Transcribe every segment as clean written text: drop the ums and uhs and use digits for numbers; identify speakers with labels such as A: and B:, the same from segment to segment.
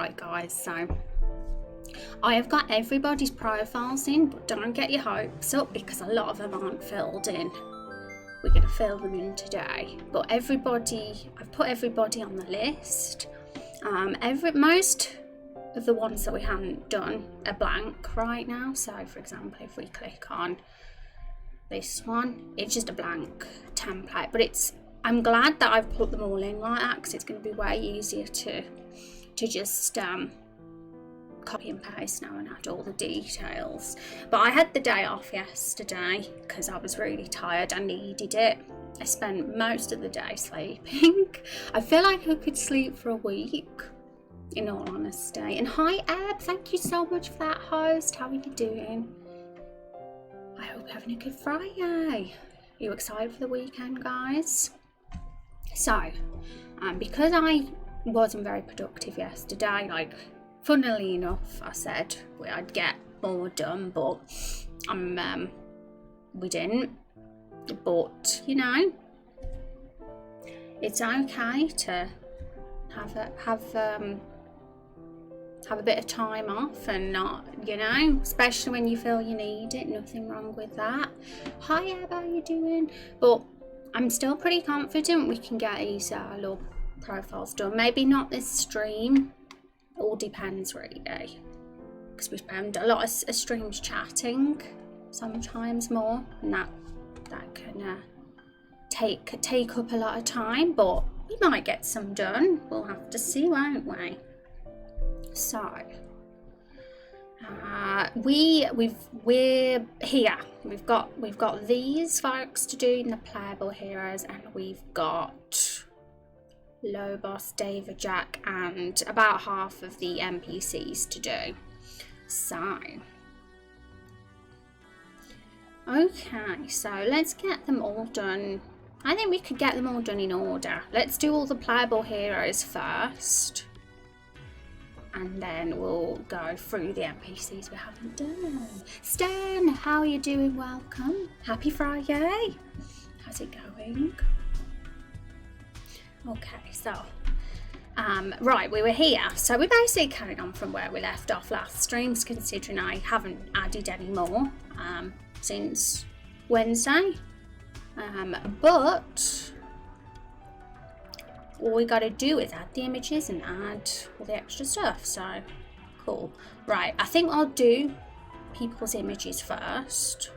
A: Right guys, so I have got everybody's profiles in, but don't get your hopes up because a lot of them aren't filled in. We're going to fill them in today, but I've put everybody on the list. Most of the ones that we haven't done are blank right now. So for example, if we click on this one, it's just a blank template, but I'm glad that I've put them all in like that because it's going to be way easier to just copy and paste now and add all the details. But I had the day off yesterday because I was really tired. I needed it. I spent most of the day sleeping. I feel like I could sleep for a week, in all honesty. And hi Eb, thank you so much for that host. How are you doing? I hope you're having a good Friday. Are you excited for the weekend, guys? So, because I wasn't very productive yesterday, like, funnily enough, I said I'd get more done, but we didn't. But you know, it's okay to have a bit of time off and not, you know, especially when you feel you need it. Nothing wrong with that. Hi Eb, how you doing? But I'm still pretty confident we can get these little profiles done. Maybe not this stream. All depends really, because we spend a lot of streams chatting, sometimes more, and that can take up a lot of time. But we might get some done. We'll have to see, won't we? So we're here. We've got these folks to do in the playable heroes, and we've got Lobos, David, Jack, and about half of the NPCs to do. So okay, so let's get them all done. I think we could get them all done in order. Let's do all the playable heroes first, and then we'll go through the NPCs we haven't done. Stan, how are you doing? Welcome. Happy Friday. How's it going? Okay, so right, we were here. So we're basically carrying on from where we left off last streams, considering I haven't added any more since Wednesday. But all we got to do is add the images and add all the extra stuff. So cool. Right, I think I'll do people's images first,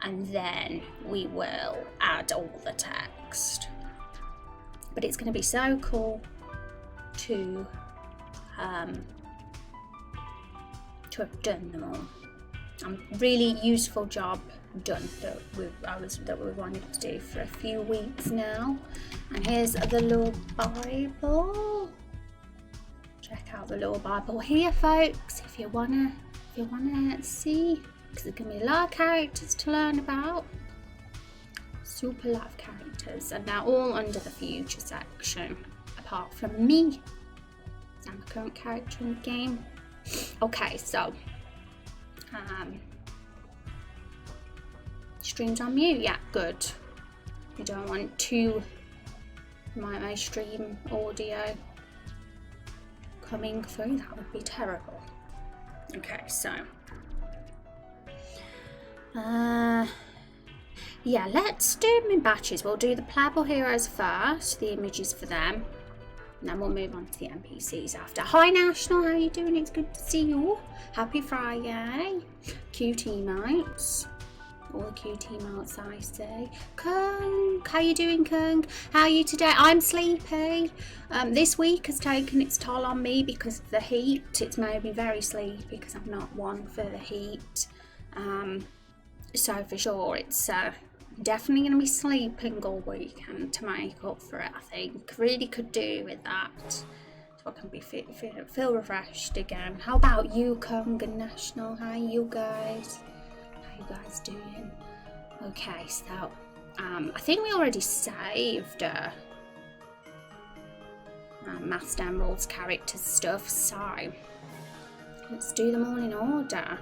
A: and then we will add all the text. But it's going to be so cool to have done them all. Really useful job done that we wanted to do for a few weeks now. And here's the little Bible. Check out the little Bible here, folks, if you wanna see, because there's gonna be a lot of characters to learn about. Super lot of characters, and they're all under the future section, apart from me. I'm a current character in the game. Okay, so streams on mute. Yeah, good. You don't want my stream audio coming through. That would be terrible. Okay, so yeah, let's do them in batches. We'll do the playable heroes first, the images for them, and then we'll move on to the NPCs after. Hi National, how are you doing? It's good to see you. Happy Friday. Cute emotes. All the cute emotes I see. Kung, how you doing, Kung? How are you today? I'm sleepy. This week has taken its toll on me because of the heat. It's made me very sleepy because I'm not one for the heat. So for sure, it's definitely going to be sleeping all weekend to make up for it, I think. Really could do with that. So I can feel refreshed again. How about you, Kung and National? How are you guys? How you guys doing? Okay, so I think we already saved Master Emerald's character stuff, so let's do them all in order.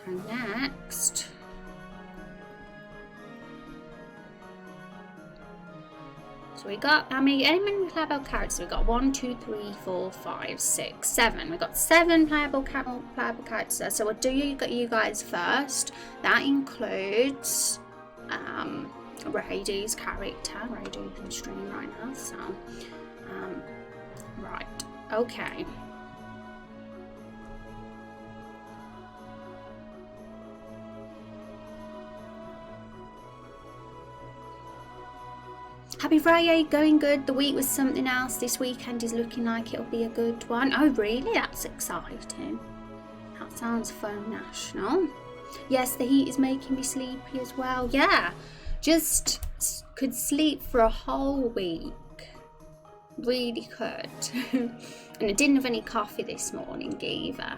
A: And next, So we got, how many playable characters? We got 1, 2, 3, 4, 5, 6, 7. We got 7 playable characters. So we'll do you guys first. That includes Rady's character. Rady can stream right now. So right, okay. Happy Friday, going good. The week was something else. This weekend is looking like it'll be a good one. Oh really? That's exciting. That sounds fun, National. Yes, the heat is making me sleepy as well. Yeah, just could sleep for a whole week. Really could. And I didn't have any coffee this morning either.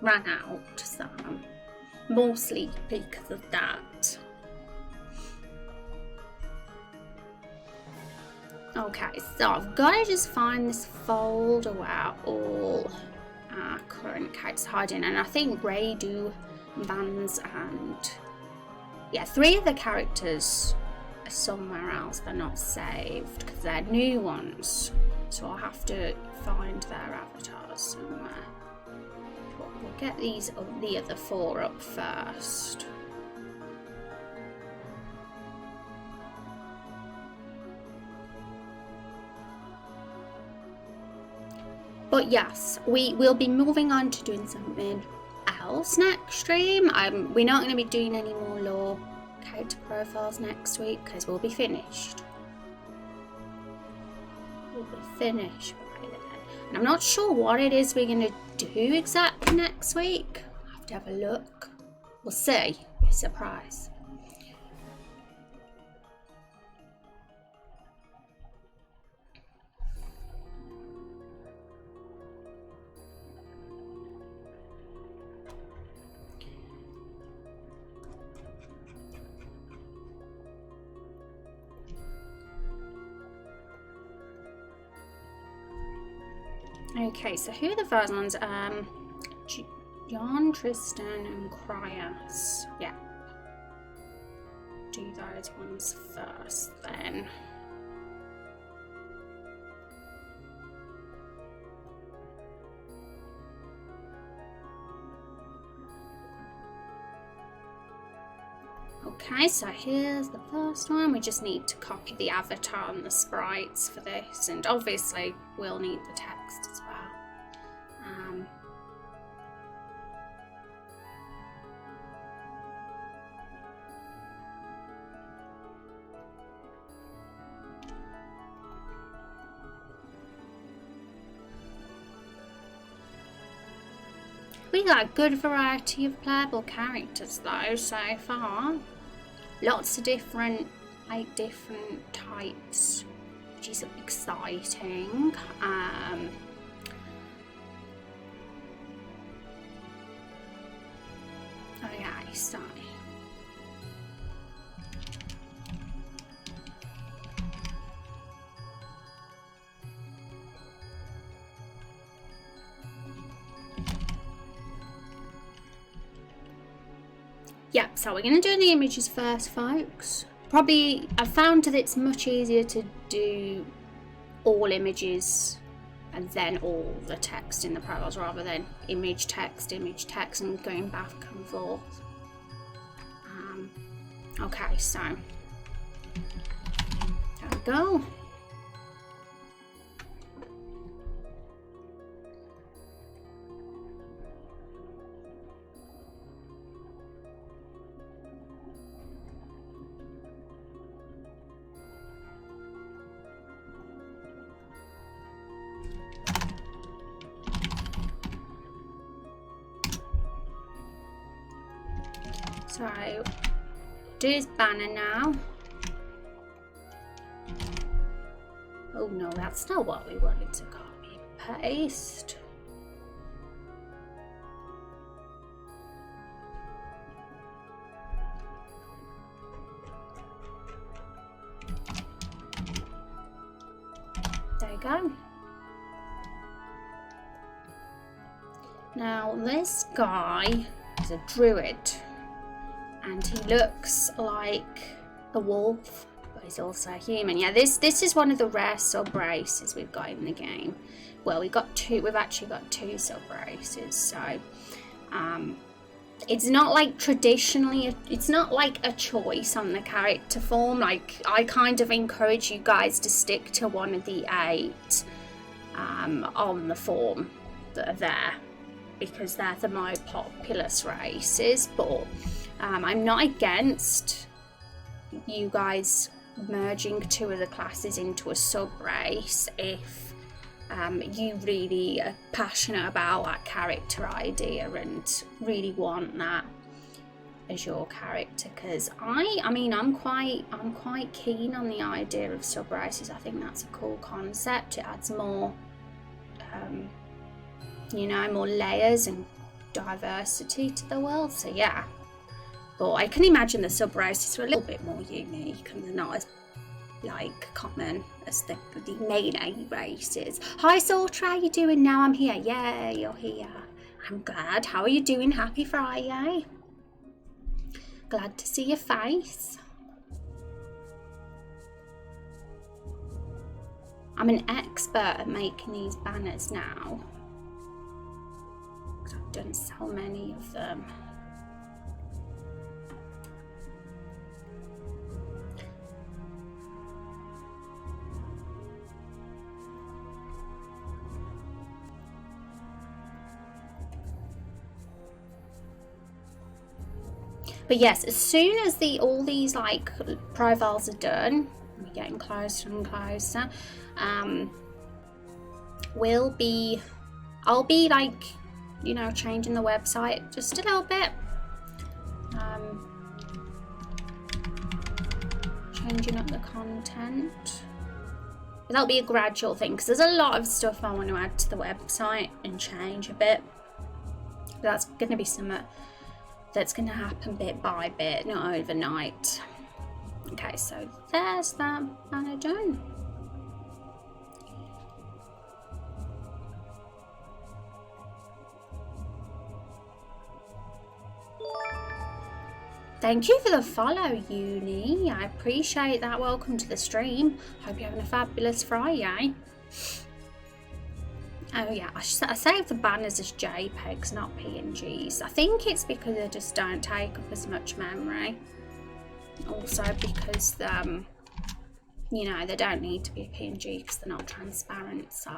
A: Ran out, so I'm more sleepy because of that. Okay, so I've got to just find this folder where all our current characters hiding, and I think Radu, Vans, and yeah, 3 of the characters are somewhere else. They're not saved because they're new ones, so I'll have to find their avatars somewhere. But we'll get the other 4 up first. But yes, we will be moving on to doing something else next stream. We're not going to be doing any more lore character profiles next week because we'll be finished. We'll be finished by then. And I'm not sure what it is we're going to do exactly next week. I'll have to have a look. We'll see. Be a surprise. Okay, so who are the first ones? John, Tristan, and Cryas. Yeah. Do those ones first then. Okay, so here's the first one. We just need to copy the avatar and the sprites for this, and obviously we'll need the text as well. We got a good variety of playable characters though so far. Lots of different types, which is exciting. Okay, so yeah, so we're going to do the images first, folks. Probably, I've found that it's much easier to do all images and then all the text in the profiles rather than image, text, and going back and forth. Okay, so there we go. So, do his banner now. Oh no, that's not what we wanted to copy and paste. There you go. Now this guy is a druid. And he looks like a wolf, But he's also human. Yeah, this is one of the rare sub races we've got in the game. Well, we've actually got 2 sub races, so it's not like traditionally, it's not like a choice on the character form. Like, I kind of encourage you guys to stick to one of the 8 on the form that are there, because they're the more populous races. But I'm not against you guys merging 2 of the classes into a sub race if you really are passionate about that character idea and really want that as your character. Because I'm quite keen on the idea of sub races. I think that's a cool concept. It adds more more layers and diversity to the world. So yeah, but I can imagine the sub races are a little bit more unique and they're not as common as the main 8 races. Hi Sortra, how you doing now? I'm here. Yeah, you're here. I'm glad. How are you doing? Happy Friday. Glad to see your face. I'm an expert at making these banners now. I've done so many of them. But yes, as soon as all these profiles are done, we're getting closer and closer. I'll be changing the website just a little bit. Changing up the content. But that'll be a gradual thing, because there's a lot of stuff I want to add to the website and change a bit. But that's going to be something that's going to happen bit by bit, not overnight. Okay, so there's that banner done. Thank you for the follow, Uni. I appreciate that. Welcome to the stream. Hope you're having a fabulous Friday. Oh yeah, I saved the banners as JPEGs, not PNGs. I think it's because they just don't take up as much memory. Also because they don't need to be a PNG because they're not transparent. So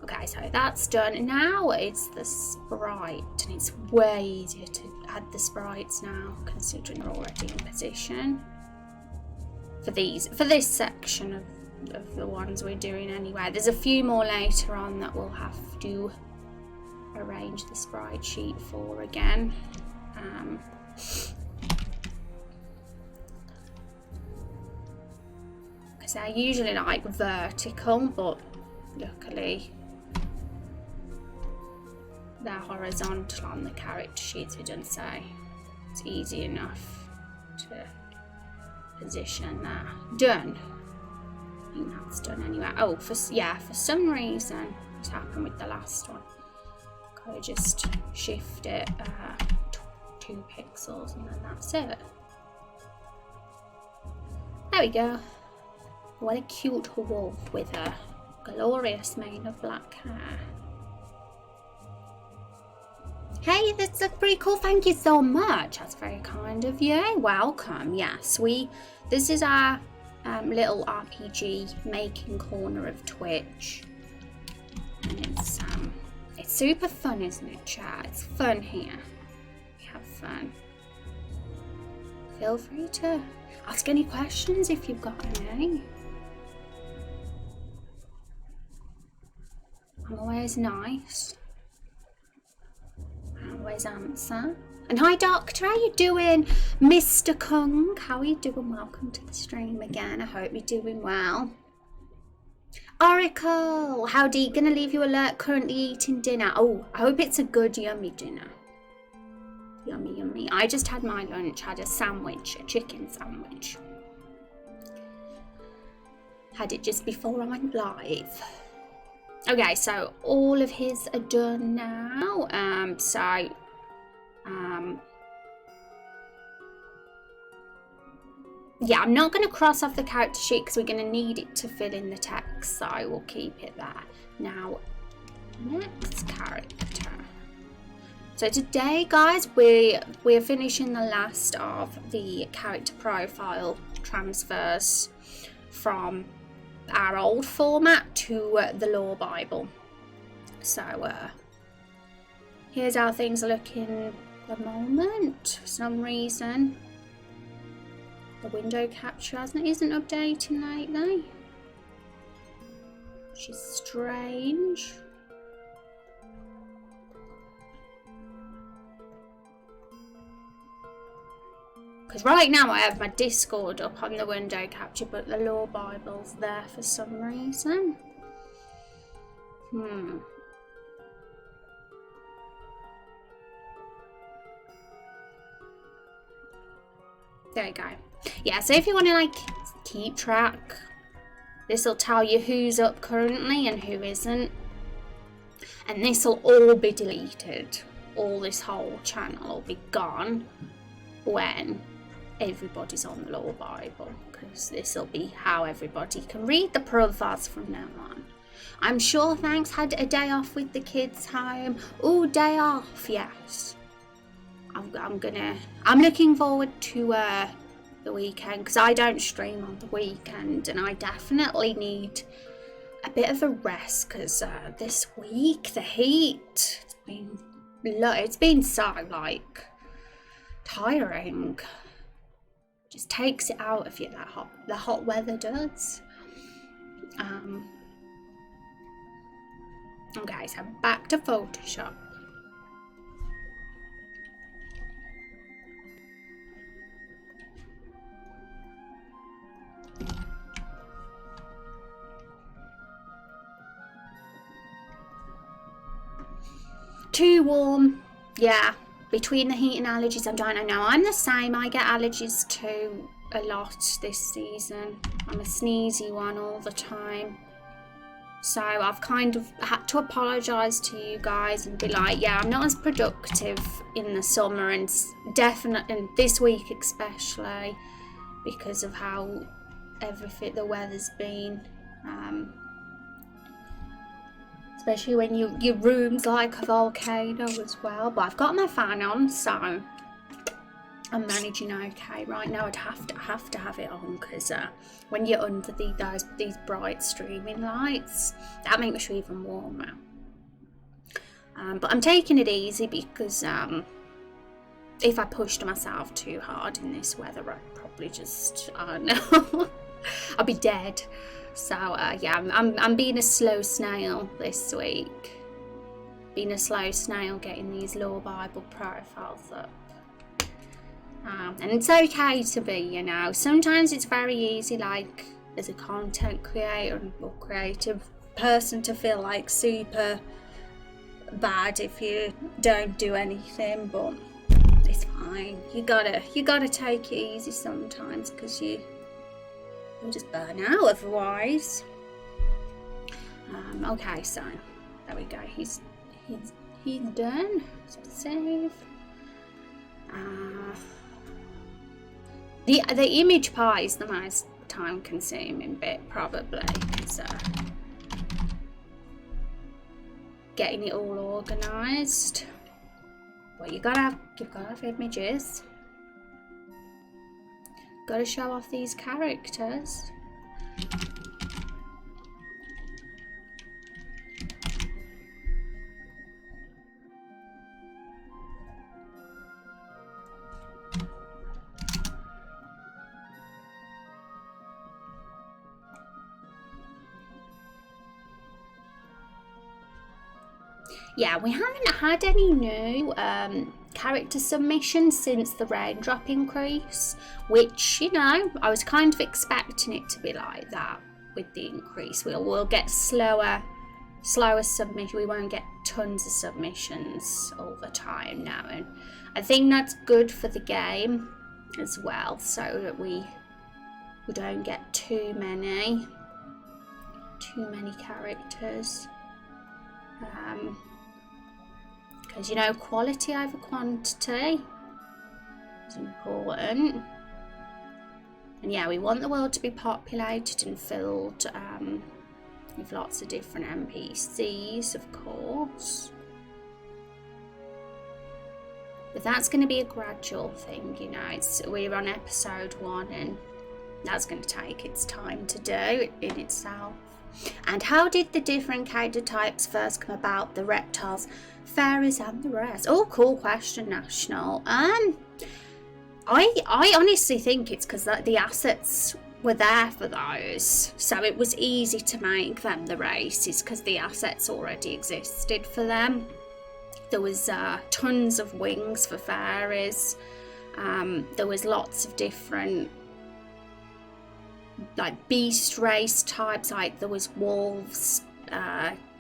A: okay, so that's done. Now it's the sprite, and it's way easier to add the sprites now, considering they're already in position for this section of the ones we're doing anyway. There's a few more later on that we'll have to arrange the sprite sheet for again. Because they're usually vertical, but luckily they're horizontal on the character sheets we done, so it's easy enough to position that. Done. I think that's done anyway. Oh, for some reason it's happened with the last one. Gotta just shift it 2 pixels and then that's it. There we go. What a cute wolf with a glorious mane of black hair. Hey, that's pretty cool. Thank you so much. That's very kind of you. Welcome. Yes, this is our little RPG making corner of Twitch, and it's super fun, isn't it, chat? It's fun here. We have fun. Feel free to ask any questions if you've got any. I'm always nice. I always answer. And hi Doctor, how you doing? Mr. Kung, how are you doing? Welcome to the stream again. I hope you're doing well. Oracle, howdy, gonna leave you alert, currently eating dinner. Oh, I hope it's a good yummy dinner. Yummy, yummy. I just had my lunch, had a sandwich, a chicken sandwich. Had it just before I went live. Okay, so all of his are done now. yeah, I'm not going to cross off the character sheet because we're going to need it to fill in the text, so I will keep it there. Now, next character. So today, guys, we're finishing the last of the character profile transfers from our old format to the Lore Bible. So here's how things are looking at the moment. For some reason, the window capture isn't updating lately, which is strange. Because right now I have my Discord up on the window capture, but the Lore Bible's there for some reason. There you go. Yeah, so if you want to like keep track, this will tell you who's up currently and who isn't. And this will all be deleted. All this whole channel will be gone when everybody's on the Lore Bible, because this will be how everybody can read the profiles from now on. I'm sure Thanks had a day off with the kids home. Oh, day off, yes. I'm looking forward to the weekend, because I don't stream on the weekend, and I definitely need a bit of a rest, because this week the heat, it's been so like tiring. Just takes it out of you, the hot weather does. Okay, so back to Photoshop. Too warm, yeah. Between the heat and allergies, I don't know. I'm the same. I get allergies too a lot this season. I'm a sneezy one all the time. So I've kind of had to apologise to you guys and be like, yeah, I'm not as productive in the summer, and definitely this week especially because of how everything the weather's been. Especially when your room's like a volcano as well. But I've got my fan on, so I'm managing okay right now. I'd have to have it on, because when you're under these bright streaming lights, that makes you even warmer. But I'm taking it easy, because if I pushed myself too hard in this weather, I'd probably just, I don't know, I'll be dead. So yeah, I'm being a slow snail this week. Being a slow snail getting these Lore Bible profiles up. And it's okay to be, you know. Sometimes it's very easy, like as a content creator or creative person, to feel like super bad if you don't do anything, but it's fine. You gotta take it easy sometimes, because you'll just burn out otherwise. Okay, so there we go. He's done. So save. The image part is the most time consuming bit, probably, because getting it all organised. Well, you've got to have images. Got to show off these characters. Yeah, we haven't had any new character submissions since the Raindrop increase, which, you know, I was kind of expecting it to be like that with the increase. We'll get slower submission. We won't get tons of submissions all the time now, and I think that's good for the game as well, so that we don't get too many characters. Because, you know, quality over quantity is important. And yeah, we want the world to be populated and filled with lots of different NPCs, of course. But that's going to be a gradual thing, you know. We're on episode 1 and that's going to take its time to do in itself. And how did the different character types first come about? The reptiles, fairies and the rest. Oh, cool question, National. I honestly think it's because the assets were there for those, so it was easy to make them the races because the assets already existed for them. There was tons of wings for fairies. There was lots of different like beast race types, like there was wolves,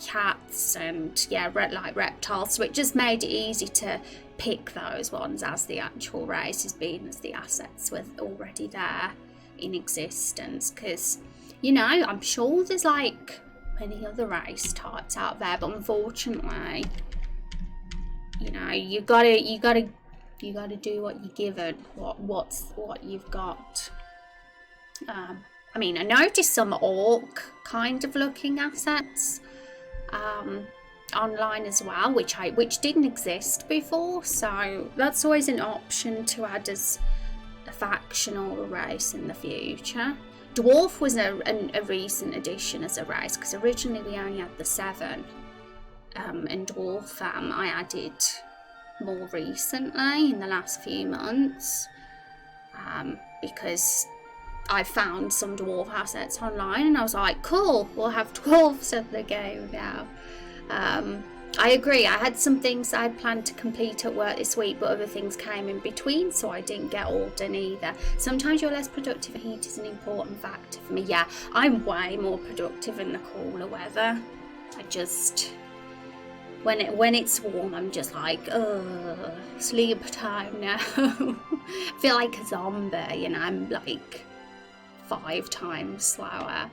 A: cats, and yeah, like reptiles, so it just made it easy to pick those ones as the actual races, being as the assets were already there in existence. Because, you know, I'm sure there's like many other race types out there, but unfortunately, you know, you gotta do what you're given, what you've got. I mean, I noticed some orc kind of looking assets online as well, which didn't exist before, so that's always an option to add as a faction or a race in the future. Dwarf was a recent addition as a race, because originally we only had the 7, and Dwarf I added more recently in the last few months, because I found some dwarf assets online and I was like, cool, we'll have dwarfs in the game now. I agree, I had some things I planned to complete at work this week, but other things came in between, so I didn't get all done either. Sometimes you're less productive, heat is an important factor for me. Yeah, I'm way more productive in the cooler weather. I just, when it's warm, I'm just like, ugh, sleep time now. I feel like a zombie, you know, I'm like 5 times slower.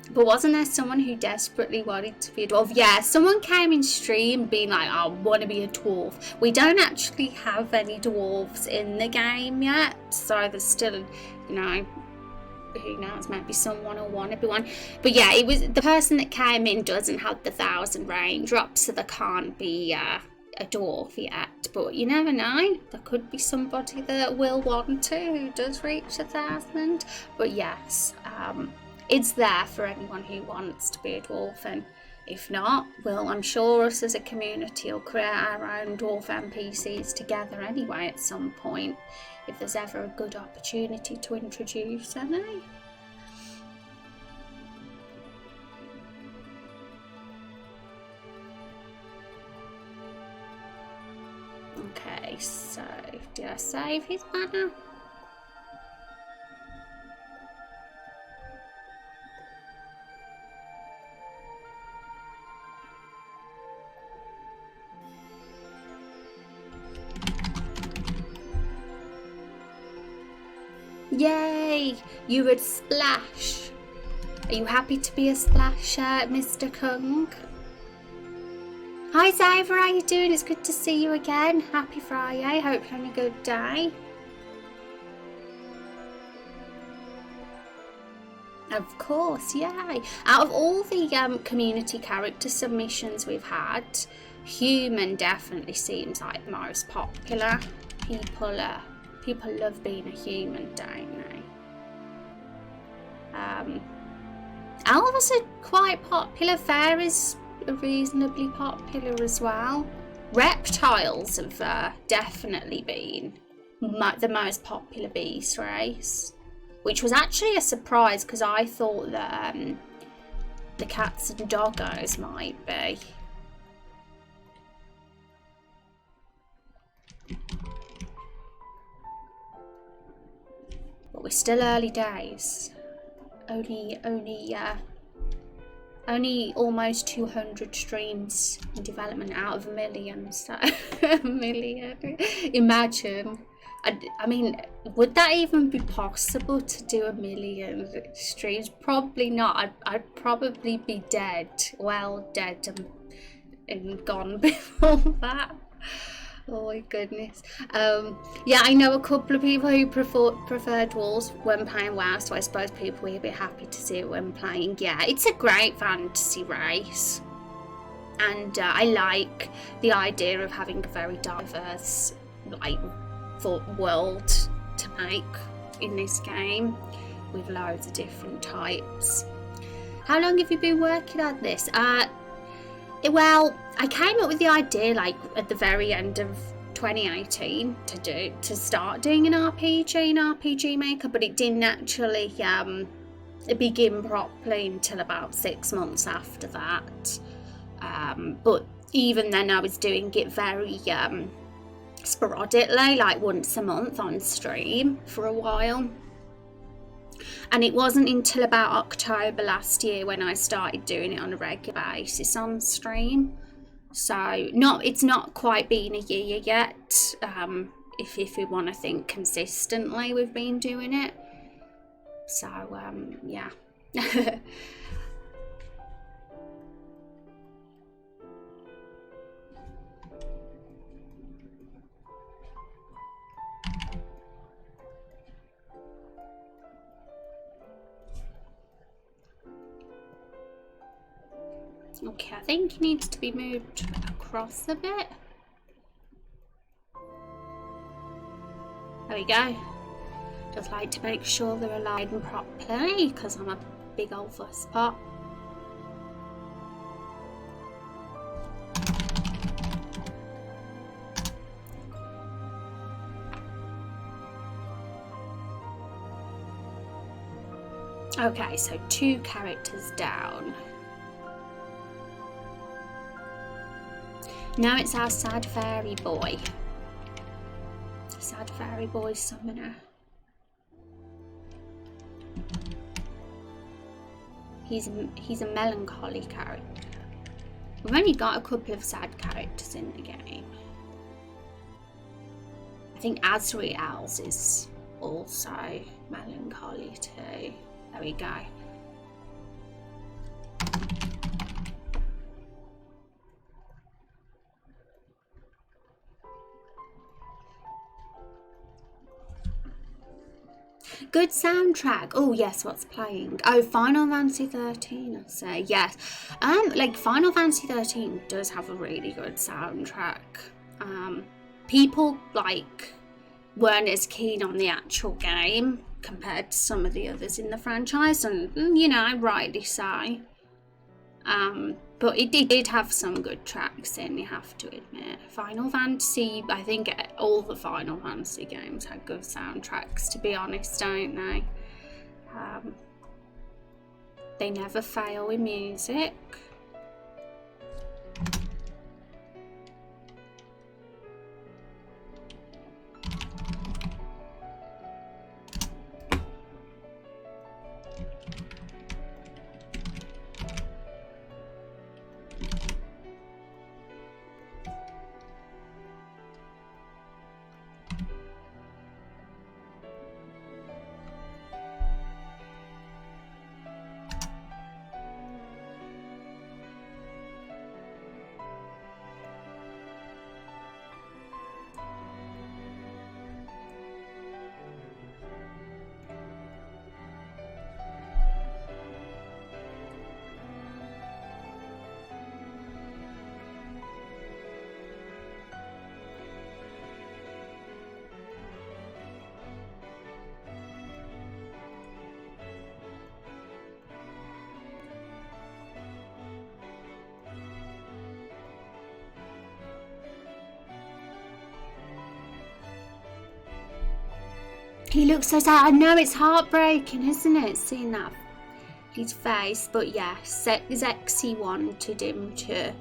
A: But wasn't there someone who desperately wanted to be a dwarf? Yeah, someone came in stream being like, I want to be a dwarf. We don't actually have any dwarves in the game yet, so there's still, you know, who knows, maybe someone will want to be one. But yeah, it was the person that came in doesn't have the 1,000 raindrops, so there can't be a dwarf yet, but you never know, there could be somebody that will want to, who does reach 1,000. But yes, it's there for anyone who wants to be a dwarf, and if not, well, I'm sure us as a community will create our own dwarf NPCs together anyway at some point, if there's ever a good opportunity to introduce any. Okay, so did I save his banner? Yay! You would splash. Are you happy to be a splasher, Mr. Kung? Hi Zyver, how you doing? It's good to see you again. Happy Friday. Hope you're having a good day. Of course, yay. Out of all the community character submissions we've had, human definitely seems like the most popular. People love being a human, don't they? Elves are quite popular. Fairies are reasonably popular as well. Reptiles have definitely been the most popular beast race, which was actually a surprise because I thought that the cats and doggos might be. But we're still early days. Only almost 200 streams in development out of 1 million. So 1 million. Imagine. I mean, would that even be possible to do 1 million streams? Probably not. I'd probably be dead. Well, dead and gone before that. Oh my goodness. Yeah, I know a couple of people who prefer dwarves when playing WoW, so I suppose people will be happy to see it when playing. Yeah, it's a great fantasy race, and I like the idea of having a very diverse, like, world to make in this game with loads of different types. How long have you been working on this? Well, I came up with the idea like at the very end of 2018 to start doing an RPG Maker, but it didn't actually begin properly until about 6 months after that. But even then, I was doing it very sporadically, like once a month on stream for a while. And it wasn't until about October last year when I started doing it on a regular basis on stream. So it's not quite been a year yet. If we want to think consistently, we've been doing it. So yeah. Okay, I think it needs to be moved across a bit. There we go. Just like to make sure they're aligned properly because I'm a big old fusspot. Okay, so 2 characters down. Now it's our sad fairy boy. Sad fairy boy summoner. He's a melancholy character. We've only got a couple of sad characters in the game. I think Azrael's is also melancholy too. There we go. Good soundtrack. Oh yes, what's playing? Oh, Final Fantasy 13. I'll say yes. Like Final Fantasy 13 does have a really good soundtrack. People like weren't as keen on the actual game compared to some of the others in the franchise, and you know, rightly so. But it did have some good tracks in, you have to admit. Final Fantasy, I think all the Final Fantasy games had good soundtracks, to be honest, don't they? They never fail with music. He looks so sad. I know, it's heartbreaking, isn't it? Seeing that, his face. But yes, Zexy wanted him to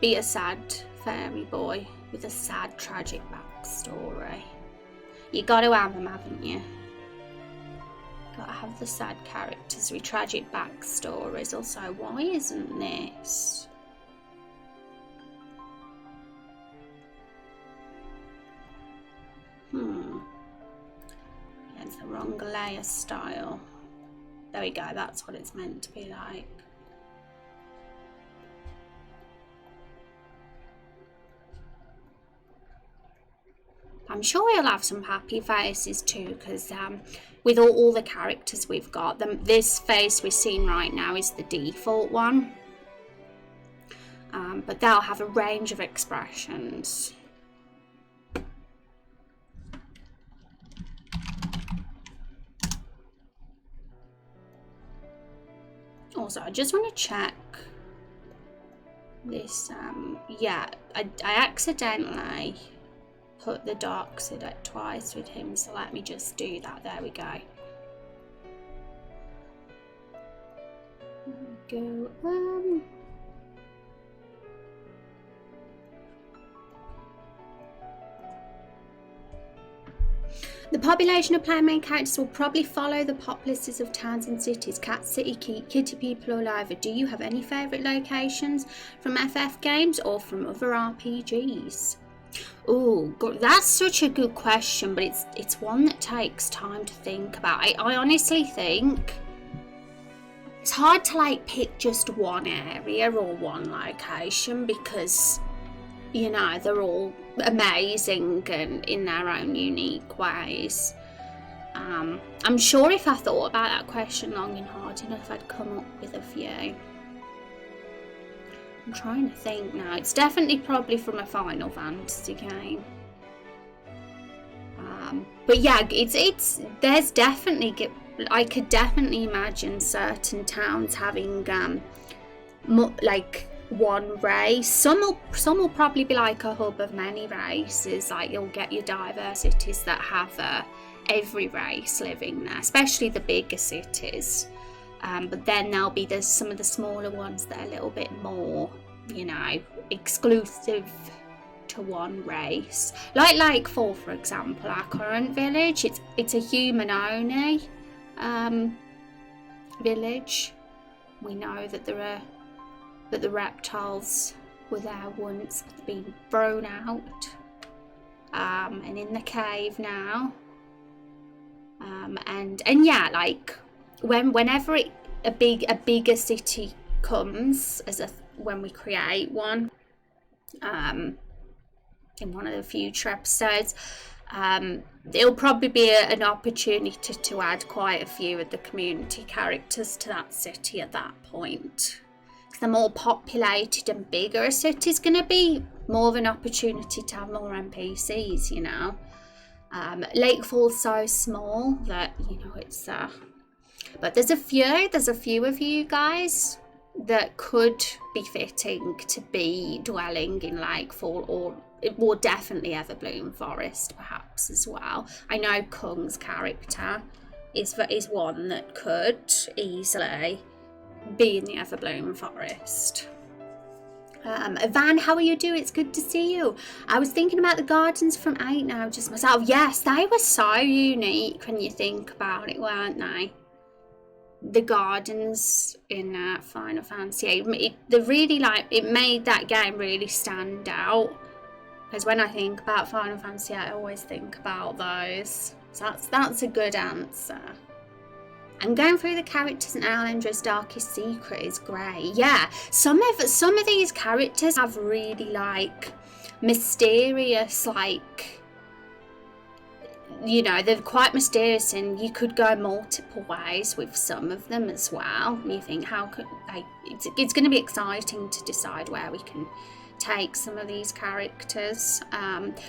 A: be a sad fairy boy with a sad, tragic backstory. You got to have them, haven't you? Got to have the sad characters with tragic backstories. Also, why isn't this? It's the wrong layer style. There we go, that's what it's meant to be like. I'm sure he'll have some happy faces too, because with all the characters we've got, this face we're seeing right now is the default one. But they'll have a range of expressions. Also, I just want to check this. Yeah, I accidentally put the dark side at twice with him, so let me just do that. There we go. There we go. The population of player main characters will probably follow the pop lists of towns and cities, cat city, kitty people all over. Do you have any favourite locations from FF games or from other RPGs? Oh, that's such a good question, but it's one that takes time to think about. I honestly think it's hard to like pick just one area or one location, because you know they're all amazing and in their own unique ways. I'm sure if I thought about that question long and hard enough, I'd come up with a few. I'm trying to think now. It's definitely probably from a Final Fantasy game. But yeah, it's there's definitely, I could definitely imagine certain towns having like one race. Some will probably be like a hub of many races. Like you'll get your diverse cities that have every race living there, especially the bigger cities. But then there'll be some of the smaller ones that are a little bit more, you know, exclusive to one race. Like for example, our current village, it's a human only village. We know that the reptiles were there once, but they've been thrown out, and in the cave now. And yeah, like whenever a bigger city comes when we create one, in one of the future episodes, it'll probably be an opportunity to add quite a few of the community characters to that city at that point. The more populated and bigger a city is going to be, more of an opportunity to have more NPCs, you know. Lakefall's so small that, you know, it's but there's a few of you guys that could be fitting to be dwelling in Lakefall, or definitely Everbloom Forest perhaps as well. I know Kung's character is one that could easily be in the Everbloom Forest. Van, how are you doing? It's good to see you. I was thinking about the gardens from 8 now, just myself. Yes, they were so unique when you think about it, weren't they? The gardens in Final Fantasy 8, it made that game really stand out. Because when I think about Final Fantasy 8, I always think about those. So that's a good answer. I'm going through the characters, and Alendra's darkest secret is grey. Yeah, some of these characters have really like mysterious, like, you know, they're quite mysterious, and you could go multiple ways with some of them as well. And you think, how could it's going to be exciting to decide where we can take some of these characters,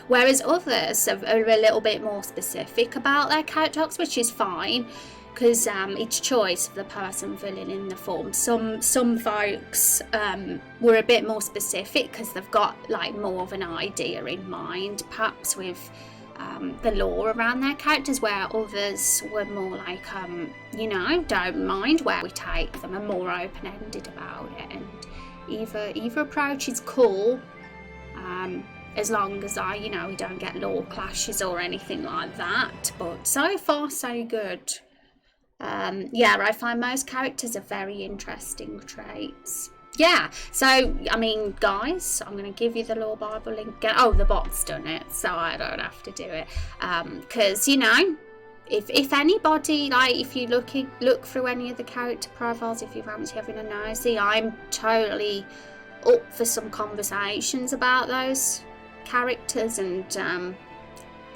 A: whereas others are a little bit more specific about their character arcs, which is fine. Because it's choice of the person filling in the form. Some folks were a bit more specific because they've got like more of an idea in mind, perhaps with the lore around their characters, where others were more like, you know, don't mind where we take them, and more open-ended about it. And either approach is cool, as long as we don't get lore clashes or anything like that. But so far so good. Yeah, I find most characters are very interesting traits. Yeah, so, I mean, guys, I'm going to give you the Lore Bible link. Oh, the bot's done it, so I don't have to do it. Because, you know, if anybody, like, if you look through any of the character profiles, if you fancy having a nosy, I'm totally up for some conversations about those characters, and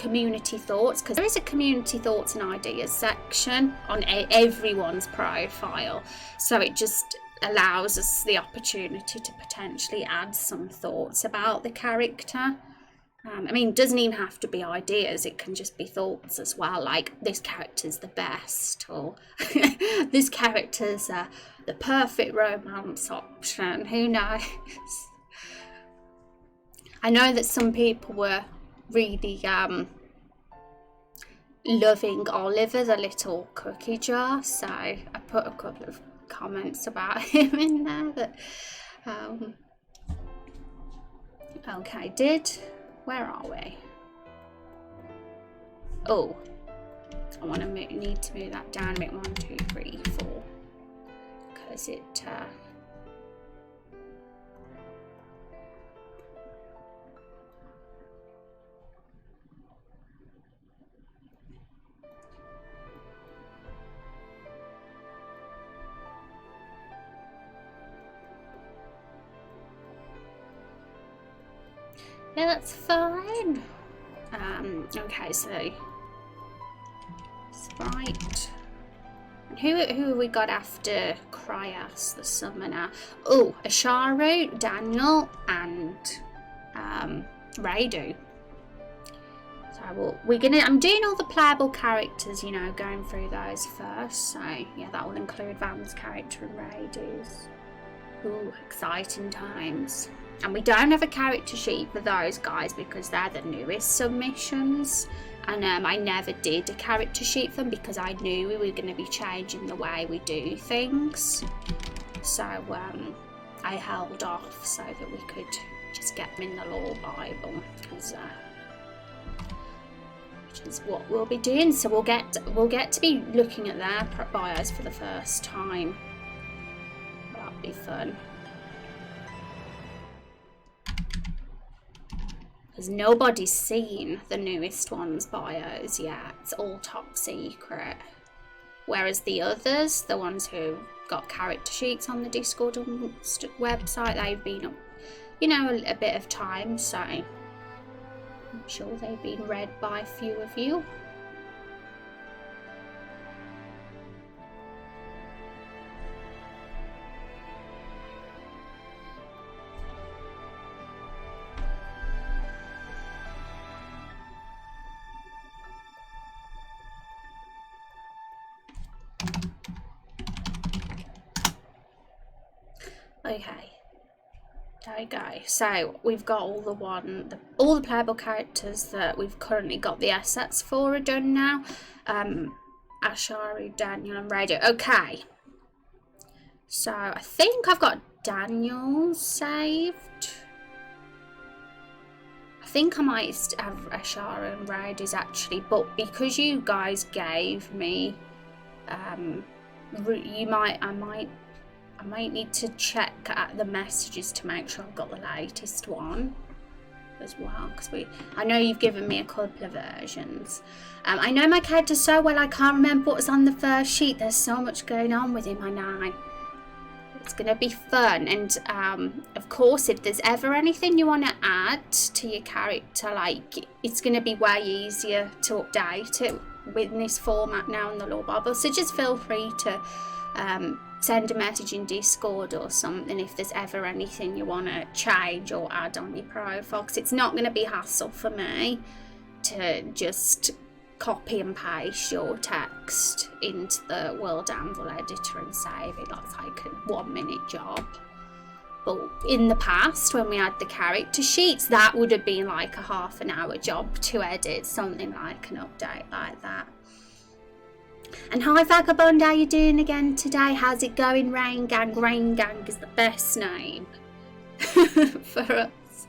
A: community thoughts, because there is a community thoughts and ideas section on everyone's profile, so it just allows us the opportunity to potentially add some thoughts about the character. I mean, it doesn't even have to be ideas, it can just be thoughts as well, like this character's the best, or this character's the perfect romance option, who knows. I know that some people were really loving Oliver, the little cookie jar, so I put a couple of comments about him in there. That okay, where are we? Oh, I want to need to move that down a bit. 1, 2, 3, 4, because it yeah, that's fine. Okay, so Sprite. And who have we got after Cryas, the summoner? Oh, Asharu, Daniel, and Raidu. So I'm doing all the playable characters, you know, going through those first. So yeah, that will include Van's character and Raidu's. Ooh, exciting times. And we don't have a character sheet for those guys because they're the newest submissions. And I never did a character sheet for them because I knew we were going to be changing the way we do things. So I held off so that we could just get them in the Lore Bible, because which is what we'll be doing. So we'll get to be looking at their bios for the first time. That'll be fun. Because nobody's seen the newest one's bios yet. It's all top secret. Whereas the others, the ones who got character sheets on the Discord and website, they've been up, you know, a bit of time, so I'm sure they've been read by a few of you. Okay, there we go. So we've got all the playable characters that we've currently got the assets for are done now. Asharu, Daniel, and Raidu. Okay, so I think I've got Daniel saved. I think I might have Asharu and Raidu's actually, but because you guys gave me, I might need to check at the messages to make sure I've got the latest one as well, because I know you've given me a couple of versions. I know my character so well I can't remember what was on the first sheet. There's so much going on with him, I know. It's going to be fun, and of course if there's ever anything you want to add to your character, like, it's going to be way easier to update it with this format now in the Lore Bible, so just feel free to send a message in Discord or something if there's ever anything you want to change or add on your profile, because it's not going to be hassle for me to just copy and paste your text into the World Anvil editor and save it. That's like a 1-minute job. But in the past, when we had the character sheets, that would have been like a half-an-hour job to edit something like an update like that. And hi Vagabond, how you doing again today? How's it going, Rain Gang? Rain Gang is the best name for us.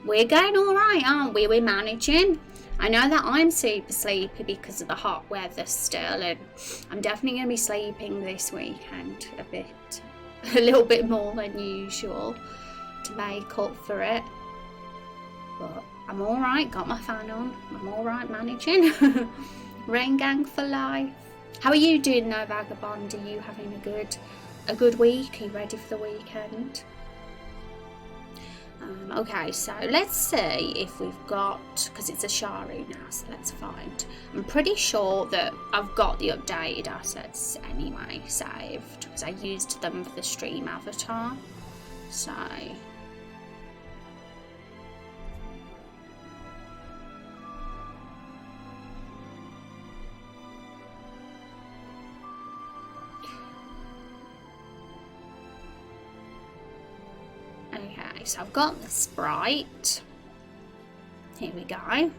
A: We're going alright, aren't we? We're managing. I know that I'm super sleepy because of the hot weather still, and I'm definitely going to be sleeping this weekend a little bit more than usual to make up for it. But I'm alright, got my fan on. I'm alright managing. Rain Gang for life. How are you doing though, Vagabond? Are you having a good week? Are you ready for the weekend? Okay, so let's see if we've got, because it's a Sharu now, so let's find. I'm pretty sure that I've got the updated assets anyway saved, because I used them for the stream avatar. So okay, so I've got the sprite. Here we go.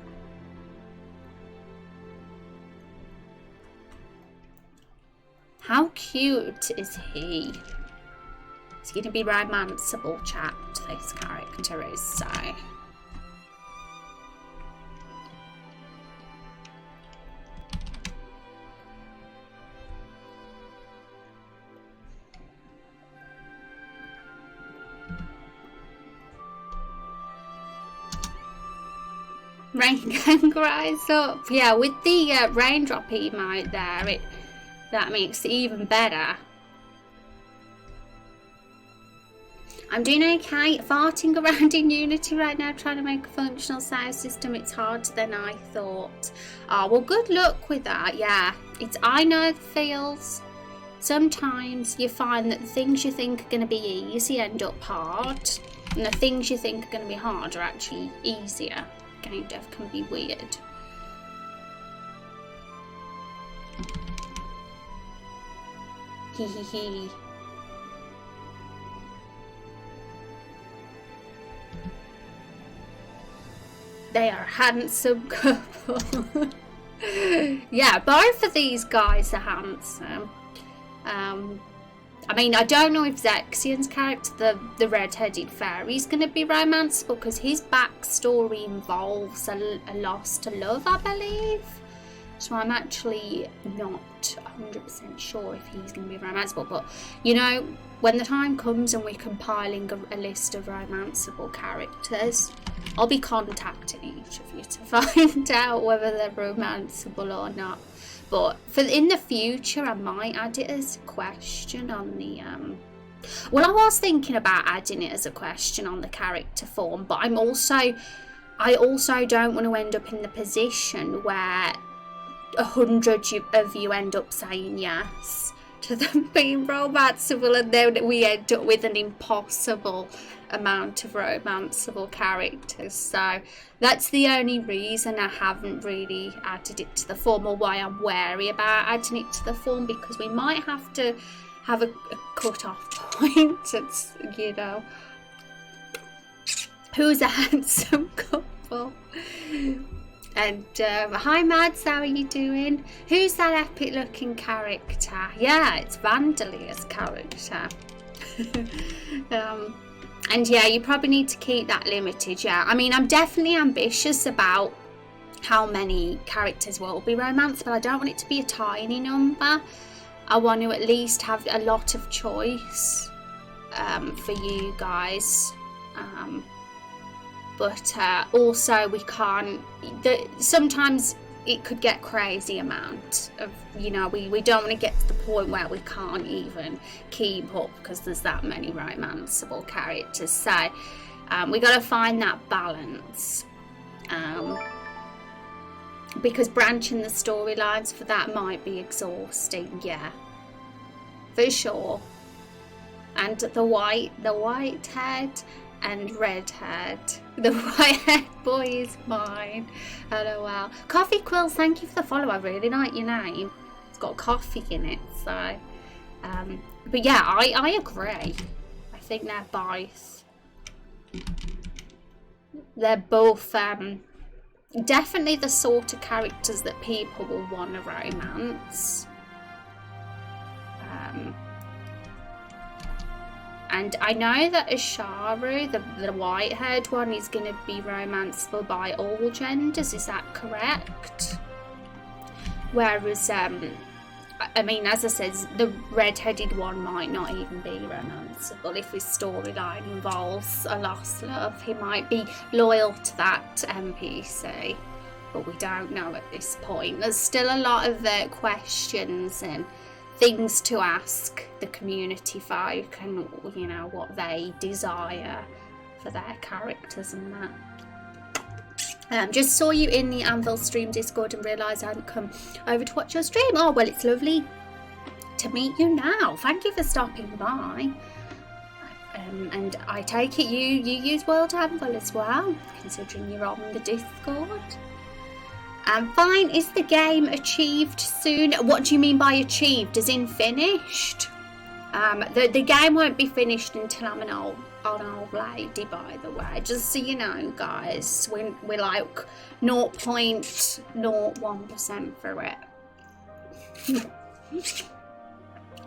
A: How cute is he? He's going to be romanceable, chat, this character is, so. Rain can rise up. Yeah, with the raindrop emote there, that makes it even better. I'm doing okay. Farting around in Unity right now, trying to make a functional sound system. It's harder than I thought. Oh, well, good luck with that. Yeah, I know the feels. Sometimes you find that the things you think are going to be easy end up hard, and the things you think are going to be hard are actually easier. Game dev can be weird. Hee hee hee. They are a handsome couple. Yeah, both of these guys are handsome. I mean, I don't know if Zexion's character, the red-headed fairy, is going to be romanceable, because his backstory involves a loss to love, I believe. So I'm actually not 100% sure if he's going to be romanceable. But, you know, when the time comes and we're compiling a list of romanceable characters, I'll be contacting each of you to find out whether they're romanceable or not. But in the future, I might add it as a question on the... Well, I was thinking about adding it as a question on the character form, but I also don't want to end up in the position where 100 of you end up saying yes to them being romanceable, and then we end up with an impossible amount of romanceable characters. So that's the only reason I haven't really added it to the form, or why I'm wary about adding it to the form, because we might have to have a cut-off point. It's, you know, who's a handsome couple. And hi Mads, how are you doing? Who's that epic looking character? Yeah, it's Vandalia's character. And yeah, you probably need to keep that limited. Yeah, I mean, I'm definitely ambitious about how many characters will be romance, but I don't want it to be a tiny number. I want to at least have a lot of choice for you guys. But also we can't, sometimes it could get crazy amount of, you know, we don't want to get to the point where we can't even keep up because there's that many romanceable characters. So we got to find that balance, because branching the storylines for that might be exhausting. Yeah, for sure. And the white head and red head. The white head boy is mine. LOL. Coffee Quills, thank you for the follow. I really like your name. It's got coffee in it, so but yeah, I agree. I think they're both definitely the sort of characters that people will want to romance. And I know that Asharu, the white-haired one, is going to be romanceable by all genders. Is that correct? Whereas, I mean, as I said, the red-headed one might not even be romanceable. If his storyline involves a lost love, he might be loyal to that NPC. But we don't know at this point. There's still a lot of questions and things to ask the community folk, and you know what they desire for their characters and that. Just saw you in the Anvil stream Discord and realised I hadn't come over to watch your stream. Oh, well, it's lovely to meet you now. Thank you for stopping by. And I take it you use World Anvil as well, considering you're on the Discord. Fine, is the game achieved soon? What do you mean by achieved? As in finished? The game won't be finished until I'm an old lady, by the way, just so you know, guys. We're like 0.01% for it.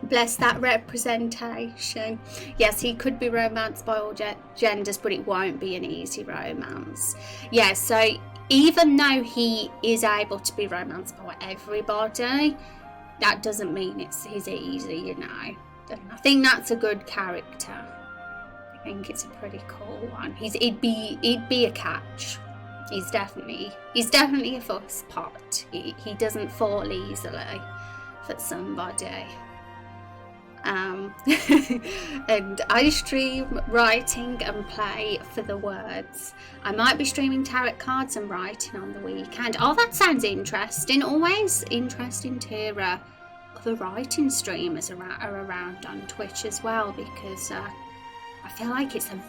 A: Bless that representation. Yes, he could be romanced by all genders, but it won't be an easy romance. Yeah, so even though he is able to be romanced by everybody, that doesn't mean he's easy, you know. And I think that's a good character. I think it's a pretty cool one. He'd be a catch. He's definitely a fuss pot. He doesn't fall easily for somebody. And I stream writing and play for the words. I might be streaming tarot cards and writing on the weekend. Oh, that sounds interesting. Always interesting to hear other writing streamers are around on Twitch as well, because I feel like it's I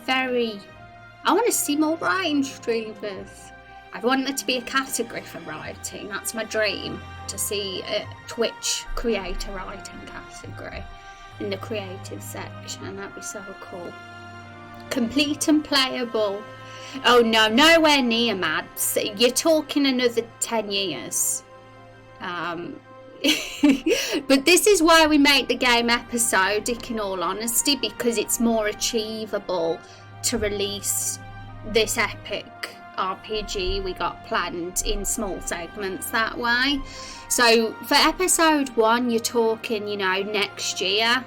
A: want to see more writing streamers. I want there to be a category for writing. That's my dream, to see a Twitch creator writing category in the creative section. That'd be so cool. Complete and playable. Oh no, nowhere near, Mads. You're talking another 10 years. But this is why we make the game episodic, in all honesty, because it's more achievable to release this epic RPG we got planned in small segments that way. So for episode 1, you're talking, you know, next year,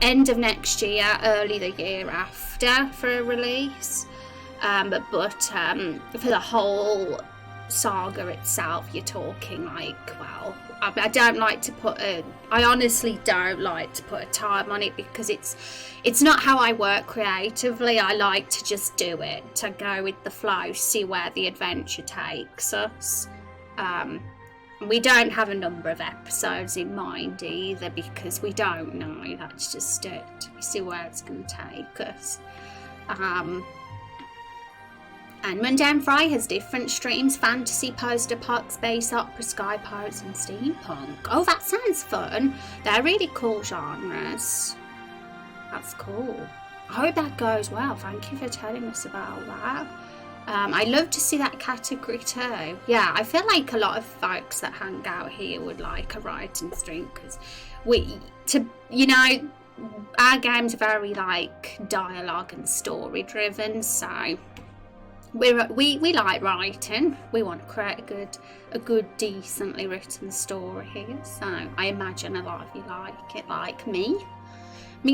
A: end of next year, early the year after for a release. But for the whole saga itself, you're talking like, well, I honestly don't like to put a time on it, because it's not how I work creatively. I like to just do it, to go with the flow, see where the adventure takes us. We don't have a number of episodes in mind either, because we don't know. That's just it. We see where it's going to take us. And Mundane Fry has different streams: fantasy, post-apoc, space opera, sky pirates, and steampunk. Oh, that sounds fun. They're really cool genres. That's cool. I hope that goes well. Thank you for telling us about that. I'd love to see that category too. Yeah, I feel like a lot of folks that hang out here would like a writing stream, because our game's very like dialogue and story driven, so we like writing. We want to create a good decently written story here, so I imagine a lot of you like it, like me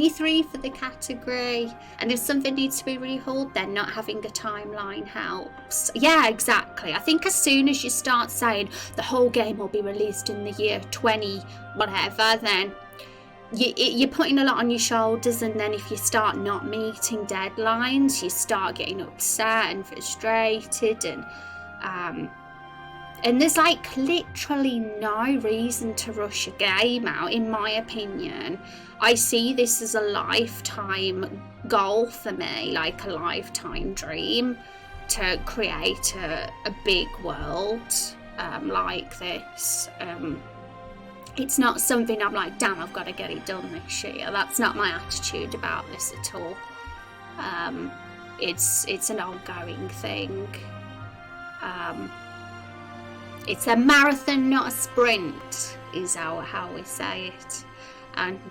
A: 3 for the category. And if something needs to be rehauled, then not having a timeline helps. Yeah, exactly. I think as soon as you start saying the whole game will be released in the year 20 whatever, then you're putting a lot on your shoulders, and then if you start not meeting deadlines, you start getting upset and frustrated, and there's like literally no reason to rush a game out, in my opinion. I see this as a lifetime goal for me, like a lifetime dream, to create a big world like this. It's not something I'm like, damn, I've got to get it done this year. That's not my attitude about this at all. It's an ongoing thing. It's a marathon, not a sprint, is how we say it. And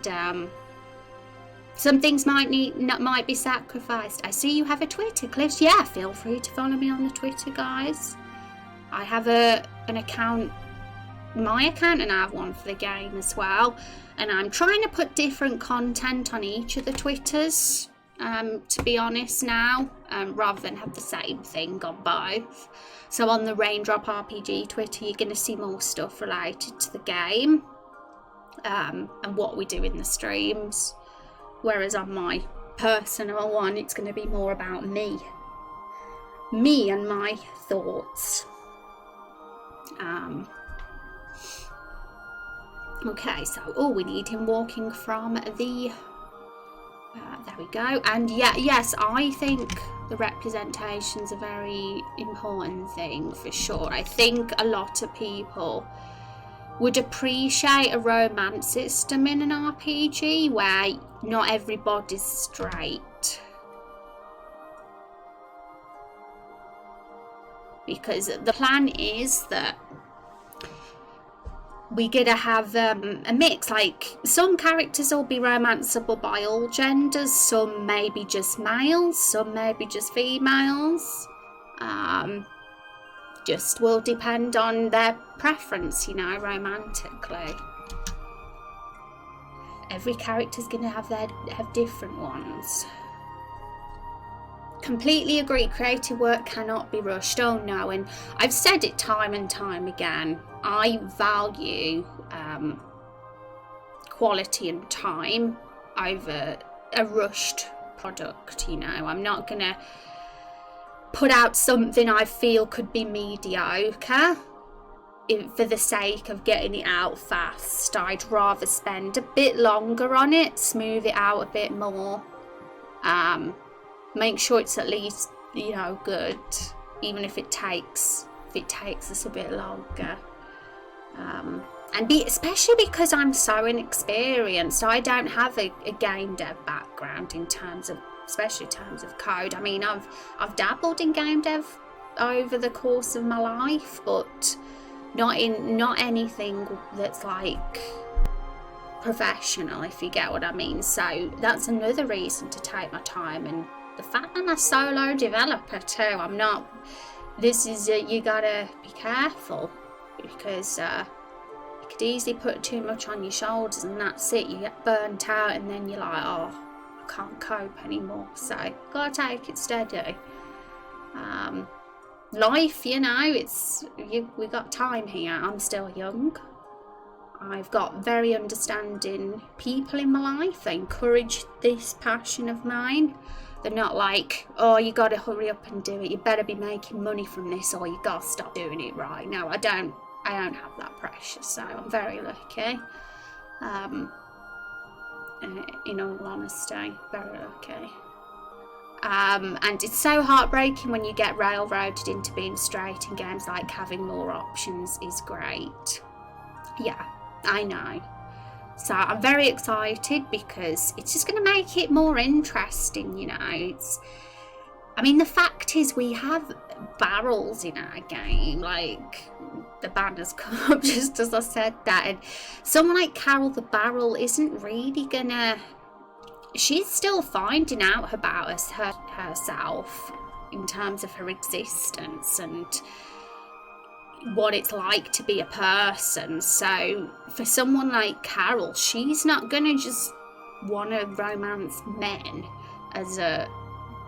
A: some things might be sacrificed. I see you have a Twitter, Cliffs. Yeah, feel free to follow me on the Twitter, guys. I have an account, my account, and I have one for the game as well. And I'm trying to put different content on each of the Twitters, to be honest now, rather than have the same thing on both. So on the Raindrop RPG Twitter, you're going to see more stuff related to the game, and what we do in the streams. Whereas on my personal one. It's going to be more about me and my thoughts. Okay, so we need him walking from the there we go. And yes, I think the representation's a very important thing for sure. I think a lot of people would appreciate a romance system in an RPG where not everybody's straight, because the plan is that we're gonna have a mix. Like, some characters will be romanceable by all genders, some maybe just males, some maybe just females. Just will depend on their preference, you know, romantically. Every character's gonna have different ones. Completely agree, creative work cannot be rushed. Oh no, and I've said it time and time again, I value quality and time over a rushed product, you know. I'm not gonna put out something I feel could be mediocre for the sake of getting it out fast. I'd rather spend a bit longer on it, smooth it out a bit more, make sure it's at least, you know, good, even if it takes us a bit longer. And especially because I'm so inexperienced, I don't have a game dev background especially in terms of code. I mean, I've dabbled in game dev over the course of my life, but not anything that's like professional, if you get what I mean. So that's another reason to take my time, and the fact that I'm a solo developer too. I'm not. This is you gotta be careful, because you could easily put too much on your shoulders, and that's it. You get burnt out, and then you're like, oh, I can't cope anymore. So gotta take it steady. Life, you know, we got time here. I'm still young. I've got very understanding people in my life. They encourage this passion of mine. They're not like, oh, you got to hurry up and do it. You better be making money from this, or you got to stop doing it right. No, I don't have that pressure, so I'm very lucky. In all honesty, very lucky. And it's so heartbreaking when you get railroaded into being straight in games. Like, having more options is great. Yeah, I know. So I'm very excited, because it's just going to make it more interesting, you know. I mean, the fact is, we have barrels in our game. Like, the banner's come up just as I said that. And someone like Carol the Barrel isn't really gonna... She's still finding out about herself in terms of her existence and what it's like to be a person. So for someone like Carol, she's not gonna just want to romance men as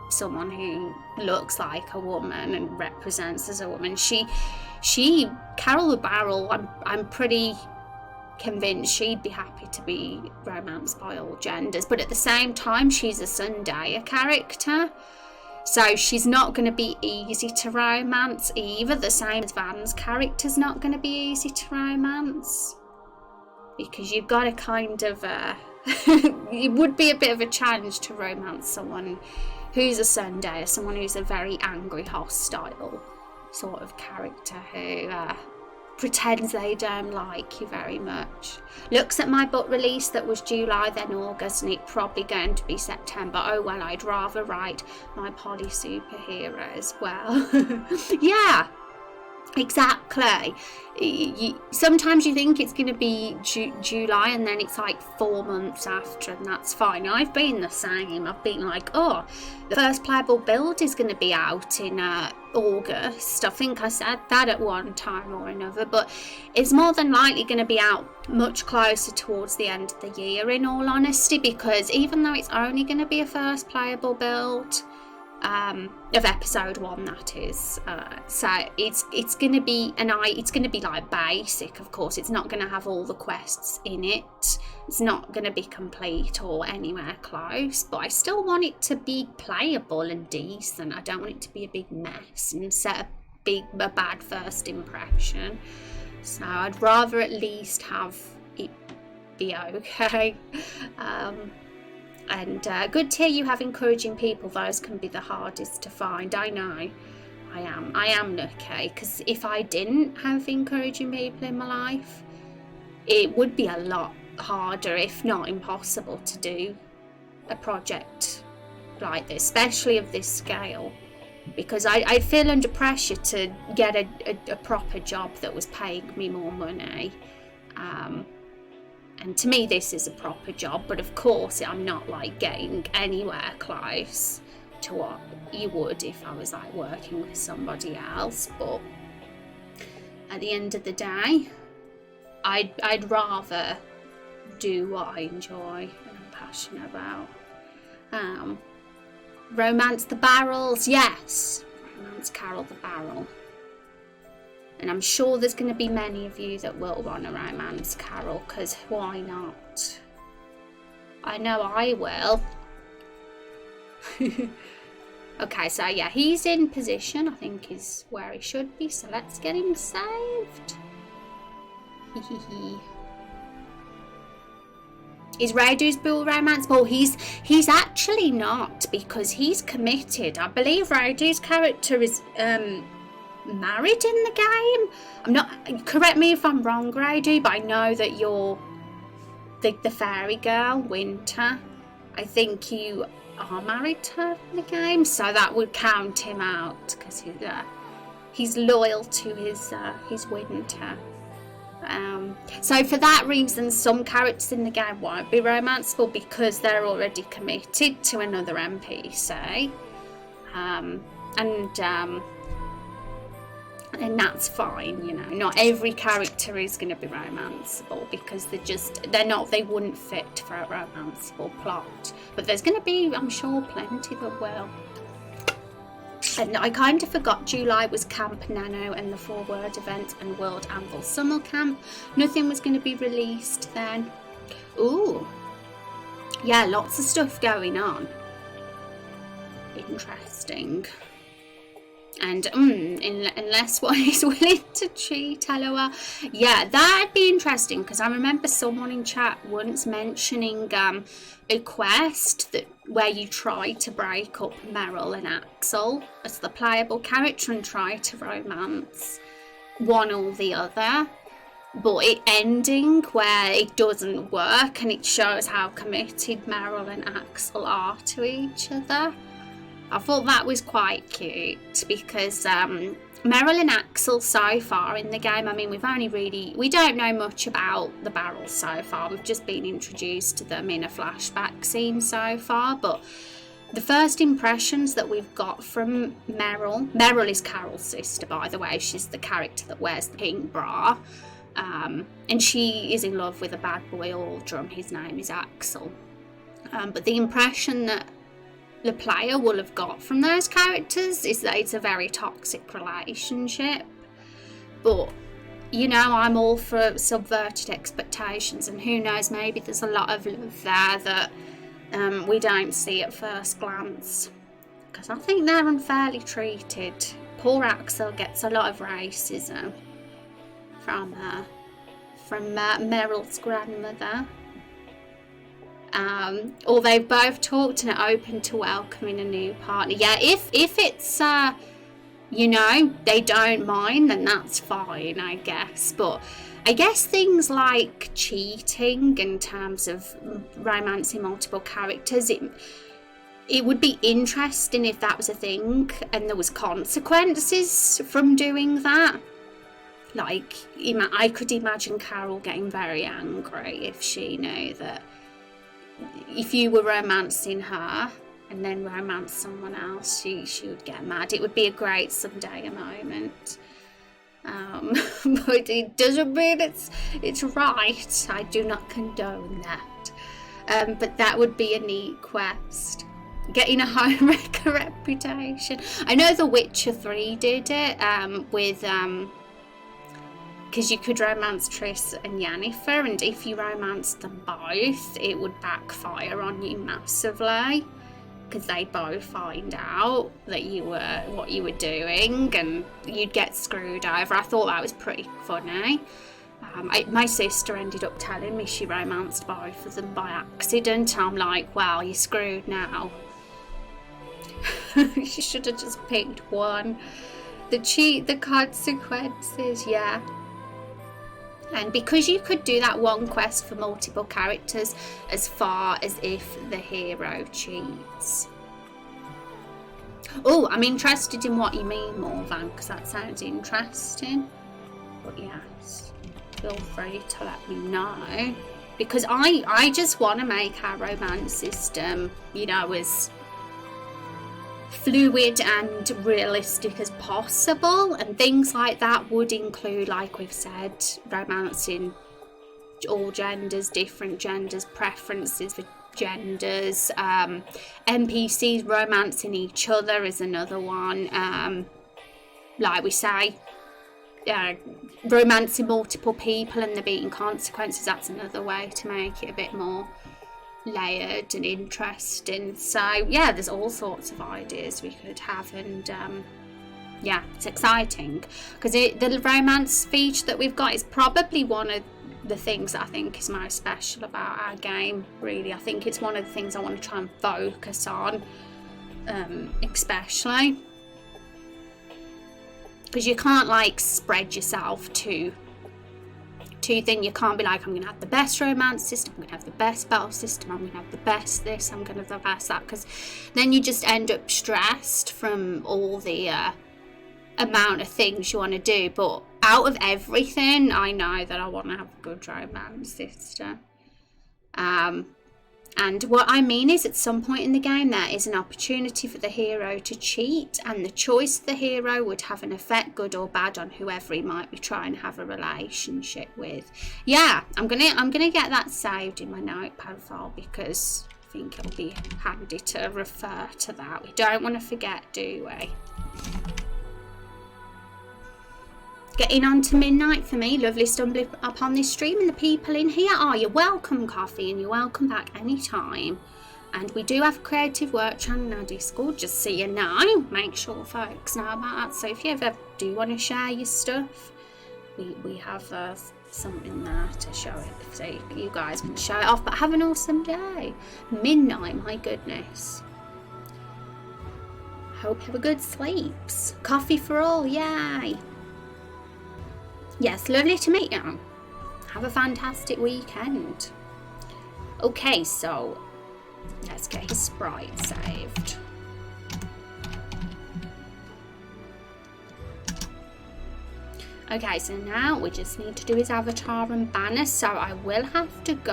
A: someone who looks like a woman and represents as a woman. Carol the Barrel, I'm pretty convinced she'd be happy to be romanced by all genders, but at the same time, she's a Sunday character, so she's not going to be easy to romance either, the same as Van's character's not going to be easy to romance, because you've got to kind of it would be a bit of a challenge to romance someone who's a Sunday, someone who's a very angry, hostile sort of character who pretends they don't like you very much. Looks at my book release that was July, then August, and it's probably going to be September. Oh well, I'd rather write my poly superhero as well. Yeah, exactly. Sometimes you think it's going to be July, and then it's like 4 months after, and that's fine. I've been the same. I've been like, oh, the first playable build is going to be out in August. I think I said that at one time or another, but it's more than likely going to be out much closer towards the end of the year, in all honesty, because even though it's only going to be a first playable build of episode 1, that is, so it's going to be like basic. Of course, it's not going to have all the quests in it It's not going to be complete or anywhere close, but I still want it to be playable and decent. I don't want it to be a big mess and set a bad first impression. So I'd rather at least have it be okay. And good to hear you have encouraging people. Those can be the hardest to find. I know. I am lucky, because if I didn't have encouraging people in my life, it would be a lot harder, if not impossible, to do a project like this, especially of this scale, because I feel under pressure to get a proper job that was paying me more money, and to me this is a proper job, but of course I'm not like getting anywhere close to what you would if I was like working with somebody else. But at the end of the day, I'd rather do what I enjoy and I'm passionate about. Romance the barrels, yes. Romance Carol the Barrel. And I'm sure there's going to be many of you that will want to romance Carol, because why not? I know I will. Okay, so yeah, he's in position, I think is where he should be, so let's get him saved. Is Raidu's Bull romanceable? He's actually not, because he's committed. I believe Raidu's character is married in the game. I'm not, correct me if I'm wrong, Raidu, but I know that you're the fairy girl, Winter. I think you are married to her in the game, so that would count him out, because he's loyal to his Winter. So for that reason, some characters in the game won't be romanceable, because they're already committed to another NPC, and that's fine, you know. Not every character is going to be romanceable, because they wouldn't fit for a romanceable plot. But there's going to be, I'm sure, plenty that will. And I kind of forgot July was Camp Nano and the 4-word event and World Anvil Summer Camp. Nothing was going to be released then. Ooh. Yeah, lots of stuff going on. Interesting. And unless one is willing to cheat, LOL. Yeah, that'd be interesting, because I remember someone in chat once mentioning a quest where you try to break up Meryl and Axel as the playable character and try to romance one or the other, but it ending where it doesn't work, and it shows how committed Meryl and Axel are to each other. I thought that was quite cute, because Meryl and Axel so far in the game, I mean, we don't know much about the barrels so far. We've just been introduced to them in a flashback scene so far, but the first impressions that we've got from Meryl is Carol's sister, by the way. She's the character that wears the pink bra, and she is in love with a bad boy Aldrum. His name is Axel. But the impression that the player will have got from those characters is that it's a very toxic relationship. But, you know, I'm all for subverted expectations, and who knows, maybe there's a lot of love there that we don't see at first glance, because I think they're unfairly treated. Poor Axel gets a lot of racism from Meryl's grandmother. Or they've both talked and are open to welcoming a new partner. Yeah, if it's you know, they don't mind, then that's fine, I guess. But I guess things like cheating in terms of romancing multiple characters, it would be interesting if that was a thing and there was consequences from doing that. Like, I could imagine Carol getting very angry if she knew that if you were romancing her and then romance someone else, she would get mad. It would be a great Zendaya moment. But it doesn't mean it's right. I do not condone that. But that would be a neat quest. Getting a homewrecker reputation. I know The Witcher 3 did it with because you could romance Triss and Yennefer, and if you romance them both, it would backfire on you massively, because they both find out that you were what you were doing, and you'd get screwed over. I thought that was pretty funny. My sister ended up telling me she romanced both of them by accident. I'm like, well, you're screwed now. She should have just picked one. The consequences, yeah. And because you could do that one quest for multiple characters as far as if the hero cheats. Oh, I'm interested in what you mean, Morvan, because that sounds interesting. But yes, feel free to let me know. Because I just want to make our romance system, you know, as fluid and realistic as possible, and things like that would include, like we've said, romancing all genders, different genders, preferences for genders, NPCs romancing each other is another one, like we say, romancing multiple people and there being consequences, that's another way to make it a bit more layered and interesting. So yeah, there's all sorts of ideas we could have, and yeah, it's exciting because the romance feature that we've got is probably one of the things that I think is most special about our game, really. I think it's one of the things I want to try and focus on, especially because you can't like spread yourself too thin. You can't be like, I'm going to have the best romance system, I'm going to have the best battle system, I'm going to have the best this, I'm going to have the best that, because then you just end up stressed from all the amount of things you want to do. But out of everything, I know that I want to have a good romance system. And what I mean is, at some point in the game there is an opportunity for the hero to cheat, and the choice of the hero would have an effect, good or bad, on whoever he might be trying to have a relationship with. Yeah, I'm gonna get that saved in my notepad file, because I think it'll be handy to refer to that. We don't want to forget, do we? Getting on to midnight for me. Lovely stumbling upon this stream, and the people in here are you're welcome, Coffee, and you're welcome back anytime. And we do have a creative work channel in our Discord, just so you know. Make sure folks know about that. So if you ever do want to share your stuff, we have something there to show it, so you guys can show it off. But have an awesome day. Midnight, my goodness. Hope you have a good sleeps. Coffee for all, yay. Yes, lovely to meet you. Have a fantastic weekend. Okay, so let's get his sprite saved. Okay, so now we just need to do his avatar and banner. So I will have to go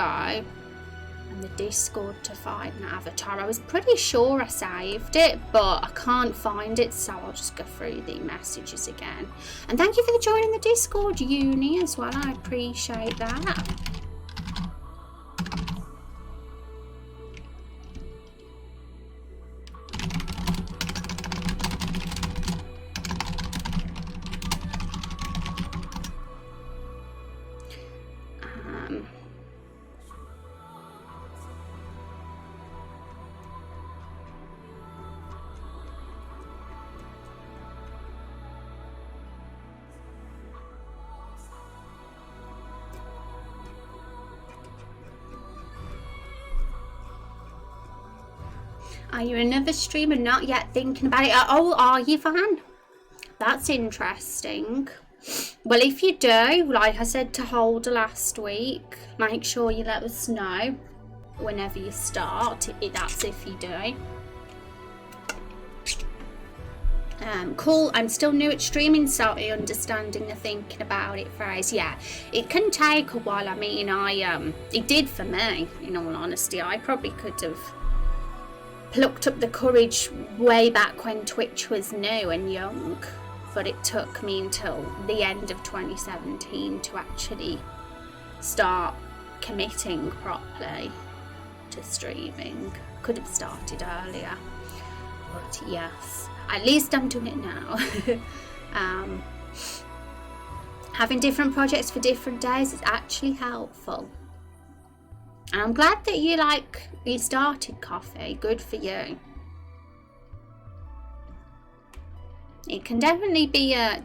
A: on the Discord to find an avatar. I was pretty sure I saved it, but I can't find it, so I'll just go through the messages again. And thank you for joining the Discord, Uni, as well. I appreciate that. Are you another streamer not yet thinking about it? Oh, are you, Van? That's interesting. Well, if you do, like I said to Holder last week, make sure you let us know whenever you start. That's if you do. Cool. I'm still new at streaming, so understanding the thinking about it phrase. Yeah, it can take a while. I mean, it did for me, in all honesty. I probably could have plucked up the courage way back when Twitch was new and young, but it took me until the end of 2017 to actually start committing properly to streaming. Could have started earlier, but yes, at least I'm doing it now. Having different projects for different days is actually helpful. And I'm glad that you started coffee. Good for you. It can definitely be a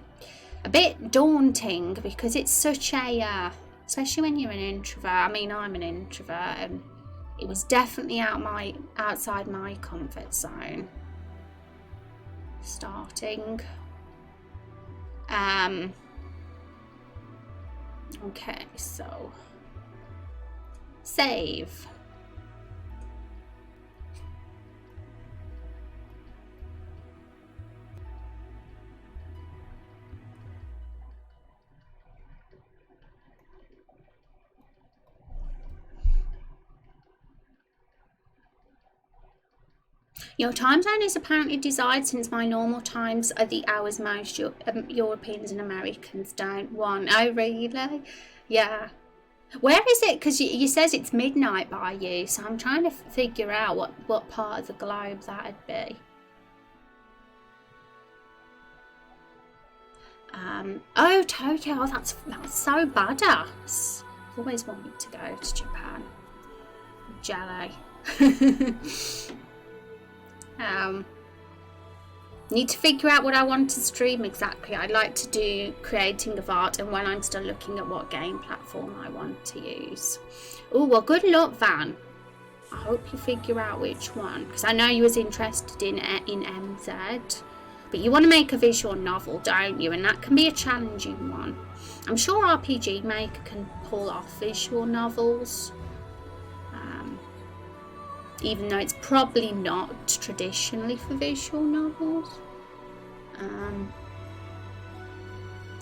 A: bit daunting because it's such a, especially when you're an introvert. I mean, I'm an introvert, and it was definitely outside my comfort zone. Starting. Okay, so save. Your time zone is apparently desired since my normal times are the hours most Europeans and Americans don't want. Oh, really? Yeah. Where is it? Because you says it's midnight by you, so I'm trying to figure out what part of the globe that'd be. Oh, Tokyo. Oh, that's so badass. I've always wanted to go to Japan. Jelly. Need to figure out what I want to stream exactly. I'd like to do creating of art, and when I'm still looking at what game platform I want to use. Oh, well, good luck, Van. I hope you figure out which one, because I know you was interested in MZ, but you want to make a visual novel, don't you? And that can be a challenging one. I'm sure RPG Maker can pull off visual novels. Even though it's probably not traditionally for visual novels.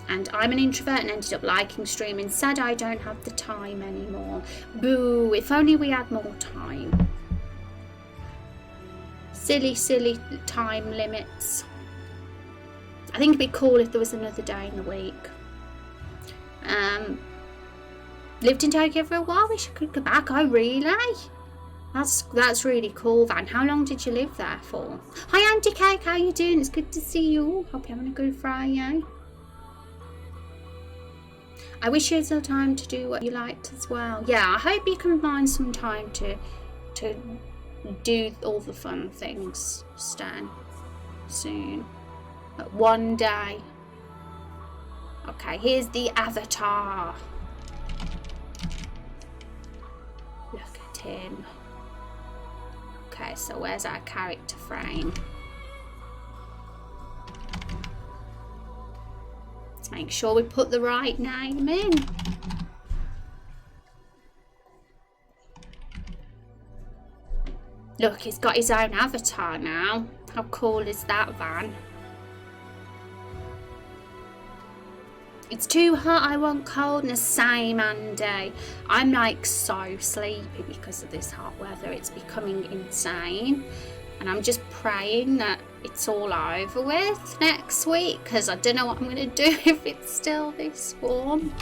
A: And I'm an introvert and ended up liking streaming. Sad I don't have the time anymore. Boo, if only we had more time. Silly time limits. I think it'd be cool if there was another day in the week. Lived in Tokyo for a while, wish I could go back. Oh, really? That's really cool, Van. How long did you live there for? Hi, Auntie Cake. How you doing? It's good to see you. Hope you're having a good Friday. I wish you had some time to do what you liked as well. Yeah, I hope you can find some time to do all the fun things, Stan, soon. But one day. Okay, here's the avatar. Look at him. Okay, so where's our character frame? Let's make sure we put the right name in. Look, he's got his own avatar now. How cool is that, Van? It's too hot, I want coldness. Same, Andy. I'm like so sleepy because of this hot weather. It's becoming insane. And I'm just praying that it's all over with next week, because I don't know what I'm going to do if it's still this warm.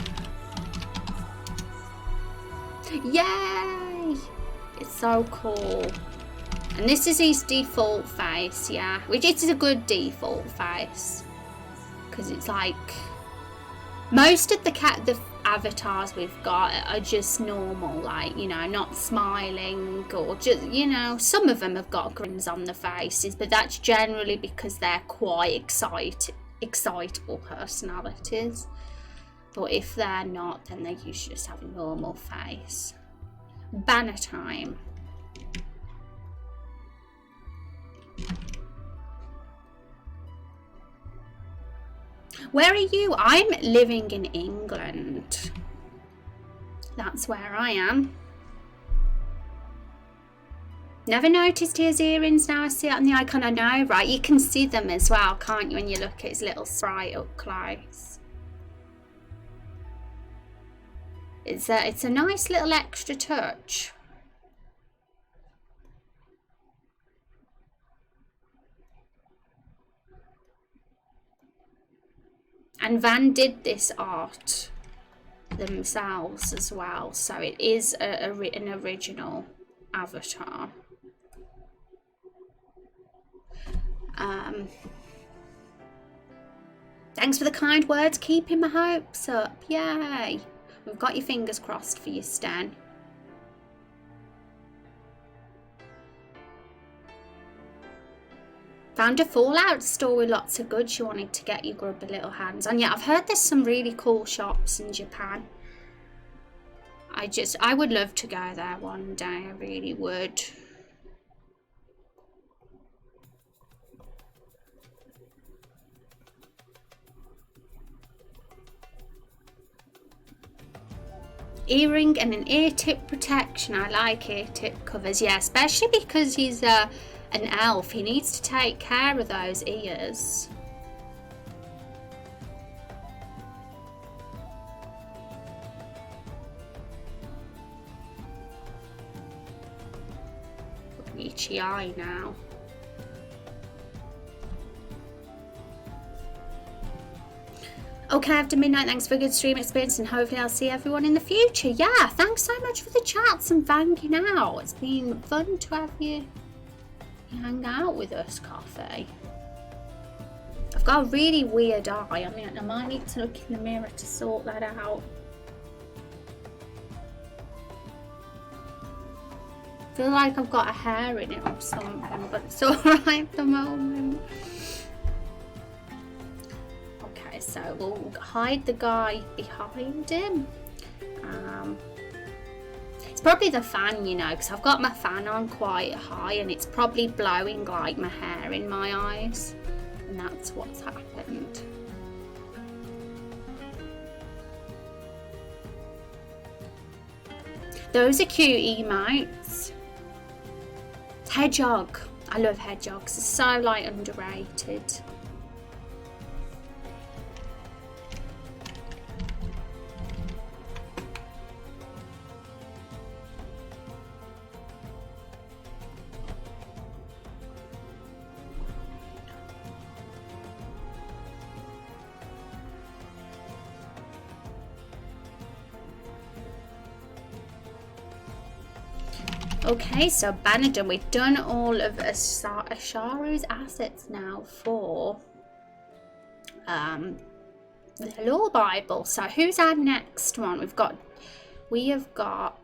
A: Yay! It's so cool. And this is his default face, yeah. Which is a good default face. Because it's like... most of the avatars we've got are just normal, like, you know, not smiling, or just, you know, some of them have got grins on the faces, but that's generally because they're quite excitable personalities. But if they're not, then they usually just have a normal face. Banner time. Where are you? I'm living in England. That's where I am. Never noticed his earrings. Now I see it on the icon. I know, right? You can see them as well, can't you, when you look at his little sprite up close. It's a nice little extra touch. And Van did this art themselves as well, so it is an original avatar. Thanks for the kind words, keeping my hopes up. Yay. We've got your fingers crossed for you, Stan. Found a Fallout store with lots of goods you wanted to get your grubby little hands on. Yeah, I've heard there's some really cool shops in Japan. I would love to go there one day, I really would. Earring and an ear tip protection. I like ear tip covers, yeah, especially because he's an elf. He needs to take care of those ears. Itchy eye now. Okay, after midnight, thanks for a good stream experience and hopefully I'll see everyone in the future. Yeah, thanks so much for the chats and thanking out. It's been fun to have you hang out with us, Coffee. I've got a really weird eye. I mean, I might need to look in the mirror to sort that out. I feel like I've got a hair in it or something, but it's alright at the moment. Okay, so we'll hide the guy behind him. It's probably the fan, you know, because I've got my fan on quite high and it's probably blowing like my hair in my eyes. And that's what's happened. Those are cute emotes. Hedgehog. I love hedgehogs. It's so like underrated. Okay, so Bannerton, we've done all of Asharu's assets now for the Law Bible. So who's our next one? We have got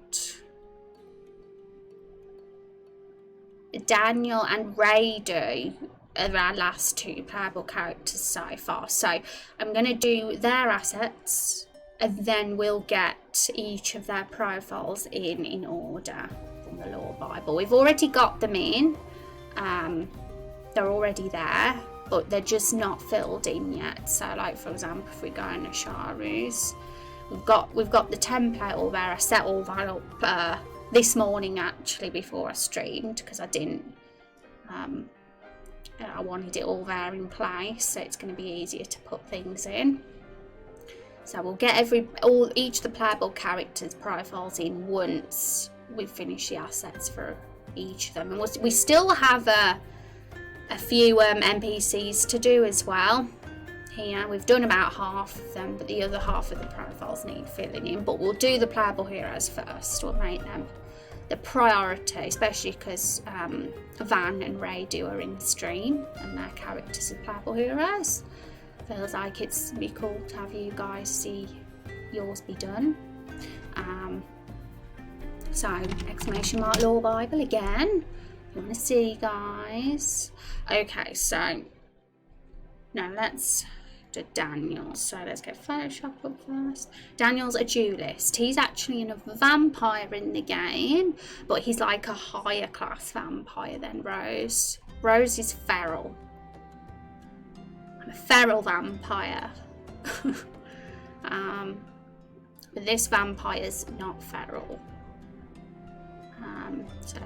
A: Daniel and Raidu are our last two playable characters so far. So I'm going to do their assets and then we'll get each of their profiles in order. The Law Bible. We've already got them in. They're already there, but they're just not filled in yet. So, like for example, if we go in Asharu's, we've got the template all there. I set all that up this morning actually before I streamed because I didn't. I wanted it all there in place, so it's going to be easier to put things in. So we'll get each of the playable characters' profiles in once we've finished the assets for each of them, and we still have a few NPCs to do as well. Here we've done about half of them, but the other half of the profiles need filling in. But we'll do the playable heroes first. We'll make them the priority, especially because Van and Raidu are in the stream and their characters are playable heroes. Feels like it's be cool to have you guys see yours be done. So, exclamation mark Law Bible again. If you want to see, guys. Okay, so now let's do Daniel. So let's get Photoshop up first. Daniel's a duelist. He's actually a vampire in the game, but he's like a higher class vampire than Rose. Rose is feral. I'm a feral vampire. But this vampire's not feral. So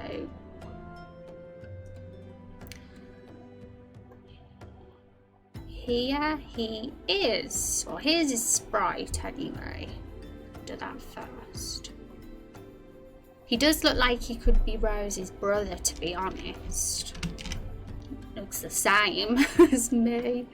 A: here he is. Well, here's his sprite anyway. Do that first. He does look like he could be Rose's brother, to be honest. Looks the same as me.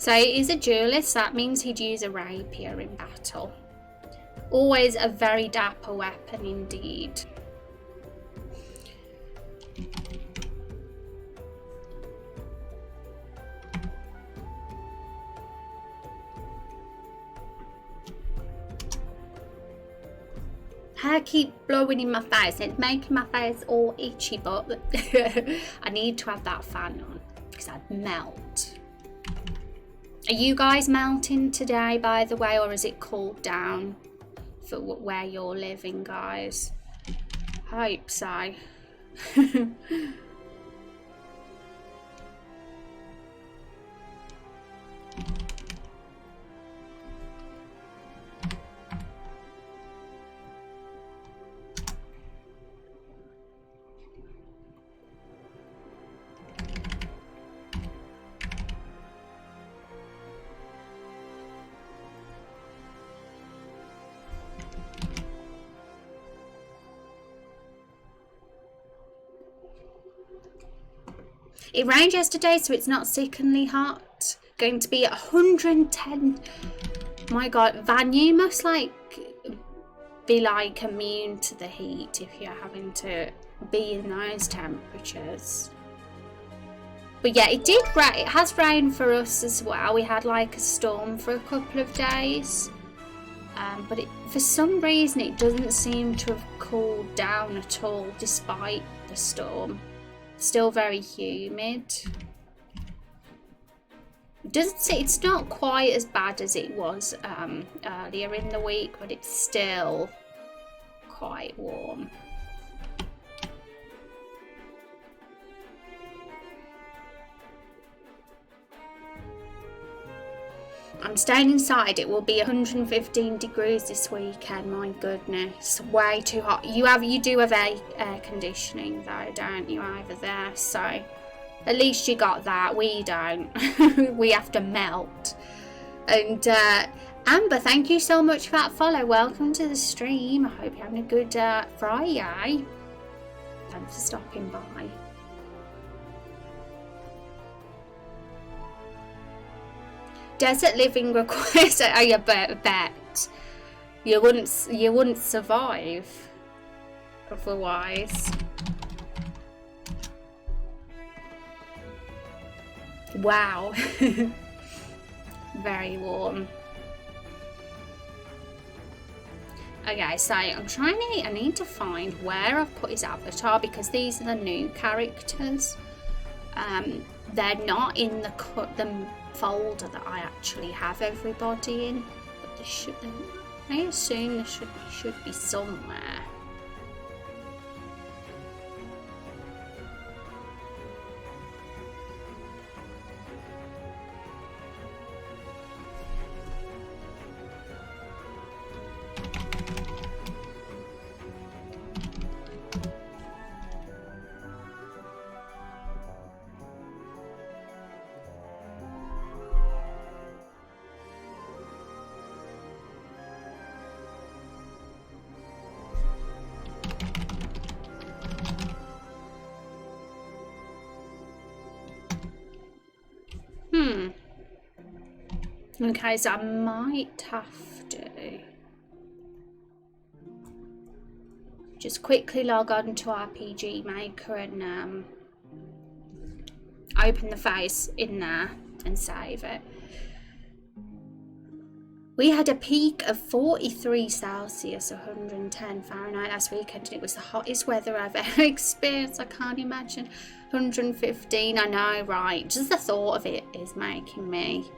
A: So he's a duelist, that means he'd use a rapier in battle. Always a very dapper weapon indeed. Hair keep blowing in my face. It's making my face all itchy, but I need to have that fan on because I'd melt. Are you guys melting today, by the way, or is it cooled down for where you're living, guys? I hope so. It rained yesterday, so it's not sickeningly hot. Going to be at 110. My God, Van, you must like be like immune to the heat if you're having to be in those temperatures. But yeah, it did rain. It has rained for us as well. We had like a storm for a couple of days, but for some reason it doesn't seem to have cooled down at all despite the storm. Still very humid. It's not quite as bad as it was earlier in the week, but it's still quite warm. I'm staying inside. It will be 115 degrees this weekend. My goodness, way too hot. You do have air conditioning though, don't you, over there? So at least you got that. We don't. We have to melt. And Amber, thank you so much for that follow. Welcome to the stream. I hope you're having a good Friday. Thanks for stopping by. Desert living requires I bet you wouldn't survive otherwise. Wow. Very warm. Okay, so I need to find where I've put his avatar because these are the new characters. They're not in the folder that I actually have everybody in, but I assume there should be somewhere. Okay, so I might have to just quickly log on to RPG Maker and open the face in there and save it. We had a peak of 43 Celsius, 110 Fahrenheit last weekend, and it was the hottest weather I've ever experienced. I can't imagine. 115, I know, right? Just the thought of it is making me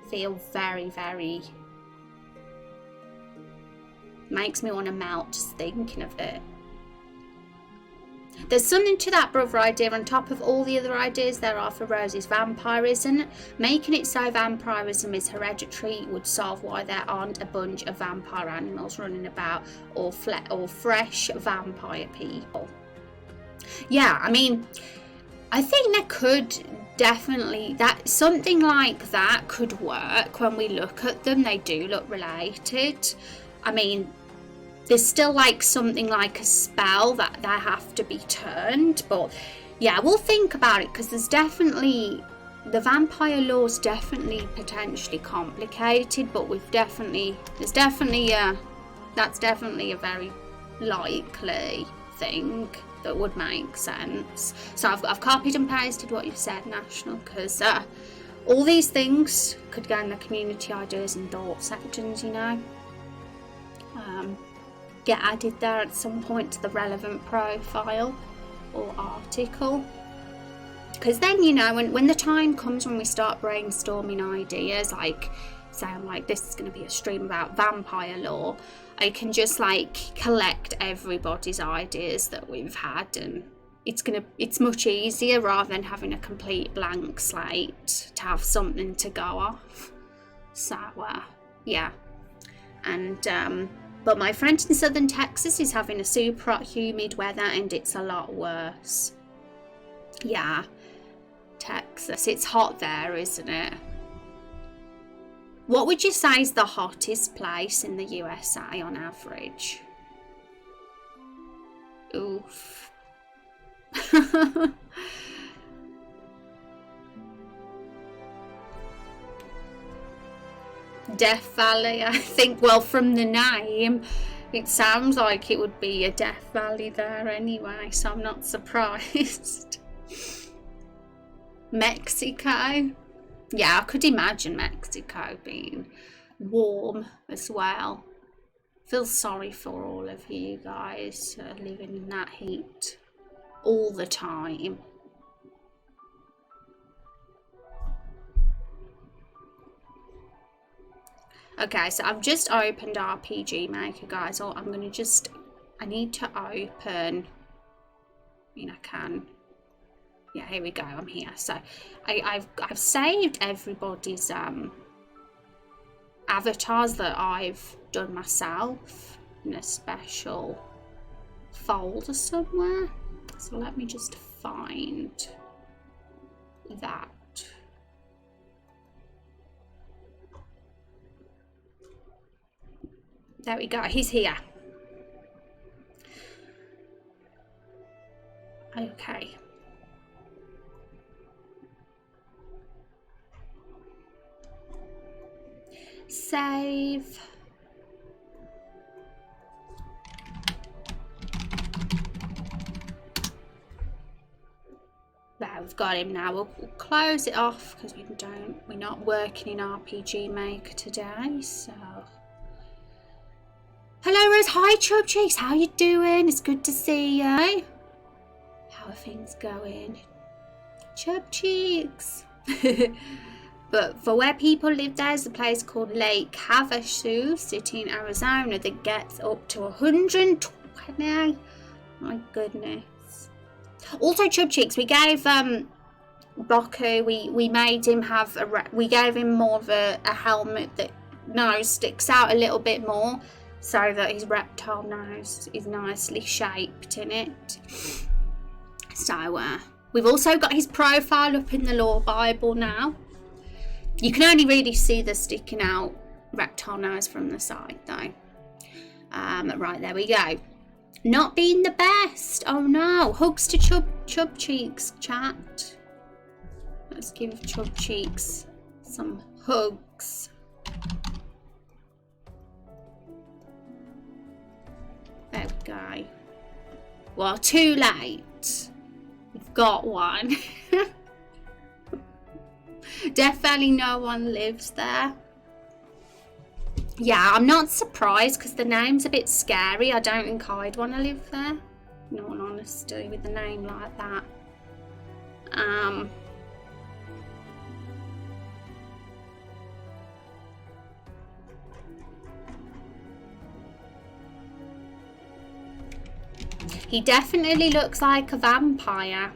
A: feel very, very... makes me want to melt just thinking of it. There's something to that brother idea on top of all the other ideas there are for Rose's vampirism. Making it so vampirism is hereditary would solve why there aren't a bunch of vampire animals running about or fresh vampire people. Yeah, I mean, I think there could definitely, that something like that could work. When we look at them, they do look related. I mean, there's still like something like a spell that they have to be turned, but yeah, we'll think about it because there's definitely the vampire lore's definitely potentially complicated, but that's definitely a very likely thing that would make sense. So I've copied and pasted what you've said, National, because all these things could go in the community ideas and thought sections, you know. Get added there at some point to the relevant profile or article. Because then, you know, when the time comes when we start brainstorming ideas, like, say I'm like, this is going to be a stream about vampire lore, I can just like collect everybody's ideas that we've had, and it's much easier rather than having a complete blank slate to have something to go off. So, yeah. And, but my friend in southern Texas is having a super hot, humid weather, and it's a lot worse. Yeah. Texas, it's hot there, isn't it? What would you say is the hottest place in the USA on average? Oof. Death Valley, I think. Well, from the name, it sounds like it would be a Death Valley there anyway, so I'm not surprised. Mexico. Yeah, I could imagine Mexico being warm as well. Feel sorry for all of you guys living in that heat all the time. Okay, so I've just opened RPG Maker, guys. So I need to open, I mean, I can. Yeah, here we go, I'm here. So I've saved everybody's avatars that I've done myself in a special folder somewhere. So let me just find that. There we go, he's here. Okay. Save. There, we've got him now. We'll close it off because we're not working in RPG Maker today. So, hello Rose. Hi Chub Cheeks. How you doing? It's good to see you. How are things going? Chub Cheeks. But for where people live, there's a place called Lake Havasu, city in Arizona, that gets up to 120. My goodness. Also, Chub Cheeks, we gave Boku, we made him have we gave him more of a helmet that nose sticks out a little bit more, so that his reptile nose is nicely shaped in it. So we've also got his profile up in the Lore Bible now. You can only really see the sticking out reptile nose from the side though. Right, there we go. Not being the best. Oh no. Hugs to Chub Cheeks, chat. Let's give Chub Cheeks some hugs. There we go. Well, too late. We've got one. Definitely no one lives there. Yeah, I'm not surprised because the name's a bit scary. I don't think I'd want to live there, in all honesty, with a name like that. He definitely looks like a vampire.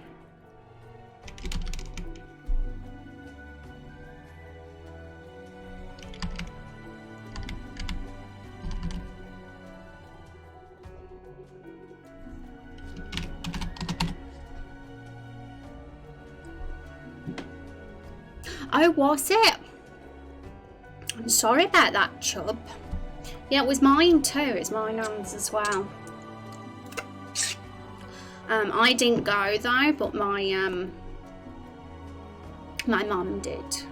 A: Oh, was it? I'm sorry about that, Chub. Yeah, it was mine too. It's my nan's as well. I didn't go though, but my My mum did.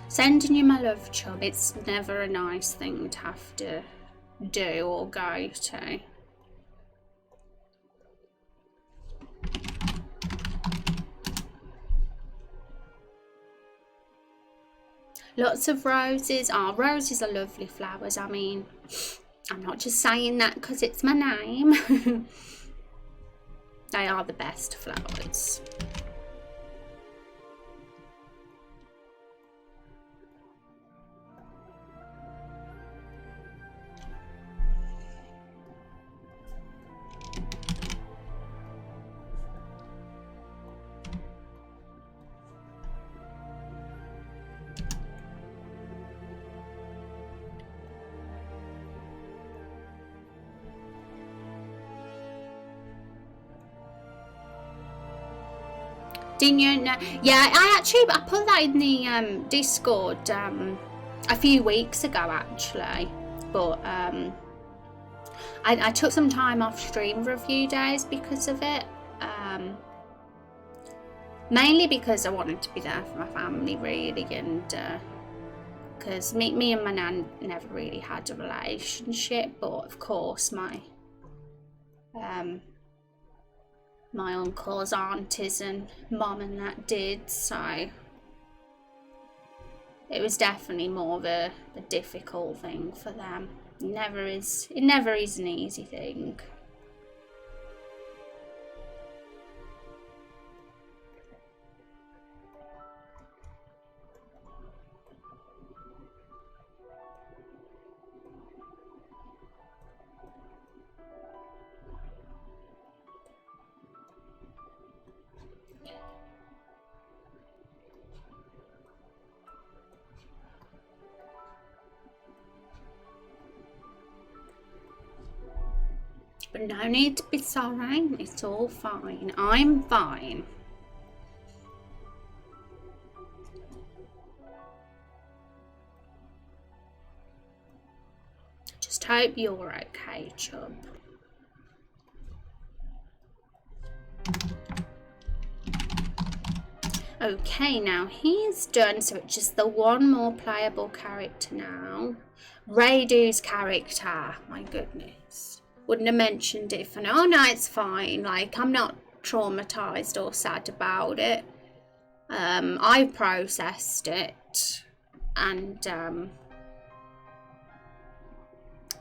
A: Sending you my love, chum. It's never a nice thing to have to do or go to. Lots of roses. Oh, roses are lovely flowers. I mean, I'm not just saying that because it's my name. They are the best flowers. Didn't you know? Yeah, I put that in the Discord a few weeks ago actually, but I took some time off stream for a few days because of it. Mainly because I wanted to be there for my family really, and because me and my nan never really had a relationship, but of course my my uncles, aunties and mum and that did, so it was definitely more of a difficult thing for them. It never is an easy thing. But no need to be sorry, it's all fine. I'm fine. Just hope you're okay, chub. Okay, now he's done, so it's just the one more playable character now. Raidu's character, my goodness. Wouldn't have mentioned it for now. Oh no, it's fine. Like, I'm not traumatized or sad about it. I've processed it, and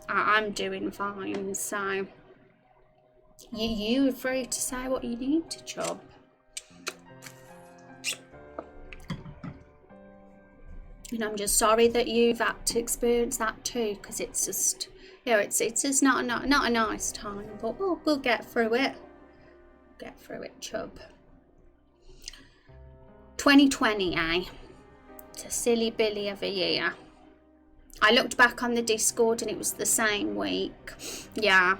A: I'm doing fine. So you are free to say what you need to, chub. And I'm just sorry that you've had to experience that too, because it's just, you know, it's just not a nice time, but we'll get through it. Get through it, chub. 2020, eh? It's a silly billy of a year. I looked back on the Discord and it was the same week. Yeah.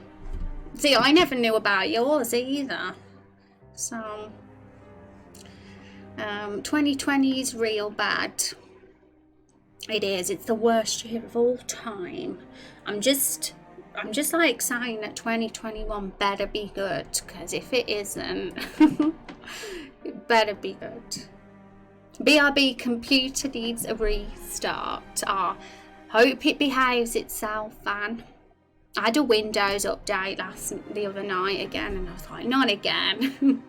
A: See, I never knew about yours either. So 2020 is real bad. It is. It's the worst year of all time. I'm just like saying that 2021 better be good, because if it isn't, it better be good. BRB computer needs a restart. Hope it behaves itself, Van. I had a Windows update the other night again, and I was like, not again.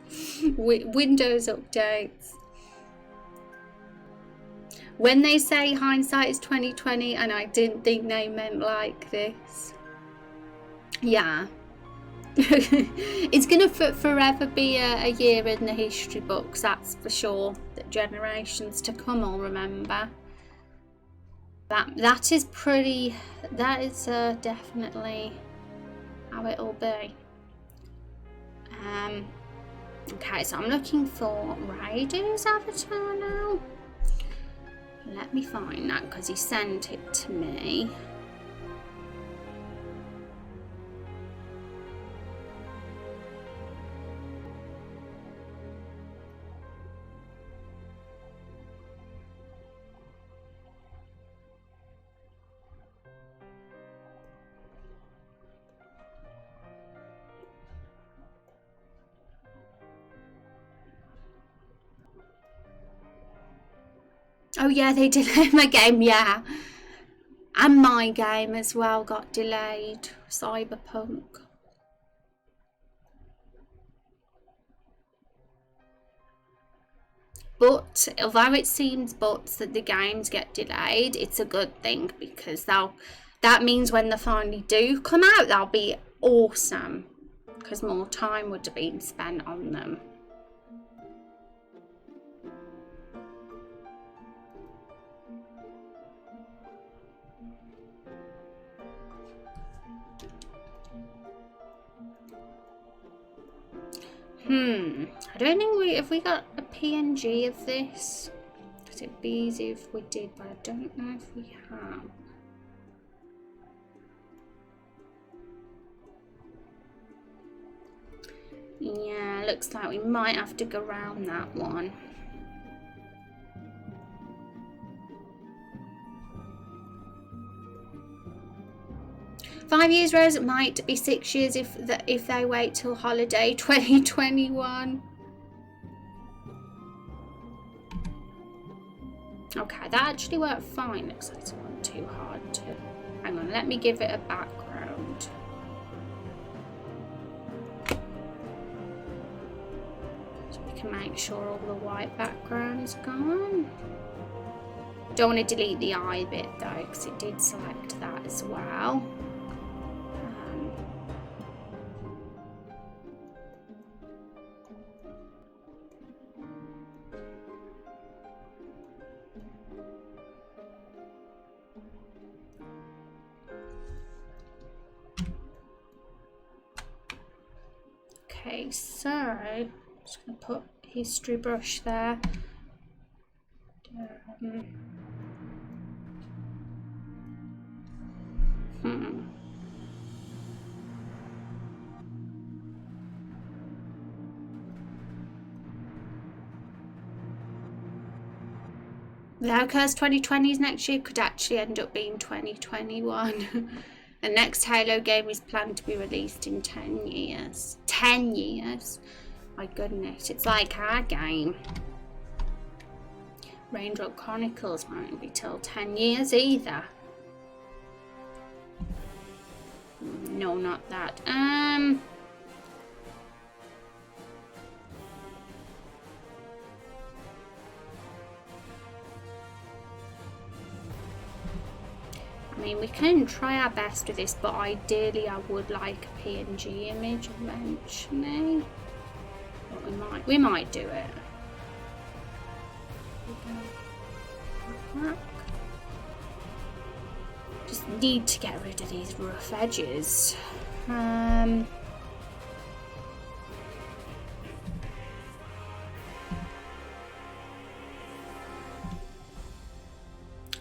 A: Windows updates. When they say hindsight is 2020, and I didn't think they meant like this. Yeah. It's gonna forever be a year in the history books, that's for sure, that generations to come will remember. That is definitely how it'll be. Okay, so I'm looking for Raidu's avatar now. Let me find that, because he sent it to me. Oh yeah, they delayed my game, yeah. And my game as well got delayed. Cyberpunk. But although it seems that the games get delayed, it's a good thing because that means when they finally do come out, they'll be awesome because more time would have been spent on them. I don't think have we got a PNG of this? Because it'd be easy if we did, but I don't know if we have. Yeah, looks like we might have to go around that one. $5 Rose, it might be 6 years if they wait till holiday 2021. Okay, that actually worked fine. Looks like it's not too hard to. Hang on, let me give it a background. So we can make sure all the white background's gone. Don't want to delete the eye bit though, because it did select that as well. Okay, so I'm just going to put history brush there. Now, because 2020's next year could actually end up being 2021. The next Halo game is planned to be released in 10 years. 10 years? My goodness, it's like our game. Raindrop Chronicles won't be till 10 years either. No, not that. I mean, we can try our best with this, but ideally I would like a PNG image eventually. But we might do it. Just need to get rid of these rough edges.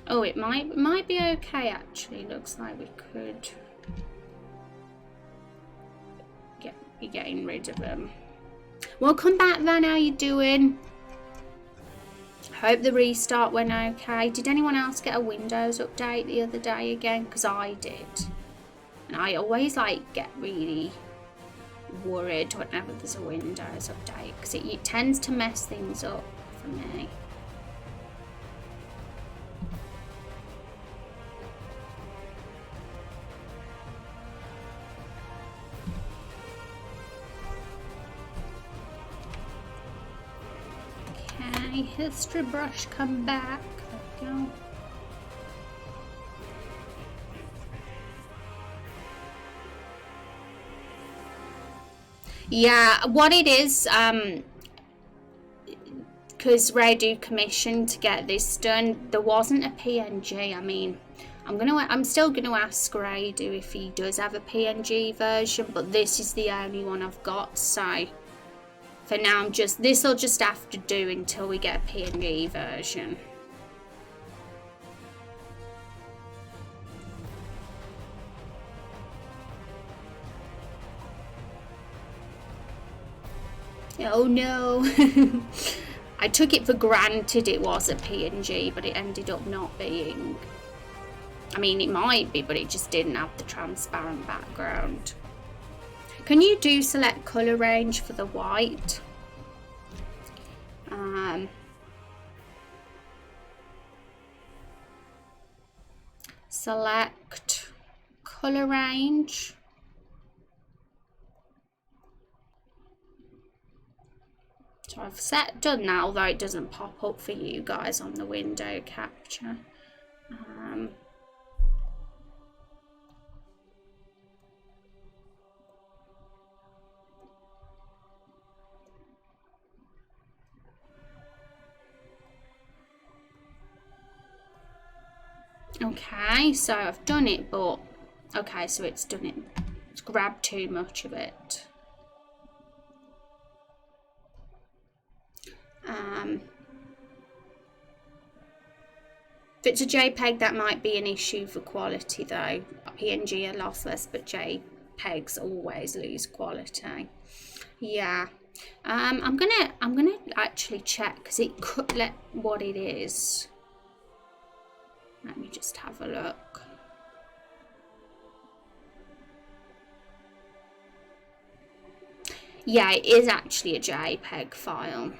A: Oh, it might be okay actually. Looks like we could be getting rid of them. Well, come back then. How you doing? Hope the restart went okay. Did anyone else get a Windows update the other day again? Because I did. And I always get really worried whenever there's a Windows update because it tends to mess things up for me. History brush, come back. There we go. Yeah, what it is, because Ray commissioned to get this done, there wasn't a PNG. I mean, I'm still gonna ask Ray if he does have a PNG version, but this is the only one I've got, so for now this'll just have to do until we get a PNG version. Oh no. I took it for granted it was a PNG, but it ended up not being. I mean, it might be, but it just didn't have the transparent background. Can you do select colour range for the white? select color range. So I've done that, although it doesn't pop up for you guys on the window capture. Okay, so I've done it, but okay, so it's done it. It's grabbed too much of it. If it's a JPEG, that might be an issue for quality though. PNG are lossless, but JPEGs always lose quality. Yeah. I'm gonna actually check, because it could let what it is. Let me just have a look. Yeah, it is actually a JPEG file.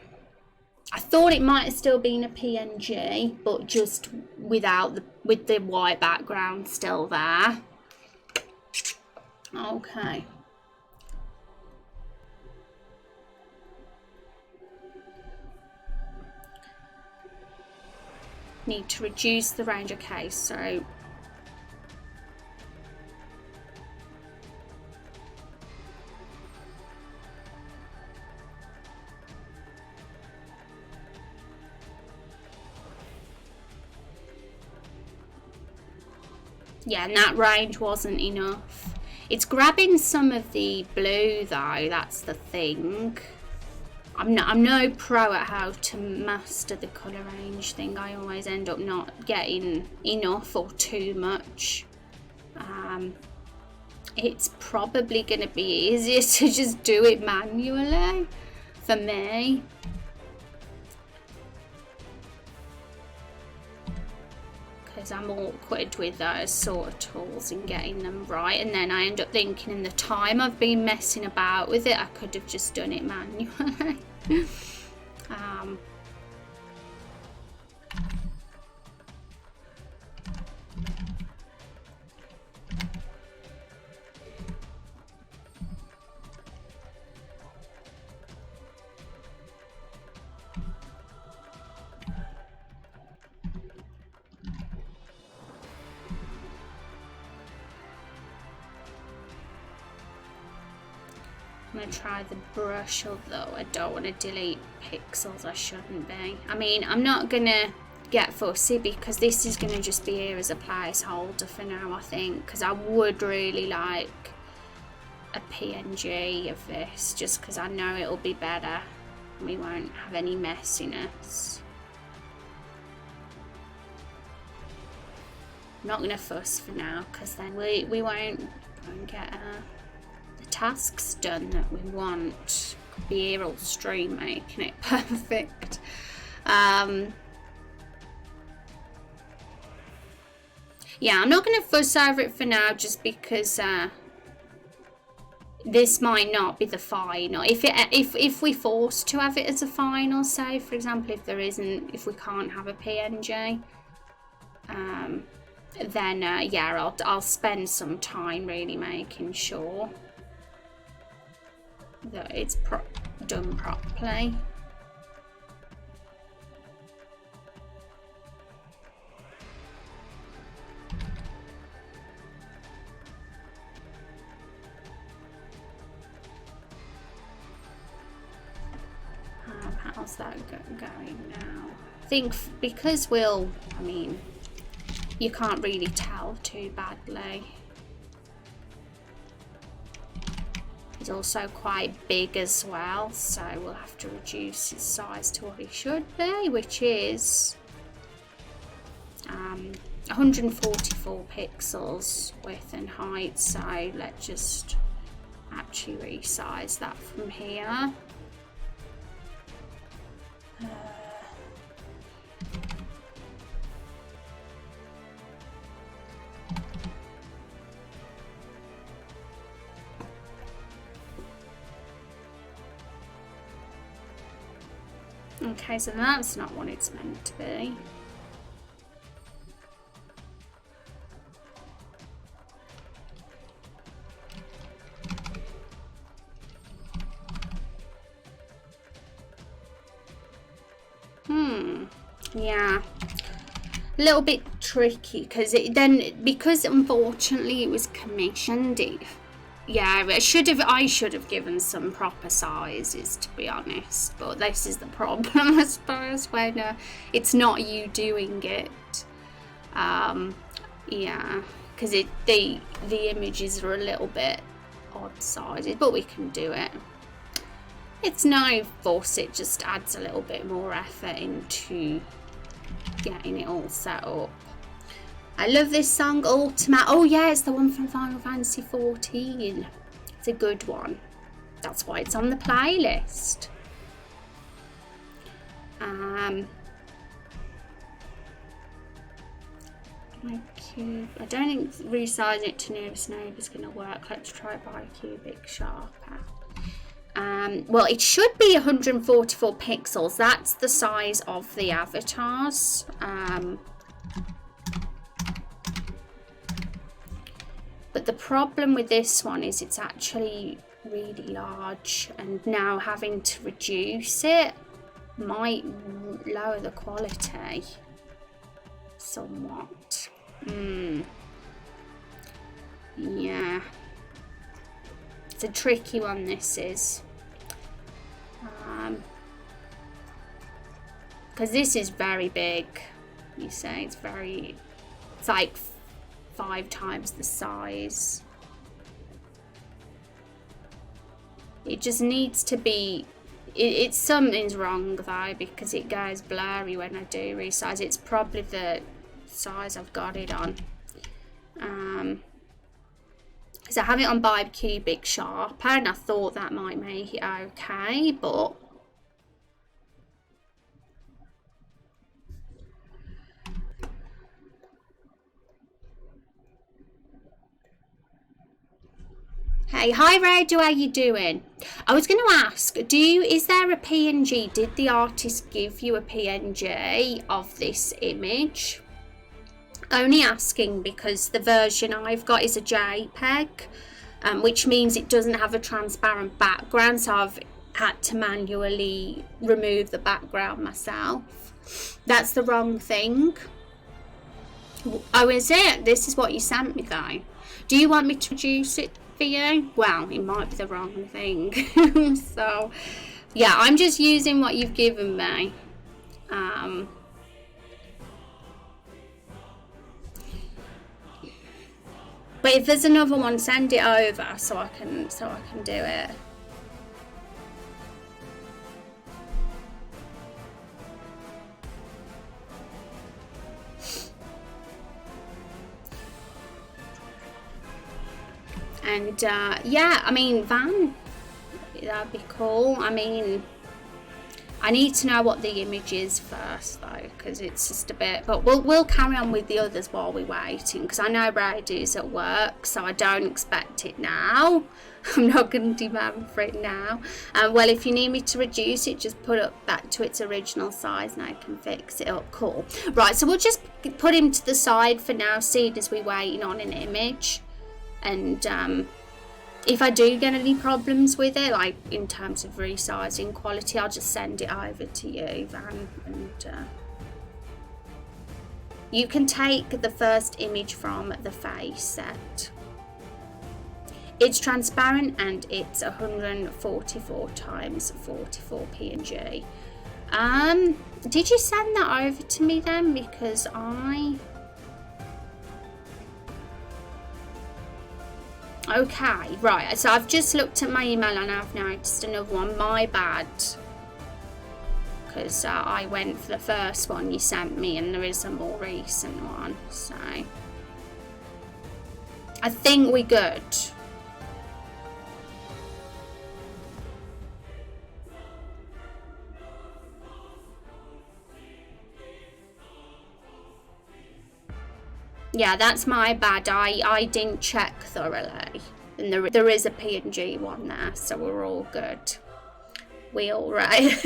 A: I thought it might have still been a PNG, but just with the white background still there. Okay. Need to reduce the range. Okay, so yeah, and that range wasn't enough. It's grabbing some of the blue though, that's the thing. I'm no pro at how to master the colour range thing. I always end up not getting enough or too much. It's probably going to be easier to just do it manually for me. Because I'm awkward with those sort of tools and getting them right, and then I end up thinking in the time I've been messing about with it, I could have just done it manually. I'm going to try the brush, although I don't want to delete pixels. I shouldn't be. I mean, I'm not going to get fussy, because this is going to just be here as a placeholder for now, I think, because I would really like a PNG of this, just because I know it'll be better and we won't have any messiness. I'm not going to fuss for now, because then we won't get the tasks done that we want. Could be here all stream making it perfect. Yeah, I'm not going to fuss over it for now, just because this might not be the final. If we're forced to have it as a final, say for example, if we can't have a PNG, then yeah, I'll spend some time really making sure that it's done properly. How's that going now? I think because I mean, you can't really tell too badly. He's also quite big as well, so we'll have to reduce his size to what he should be, which is 144 pixels width and height. So let's just actually resize that from here. Okay, so that's not what it's meant to be. Yeah. A little bit tricky because because unfortunately it was commissioned, I should have given some proper sizes, to be honest, but this is the problem, I suppose, when it's not you doing it. Yeah, because the images are a little bit odd sizes, but we can do it. It's no fuss, it just adds a little bit more effort into getting it all set up. I love this song, Ultima. Oh yeah, it's the one from Final Fantasy 14. It's a good one. That's why it's on the playlist. My cube. I don't think resizing it to nearest neighbour is going to work. Let's try bicubic sharper. Well, it should be 144 pixels. That's the size of the avatars. But the problem with this one is it's actually really large, and now having to reduce it might lower the quality somewhat. Yeah. It's a tricky one, this is. Because this is very big. You say it's like 5 times the size. It just needs to be, it's something's wrong though, because it goes blurry when I do resize. It's probably the size I've got it on. Because I have it on bicubic sharper, and I thought that might make it okay, but hey, hi Radu, how you doing? I was going to ask, is there a PNG? Did the artist give you a PNG of this image? Only asking because the version I've got is a JPEG, which means it doesn't have a transparent background, so I've had to manually remove the background myself. That's the wrong thing. Oh, is it? This is what you sent me though. Do you want me to reduce it for you? Well, it might be the wrong thing. So yeah, I'm just using what you've given me. But if there's another one, send it over so I can do it. And yeah, I mean, Van, that'd be cool. I mean, I need to know what the image is first though, because it's just a bit, but we'll carry on with the others while we're waiting, because I know Brady's at work, so I don't expect it now. I'm not going to demand for it now. Well, if you need me to reduce it, just put it back to its original size and I can fix it up. Cool. Right, so we'll just put him to the side for now, seeing as we're waiting on an image. And if I do get any problems with it, like in terms of resizing quality, I'll just send it over to you, Van, and you can take the first image from the face set. It's transparent and it's 144 times 44 PNG. Did you send that over to me then? Because okay, right, so I've just looked at my email and I've noticed another one. My bad, because I went for the first one you sent me and there is a more recent one, so I think we're good. Yeah, that's my bad. I didn't check thoroughly. And there is a PNG one there, so we're all good. We all right.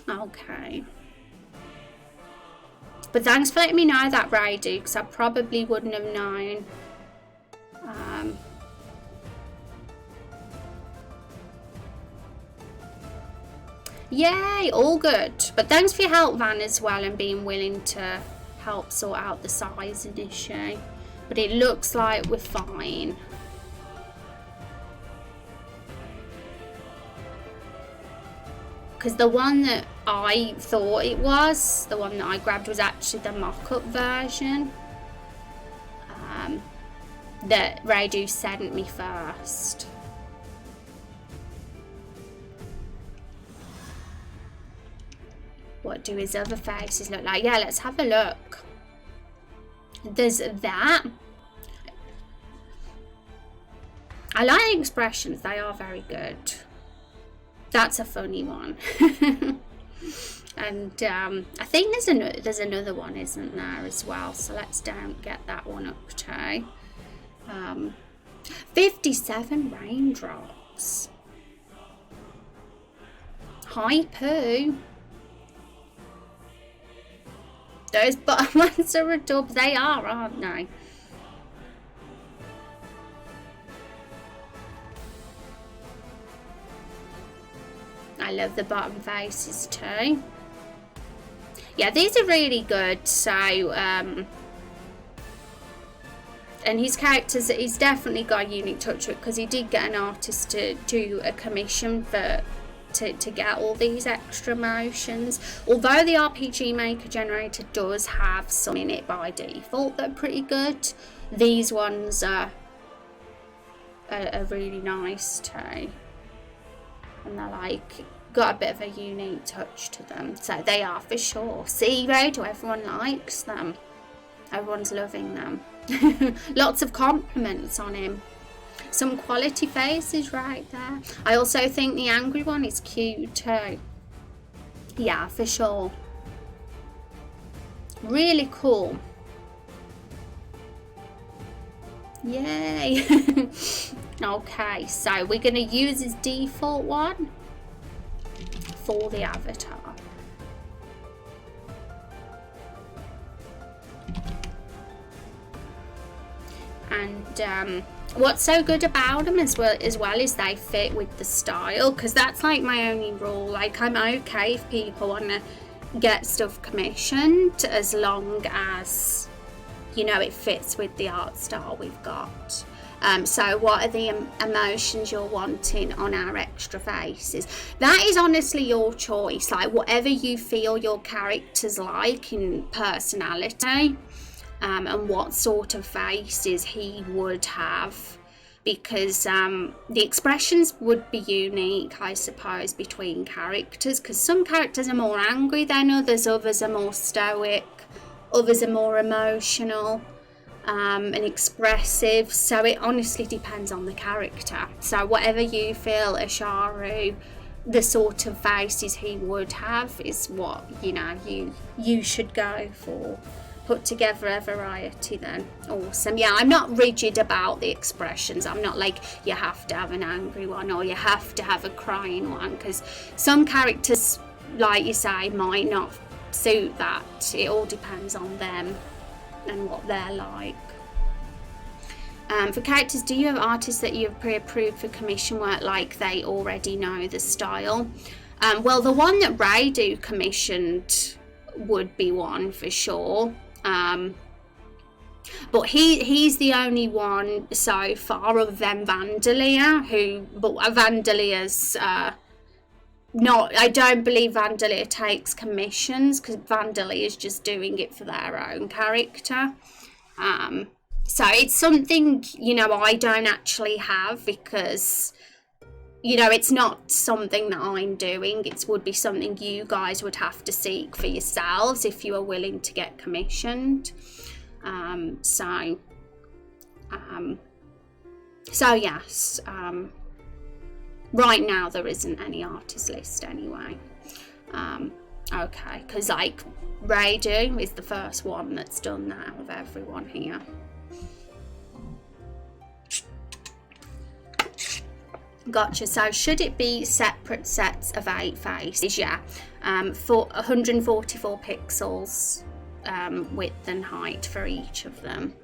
A: Okay. But thanks for letting me know that, Brady, because I probably wouldn't have known. Yay, all good. But thanks for your help, Van, as well, and being willing to help sort out the sizing issue. But it looks like we're fine. Because the one that I thought it was, the one that I grabbed, was actually the mock-up version that Radu sent me first. What do his other faces look like? Yeah, let's have a look. There's that. I like the expressions, they are very good. That's a funny one. And I think there's another one, isn't there, as well? So let's get that one up too. 57 raindrops. Hi, Pooh. Those bottom ones are a dub. They are, aren't they? I love the bottom faces too. Yeah, these are really good. So, and his characters, he's definitely got a unique touch to it, because he did get an artist to do a commission to get all these extra motions. Although the RPG Maker generator does have some in it by default that are pretty good, these ones are really nice too. And they're like got a bit of a unique touch to them, so they are for sure. See, Rado, everyone likes them, everyone's loving them. Lots of compliments on him, some quality faces right there. I also think the angry one is cute too. Yeah, for sure, really cool. Yay. Okay, so we're going to use his default one for the avatar. And what's so good about them as well is they fit with the style, because that's like my only rule. Like, I'm okay if people want to get stuff commissioned as long as, you know, it fits with the art style we've got. So what are the emotions you're wanting on our extra faces? That is honestly your choice, like whatever you feel your character's like in personality, and what sort of faces he would have, because the expressions would be unique, I suppose, between characters, because some characters are more angry than others are more stoic, others are more emotional and expressive. So it honestly depends on the character. So whatever you feel Asharu, the sort of faces he would have, is what, you know, you should go for. Put together a variety then. Awesome. Yeah, I'm not rigid about the expressions. I'm not like you have to have an angry one or you have to have a crying one, because some characters, like you say, might not suit that. It all depends on them and what they're like. For characters, do you have artists that you have pre-approved for commission work, like they already know the style? Well, the one that Radu commissioned would be one for sure. But he's the only one so far other than Vandalia, but Vandalia's not, I don't believe Vandalia takes commissions, because Vandalia is just doing it for their own character. So it's something, you know, I don't actually have, because, you know, it's not something that I'm doing. It would be something you guys would have to seek for yourselves if you are willing to get commissioned. So yes, right now there isn't any artist list anyway. Okay, because like Radu is the first one that's done that out of everyone here. Gotcha. So should it be separate sets of 8 faces? Yeah, for 144 pixels width and height for each of them.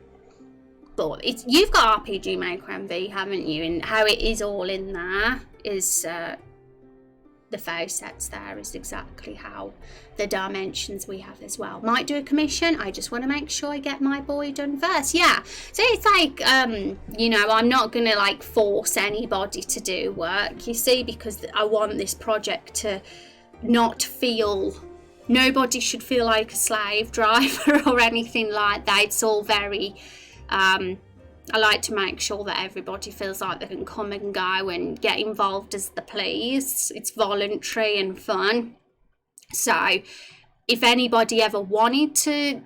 A: But you've got RPG Maker MV, haven't you? And how it is all in there is the facets there is exactly how the dimensions we have as well. Might do a commission. I just want to make sure I get my boy done first. Yeah, so it's like you know, I'm not gonna like force anybody to do work, you see, because I want this project to not feel, nobody should feel like a slave driver or anything like that. It's all very I like to make sure that everybody feels like they can come and go and get involved as they please. It's voluntary and fun. So if anybody ever wanted to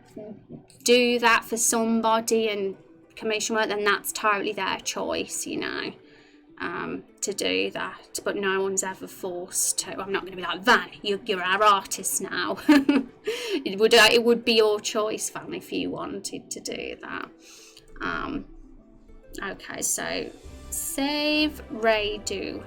A: do that for somebody and commission work, then that's totally their choice, you know, to do that. But no one's ever forced to. I'm not going to be like, Van, you're our artist now. It would be your choice, Van, if you wanted to do that. Okay, so save redo.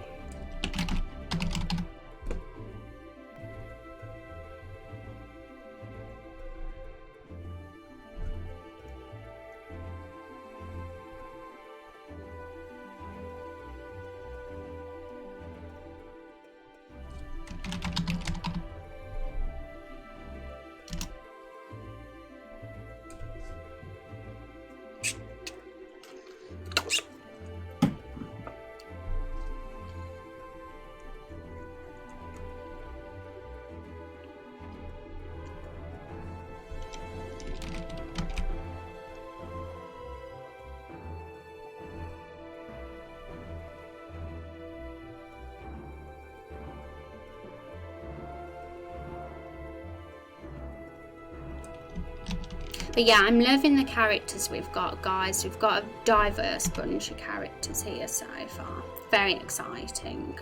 A: But yeah, I'm loving the characters we've got, guys. We've got a diverse bunch of characters here so far. Very exciting.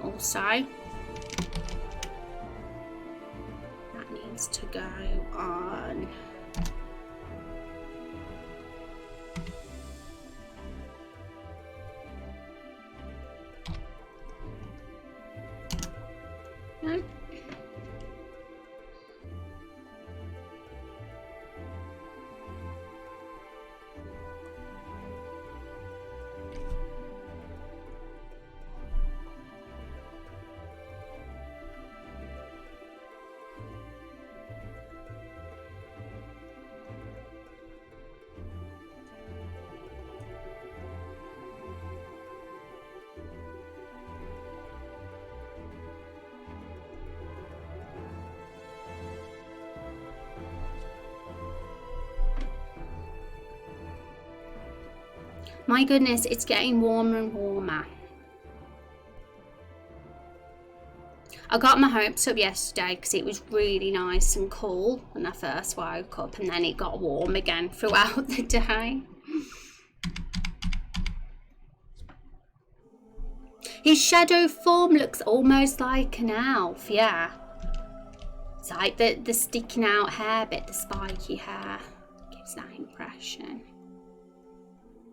A: Also, that needs to go on. No. My goodness, it's getting warmer and warmer. I got my hopes up yesterday because it was really nice and cool when I first woke up, and then it got warm again throughout the day. His shadow form looks almost like an elf, yeah. It's like the sticking out hair bit, the spiky hair, gives that impression.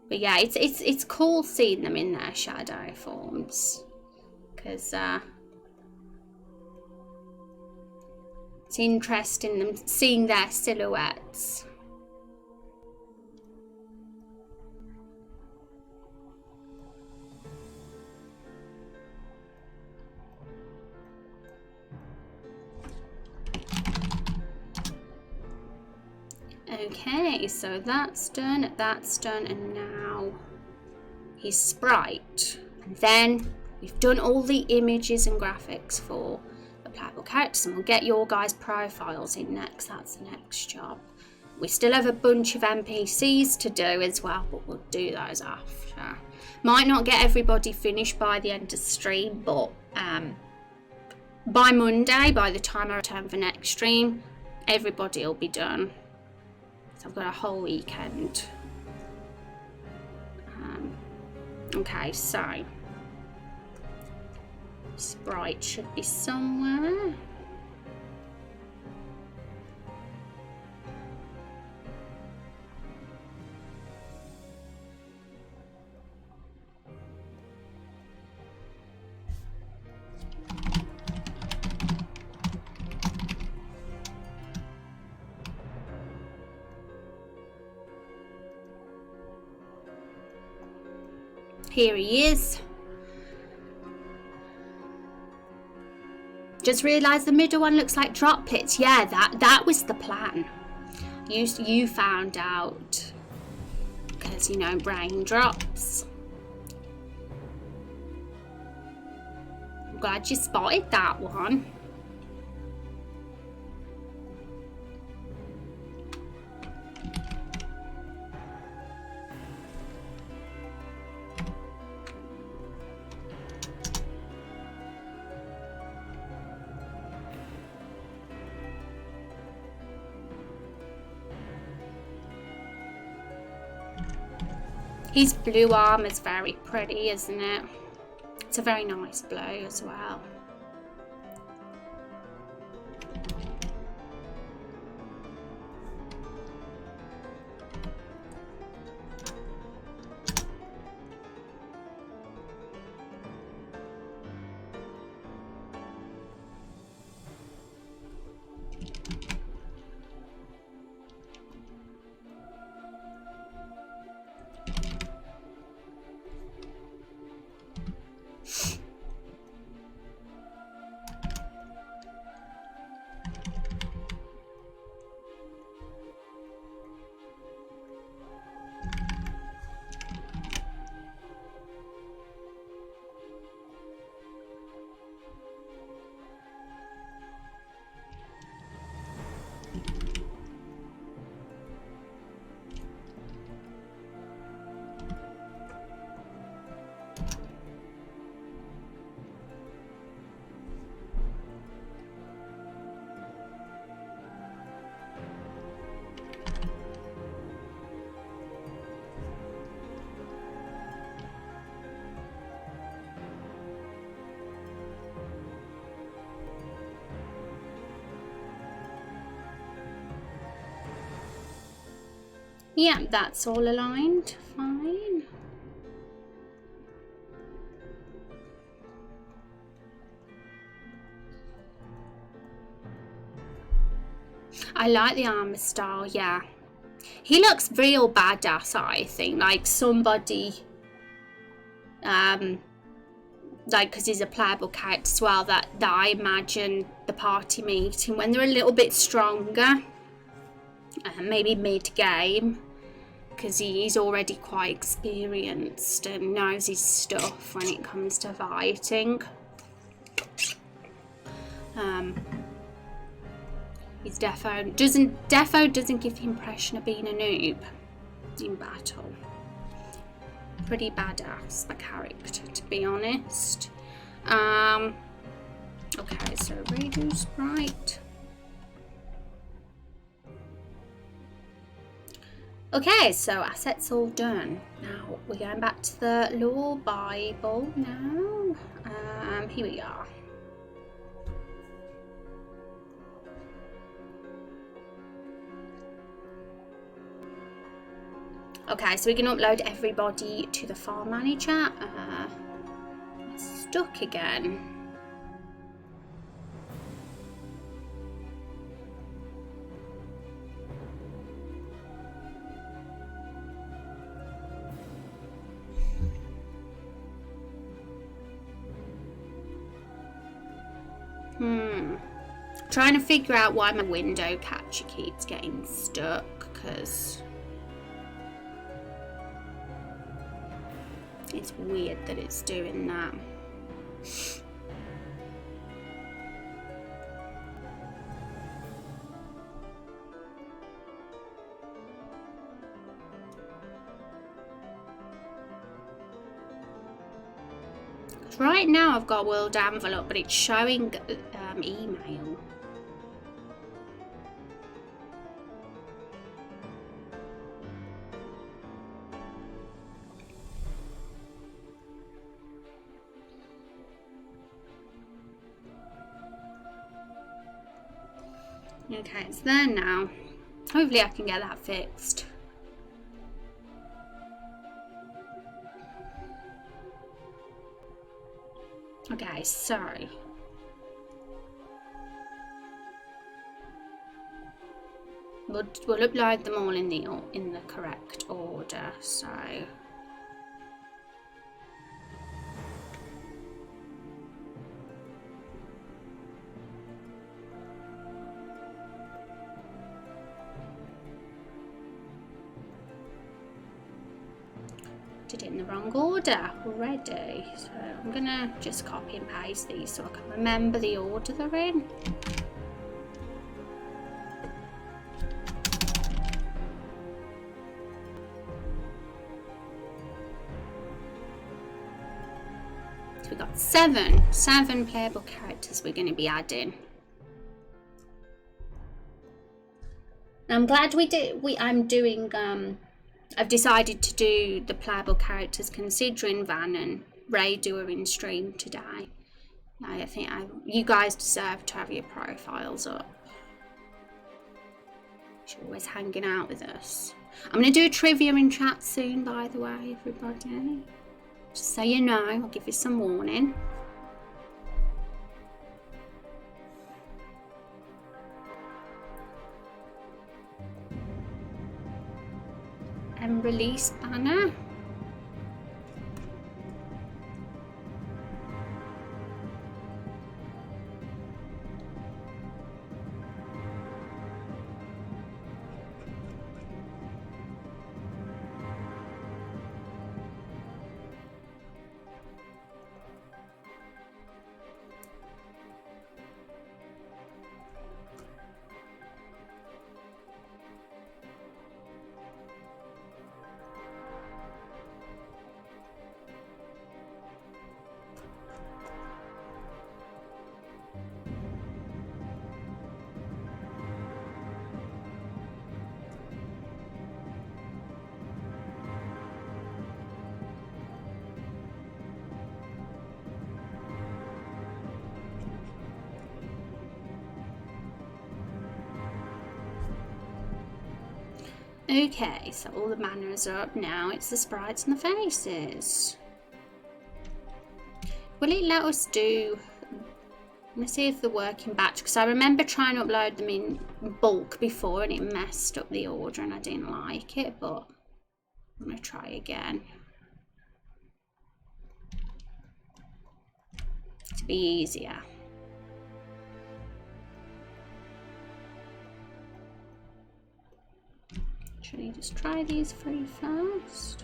A: But yeah, it's cool seeing them in their shadow forms, because it's interesting them seeing their silhouettes. Okay, so that's done, and now his sprite. And then we've done all the images and graphics for the playable characters, and we'll get your guys' profiles in next. That's the next job. We still have a bunch of NPCs to do as well, but we'll do those after. Might not get everybody finished by the end of the stream, but by Monday, by the time I return for next stream, everybody will be done. So I've got a whole weekend. Okay, so sprite should be somewhere. here he is. Just realised the middle one looks like droplets. Yeah, that was the plan. You found out. Because, you know, raindrops. I'm glad you spotted that one. His blue arm is very pretty, isn't it? It's a very nice blue as well. Yeah, that's all aligned. Fine. I like the armor style, yeah. He looks real badass, I think. Like somebody, like, because he's a playable character as well, that I imagine the party meeting when they're a little bit stronger. Maybe mid-game. Because he's already quite experienced and knows his stuff when it comes to fighting. His defo doesn't give the impression of being a noob in battle. Pretty badass, the character, to be honest. Okay, so redo sprite. Okay, so assets all done. Now we're going back to the lore Bible now. Here we are. Okay, so we can upload everybody to the file manager. It's stuck again. Trying to figure out why my window catcher keeps getting stuck, because it's weird that it's doing that. Right now I've got World Anvil up, but it's showing email. Okay, it's there now. Hopefully I can get that fixed. Okay, so we'll upload them all in the correct order. So did it in the wrong order already. So I'm gonna just copy and paste these so I can remember the order they're in. So we've got seven playable characters we're going to be adding. I'm glad I've decided to do the playable characters considering Van and Ray are in stream today. I think you guys deserve to have your profiles up. You're always hanging out with us. I'm going to do a trivia in chat soon, by the way, everybody. Just so you know, I'll give you some warning. And release banner. Okay, so all the banners are up now. It's the sprites and the faces. Will it let us do... Let's see if they're working batch, because I remember trying to upload them in bulk before and it messed up the order and I didn't like it, but I'm going to try again. To be easier. Should I just try these three first?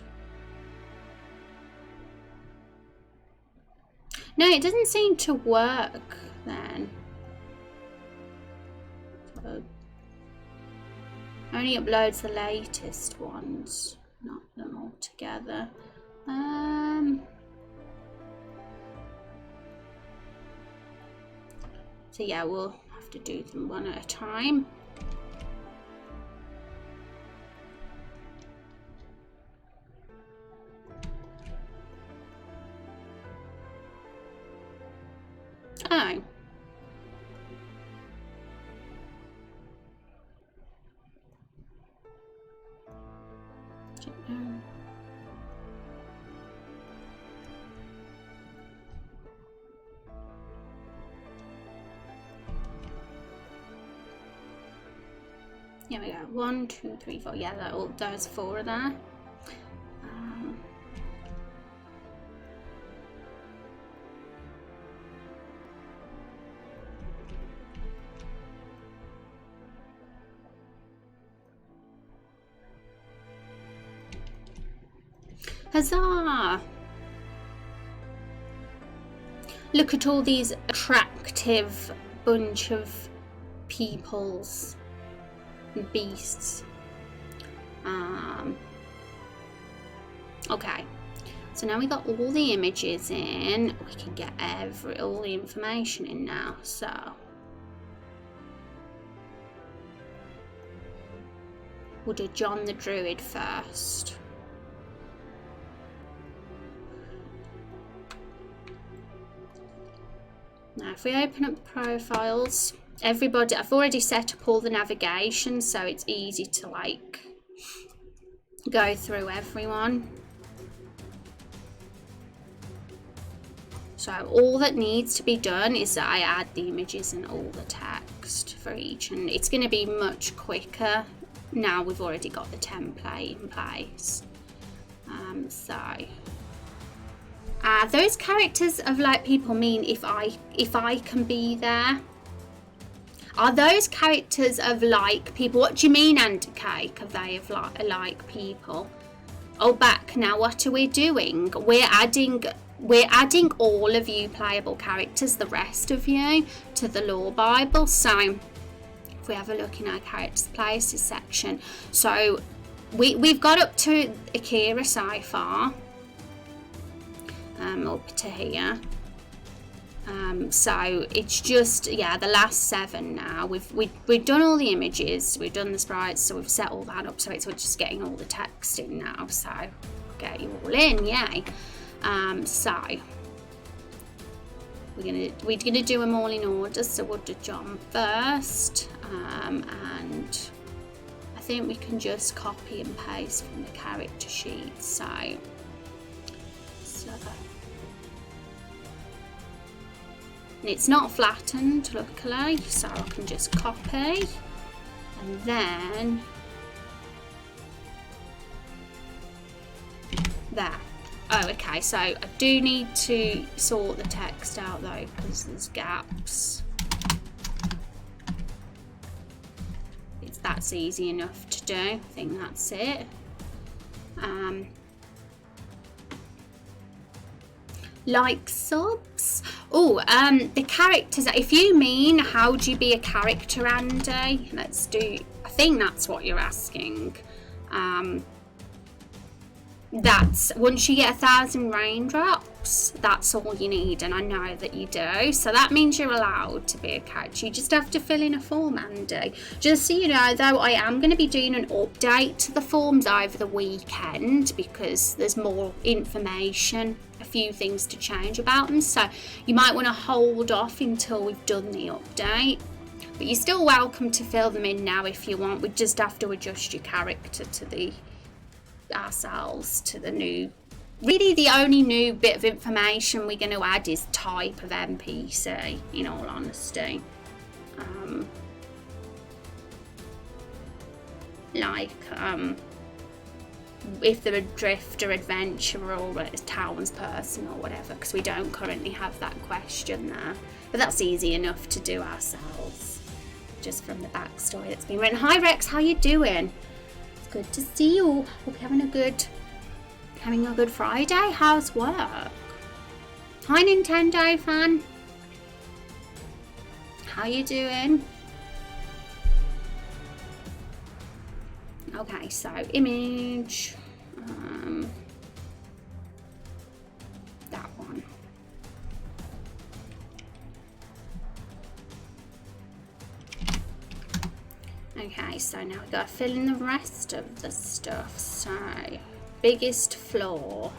A: No, it doesn't seem to work then. So only uploads the latest ones, not them all together. So yeah, we'll have to do them one at a time. Oh. Here we go. 1, 2, 3, 4. Yeah, that all those 4 are there. Huzzah! Look at all these attractive bunch of peoples and beasts. Okay, so now we got all the images in. We can get all the information in now. So we'll do John the Druid first. Now if we open up the profiles, everybody, I've already set up all the navigation so it's easy to like go through everyone. So all that needs to be done is that I add the images and all the text for each, and it's going to be much quicker now we've already got the template in place. Those characters of like people mean if I can be there. Are those characters of like people? What do you mean, Anticake? Are they of like people? Oh, back now. What are we doing? We're adding all of you playable characters, the rest of you, to the lore Bible. So if we have a look in our characters places section, so we've got up to Akira so far, up to here. So it's just, yeah, the last 7 now. We've done all the images, we've done the sprites, so we've set all that up. So it's just getting all the text in now. So get you all in, yay. So we're gonna do them all in order. So we'll do John first, and I think we can just copy and paste from the character sheet. So and it's not flattened, luckily, so I can just copy, and then there. Oh, okay, so I do need to sort the text out though, because there's gaps. That's easy enough to do. I think that's it. Like subs. Oh, the characters. If you mean how do you be a character, Andy? Let's do. I think that's what you're asking. That's once you get 1,000 raindrops, that's all you need, and I know that you do. So that means you're allowed to be a character. You just have to fill in a form, Andy. Just so you know, though, I am going to be doing an update to the forms over the weekend because there's more information, a few things to change about them. So you might want to hold off until we've done the update. But you're still welcome to fill them in now if you want. We just have to adjust your character to ourselves to the new. Really, the only new bit of information we're going to add is type of NPC, in all honesty. If they're a drifter, adventurer, or a townsperson or whatever, because we don't currently have that question there. But that's easy enough to do ourselves, just from the backstory that's been written. Hi Rex, how you doing? Good to see you. Hope you're having a good Friday. How's work? Hi Nintendo fan. How you doing? Okay, so image. That one. Okay, so now we've got to fill in the rest of the stuff. So, biggest flaw.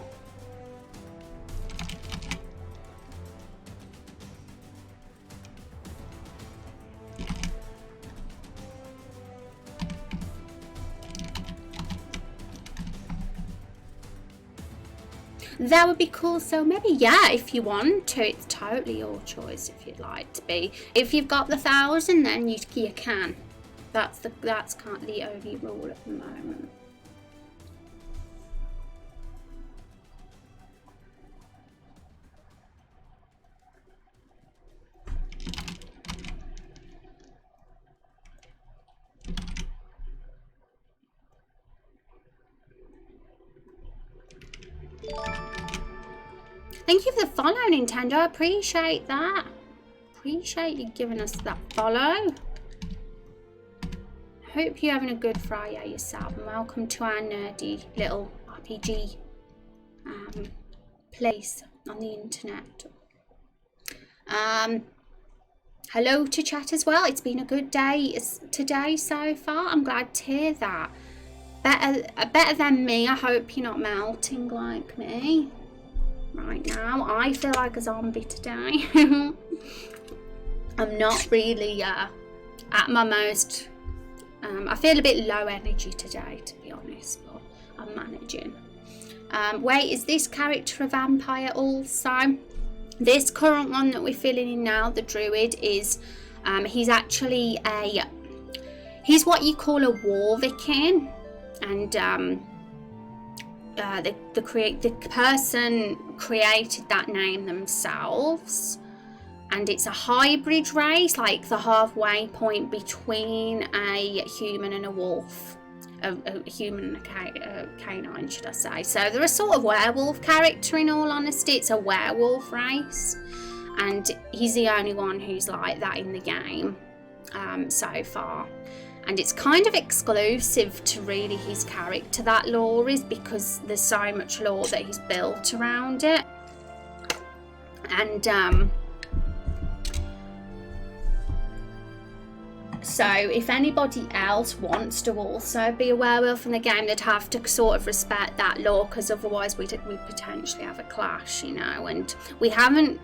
A: That would be cool. So maybe, yeah, if you want to, it's totally your choice if you'd like to be. If you've got the 1,000, then you can. That's kind of the only rule at the moment. Thank you for the follow, Nintendo. I appreciate that. Appreciate you giving us that follow. Hope you're having a good Friday yourself, and welcome to our nerdy little RPG place on the internet. Hello to chat as well. It's been a good day today so far. I'm glad to hear that. Better than me. I hope you're not melting like me right now. I feel like a zombie today. I'm not really at my most. I feel a bit low energy today, to be honest, but I'm managing. Wait, is this character a vampire also? This current one that we're filling in now, the druid, is he's actually he's what you call a war viking, and the person created that name themselves. And it's a hybrid race, like the halfway point between a human and a wolf. a human and a canine, should I say. So they're a sort of werewolf character, in all honesty. It's a werewolf race, and he's the only one who's like that in the game so far. And it's kind of exclusive to really his character, that lore is, because there's so much lore that he's built around it. And so if anybody else wants to also be a werewolf in the game, they'd have to sort of respect that law, because otherwise we potentially have a clash, you know. And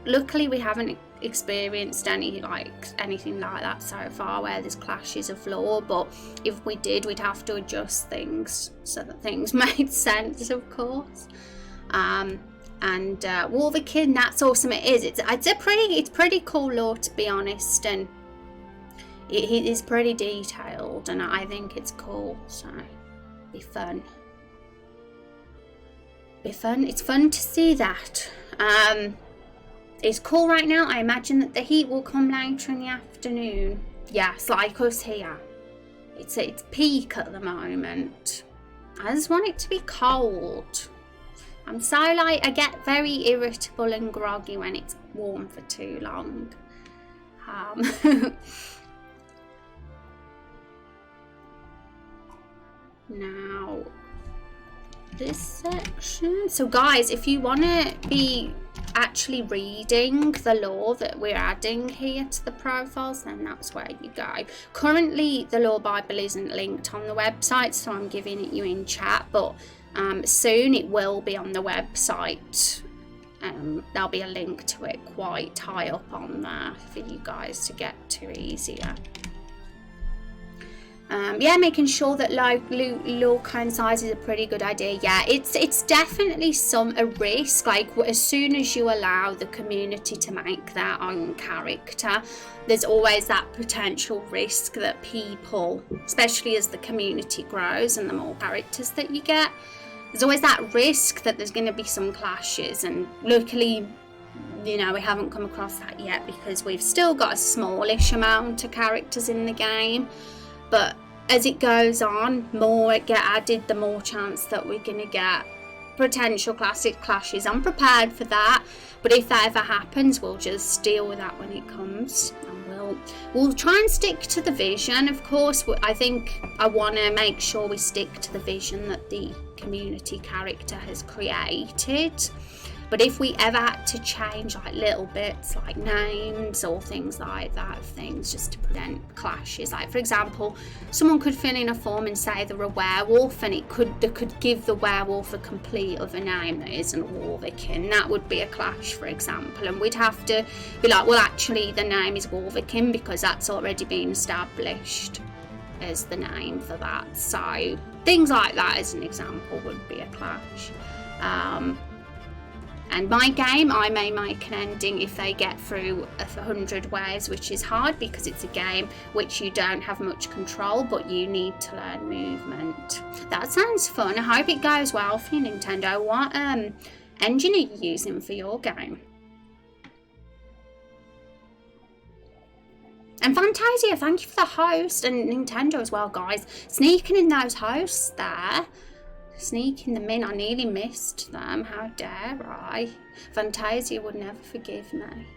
A: luckily we haven't experienced anything like that so far where there's clashes of law, but if we did, we'd have to adjust things so that things made sense, of course. And Wolverkin, that's awesome. It is. It's pretty cool lore, to be honest, and it is pretty detailed, and I think it's cool, so be fun. It's fun to see that. It's cool right now. I imagine that the heat will come later in the afternoon. Yes, like us here. It's peak at the moment. I just want it to be cold. I'm so I get very irritable and groggy when it's warm for too long. Now, this section. So guys, if you want to be actually reading the lore that we're adding here to the profiles, then that's where you go. Currently, the lore Bible isn't linked on the website, so I'm giving it you in chat, but soon it will be on the website. There'll be a link to it quite high up on there for you guys to get to easier. Yeah, making sure that low kind size is a pretty good idea. Yeah, it's definitely a risk. Like, as soon as you allow the community to make their own character, there's always that potential risk that people, especially as the community grows and the more characters that you get, there's always that risk that there's going to be some clashes. And luckily, you know, we haven't come across that yet, because we've still got a smallish amount of characters in the game. But as it goes on, more get added, the more chance that we're going to get potential classic clashes. I'm prepared for that, but if that ever happens, we'll just deal with that when it comes, and we'll try and stick to the vision. Of course, I think I want to make sure we stick to the vision that the community character has created. But if we ever had to change like little bits like names or things like that, things just to prevent clashes, like for example, someone could fill in a form and say they're a werewolf, and they could give the werewolf a complete other name that isn't Wolverkin. That would be a clash, for example, and we'd have to be like, well, actually the name is Wolverkin because that's already been established as the name for that. So things like that, as an example, would be a clash. And my game, I may make an ending if they get through 100 waves, which is hard because it's a game which you don't have much control, but you need to learn movement. That sounds fun. I hope it goes well for you, Nintendo. What engine are you using for your game? And Fantasia, thank you for the host, and Nintendo as well, guys. Sneaking in those hosts there. Sneaking them in. I nearly missed them. How dare I? Fantasia would never forgive me.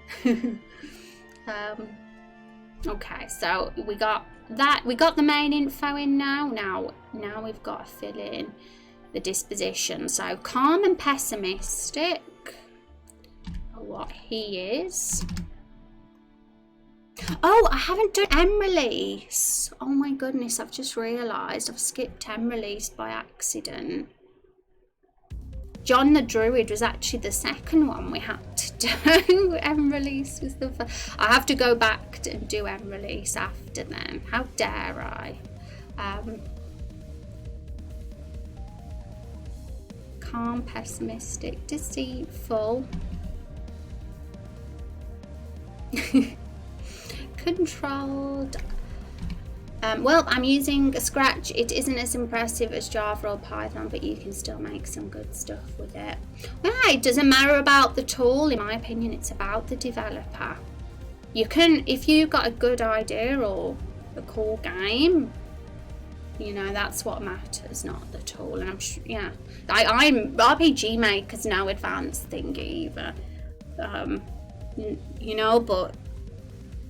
A: Okay, so we got that. We got the main info in now. Now we've got to fill in the disposition. So calm and pessimistic. What he is. Oh, I haven't done M release. Oh my goodness, I've just realised I've skipped M release by accident. John the Druid was actually the second one we had to do. M release was the first. I have to go back and do M release after then. How dare I? Calm, pessimistic, deceitful. Controlled. Well, I'm using a Scratch. It isn't as impressive as Java or Python, but you can still make some good stuff with it. Well, it doesn't matter about the tool. In my opinion, it's about the developer. You can, if you've got a good idea or a cool game, You know, that's what matters, not the tool. And I'm sure, yeah, I'm RPG Maker's no advanced thing either. You know, but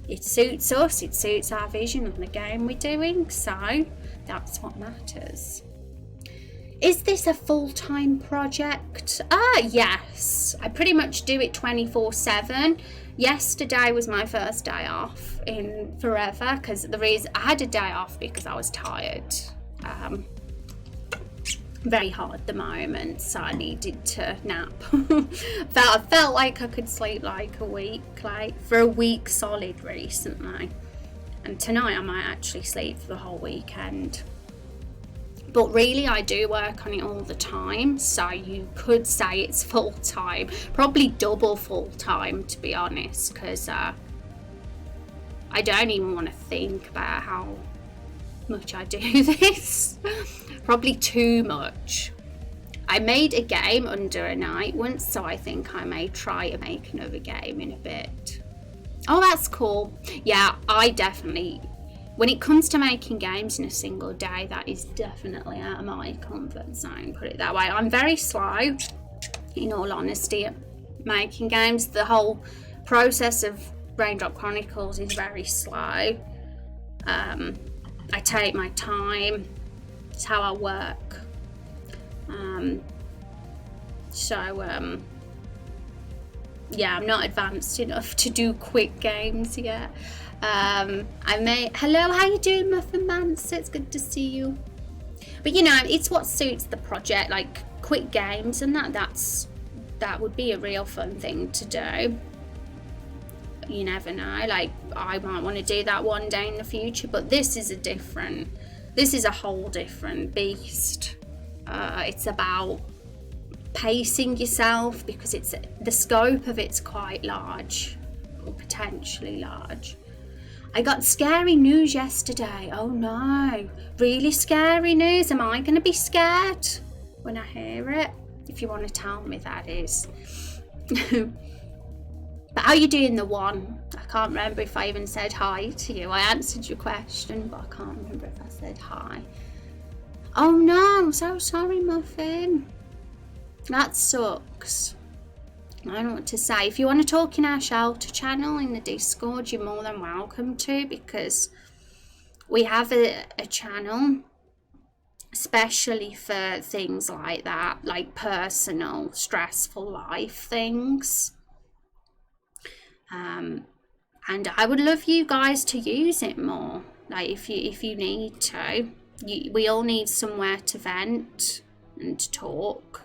A: it suits us, it suits our vision on the game we're doing, so that's what matters. Is this a full-time project? Yes. I pretty much do it 24/7. Yesterday was my first day off in forever, because the reason I had a day off because I was tired. Very hot at the moment, so I needed to nap. I felt like I could sleep like a week, like for a week solid recently. And tonight I might actually sleep for the whole weekend. But really, I do work on it all the time, so you could say it's full-time, probably double full-time to be honest, because I don't even want to think about how much I do this. Probably too much. I made a game under a night once, so I think I may try to make another game in a bit. Oh, that's cool. Yeah, I definitely, when it comes to making games in a single day, that is definitely out of my comfort zone, put it that way. I'm very slow, in all honesty, at making games. The whole process of Raindrop Chronicles is very slow. I take my time. It's how I work. Yeah, I'm not advanced enough to do quick games yet. Hello, how you doing, Muffin Man? So it's good to see you. But you know, it's what suits the project, like quick games and that would be a real fun thing to do. You never know, like I might want to do that one day in the future, but this is a whole different beast. It's about pacing yourself, because the scope of it's quite large, or potentially large. I got scary news yesterday. Oh no, really scary news. Am I going to be scared when I hear it? If you want to tell me, that is. But how you doing, the one? I can't remember if I even said hi to you. I answered your question, but I can't remember if I said hi. Oh no, I'm so sorry, Muffin. That sucks. I don't know what to say. If you want to talk in our shelter channel in the Discord, you're more than welcome to, because we have a channel especially for things like that, like personal, stressful life things. And I would love you guys to use it more. Like if you need to, we all need somewhere to vent and to talk.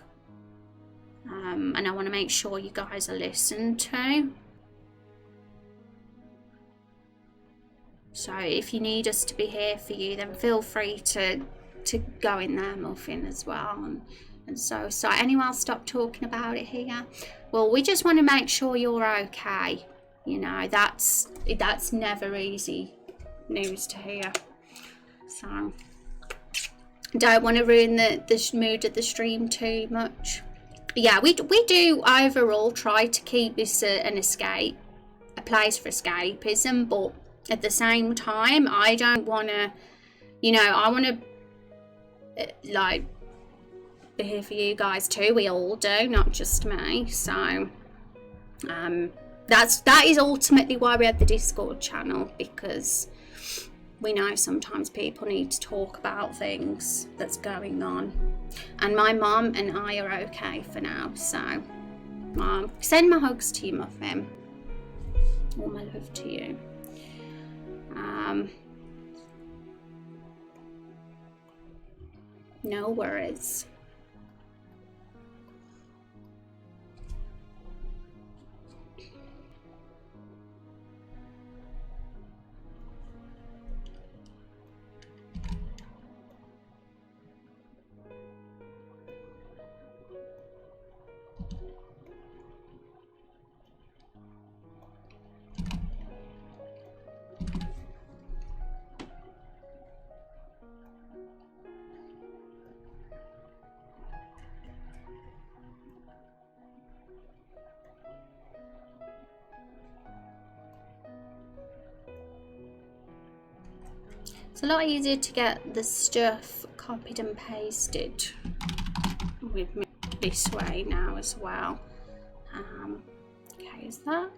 A: And I want to make sure you guys are listened to. So if you need us to be here for you, then feel free to go in there, Muffin, as well. And so anyway, I'll stop talking about it here. Well, we just want to make sure you're okay. You know, that's never easy news to hear. So don't want to ruin the mood of the stream too much. Yeah, we do overall try to keep this an escape, a place for escapism, but at the same time, I don't want to, you know, I want to like be here for you guys too. We all do, not just me. So that is ultimately why we have the Discord channel, because we know sometimes people need to talk about things that's going on. And my mum and I are okay for now, so send my hugs to you, Muffin. All my love to you. No worries. a lot easier to get the stuff copied and pasted with me this way now as well. Okay, is that?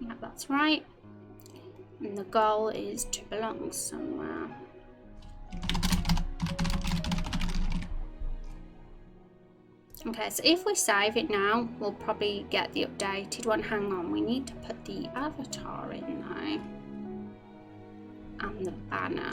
A: Yeah, that's right. And the goal is to belong somewhere. Okay, so if we save it now, we'll probably get the updated one. Hang on, we need to put the avatar in though. And the banner.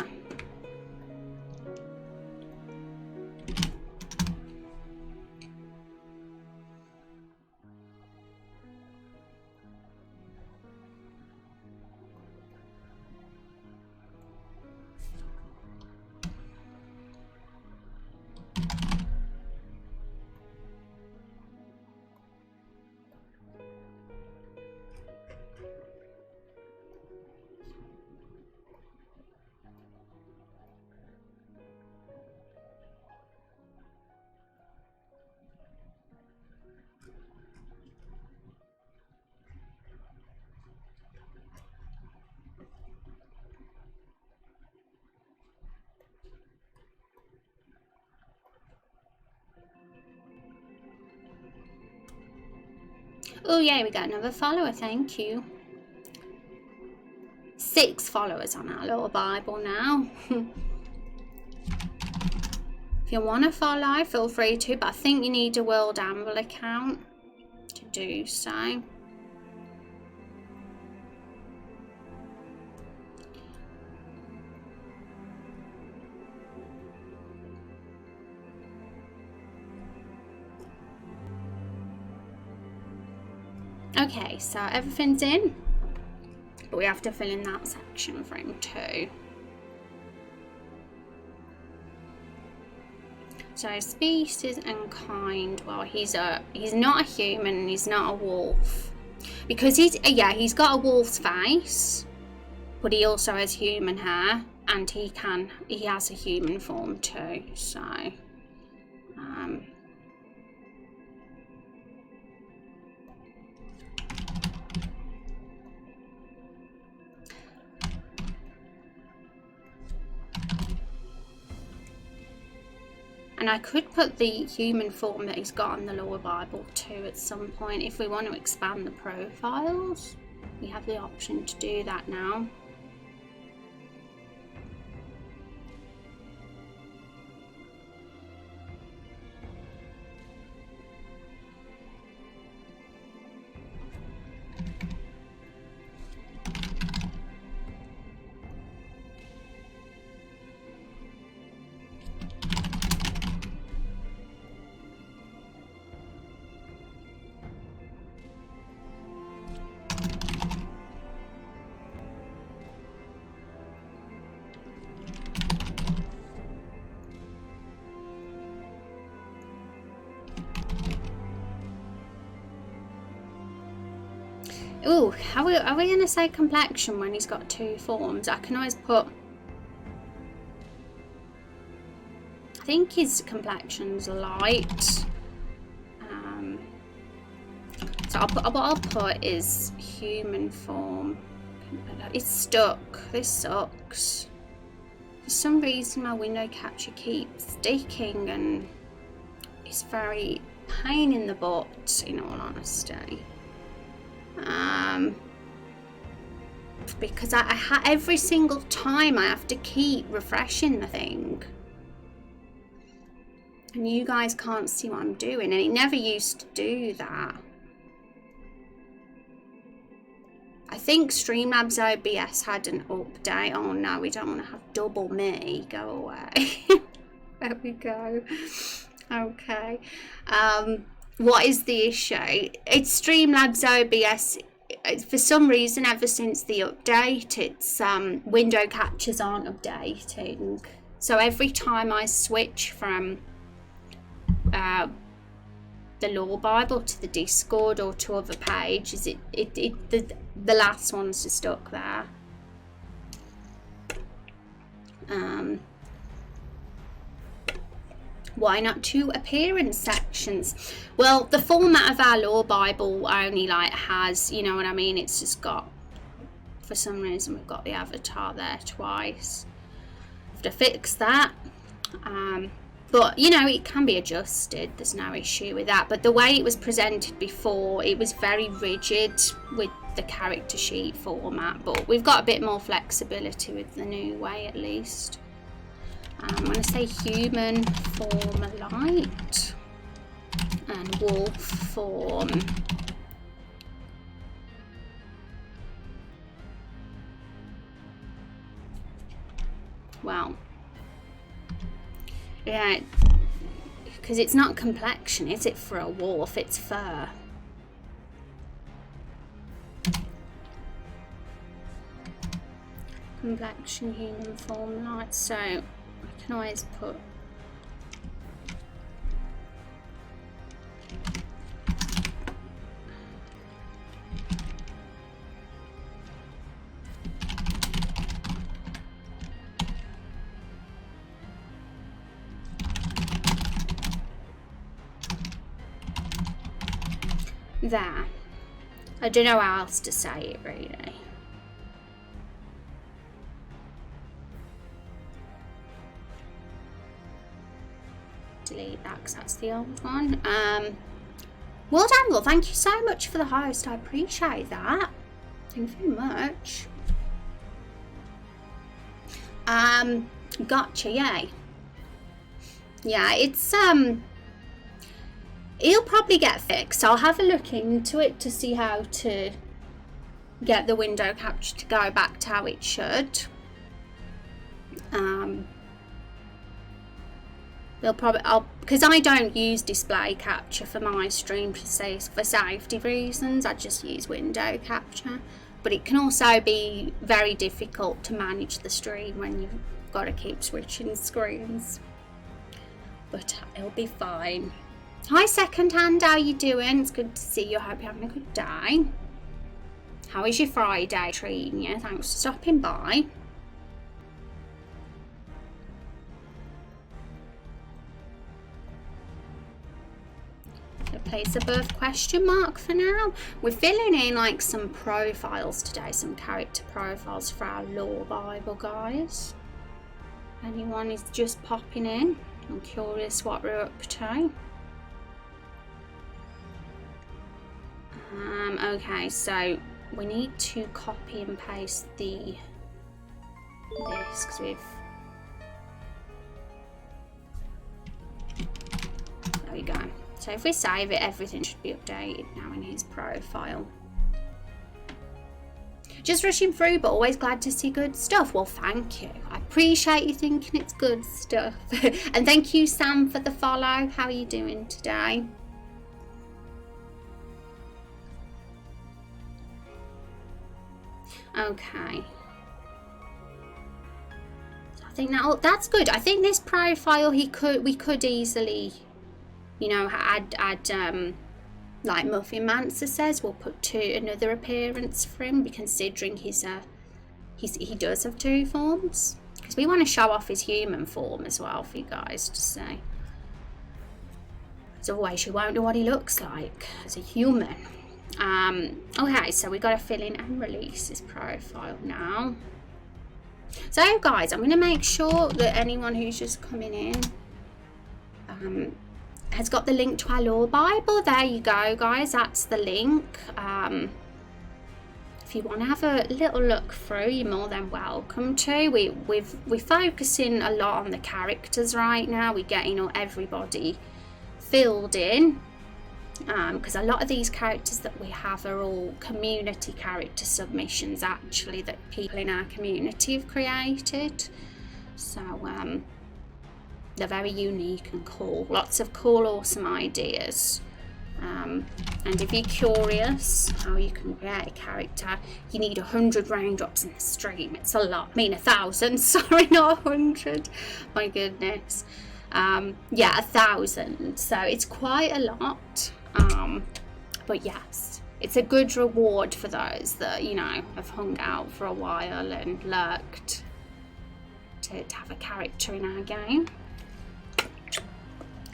A: Oh yeah, we got another follower, thank you. 6 followers on our little Bible now. If you want to follow, feel free to, but I think you need a World Anvil account to do so. Okay, so everything's in, but we have to fill in that section for him too. So species and kind. Well, he's not a human and he's not a wolf, because he's got a wolf's face, but he also has human hair, and he has a human form too. So and I could put the human form that he's got on the lower Bible too at some point. If we want to expand the profiles, we have the option to do that now. Ooh, are we going to say complexion when he's got 2 forms? I can always put... I think his complexion's light. So what I'll put is human form. It's stuck. This sucks. For some reason my window capture keeps sticking and it's very pain in the butt, in all honesty. Because every single time I have to keep refreshing the thing, and you guys can't see what I'm doing, and it never used to do that. I think Streamlabs OBS had an update. Oh no, we don't want to have double me. Go away. There we go. Okay. What is the issue? It's Streamlabs OBS. For some reason, ever since the update, its window captures aren't updating. So every time I switch from the Law Bible to the Discord or to other pages, the last one's just stuck there. Why not 2 appearance sections? Well, the format of our Law Bible only has, you know what I mean, it's just got, for some reason we've got the avatar there twice. to fix that. But you know, it can be adjusted, there's no issue with that. But the way it was presented before, it was very rigid with the character sheet format, but we've got a bit more flexibility with the new way, at least. I'm going to say human form light and wolf form well, yeah, because it's not complexion, is it, for a wolf? It's fur. Complexion, human form light, so I can always put there. I don't know how else to say it, really. Delete that because that's the old one. World Anvil, thank you so much for the host. I appreciate that. Thank you very much. Gotcha, yay. Yeah, it's it'll probably get fixed. I'll have a look into it to see how to get the window capture to go back to how it should. They'll probably, because I don't use display capture for my stream for safety reasons. I just use window capture, but it can also be very difficult to manage the stream when you've got to keep switching screens, but it'll be fine. Hi Secondhand, how you doing? It's good to see you. I hope you're having a good day. How is your Friday treating you? Thanks for stopping by. Place a birth question mark for now. We're filling in like some profiles today, some character profiles for our lore Bible, guys. Anyone is just popping in? I'm curious what we're up to. Okay, so we need to copy and paste this because we've. There we go. So if we save it, everything should be updated now in his profile. Just rushing through, but always glad to see good stuff. Well, thank you. I appreciate you thinking it's good stuff. And thank you, Sam, for the follow. How are you doing today? Okay. So I think that's good. I think this profile we could easily, you know, add like Muffin Mancer says, we'll put another appearance for him, considering he does have two forms, because we want to show off his human form as well for you guys to see. As always, you won't know what he looks like as a human. Okay, so we got to fill in and release his profile now. So guys, I'm going to make sure that anyone who's just coming in has got the link to our lore Bible. There you go, guys, that's the link. If you want to have a little look through, you're more than welcome to. We're focusing a lot on the characters right now. We're getting everybody filled in, because a lot of these characters that we have are all community character submissions, actually, that people in our community have created. So they're very unique and cool. Lots of cool, awesome ideas. And if you're curious how you can create a character, you need 100 raindrops in the stream. It's a lot. I mean 1,000. Sorry, not 100. My goodness. Yeah, 1,000. So it's quite a lot. But yes, it's a good reward for those that, you know, have hung out for a while and lurked to have a character in our game.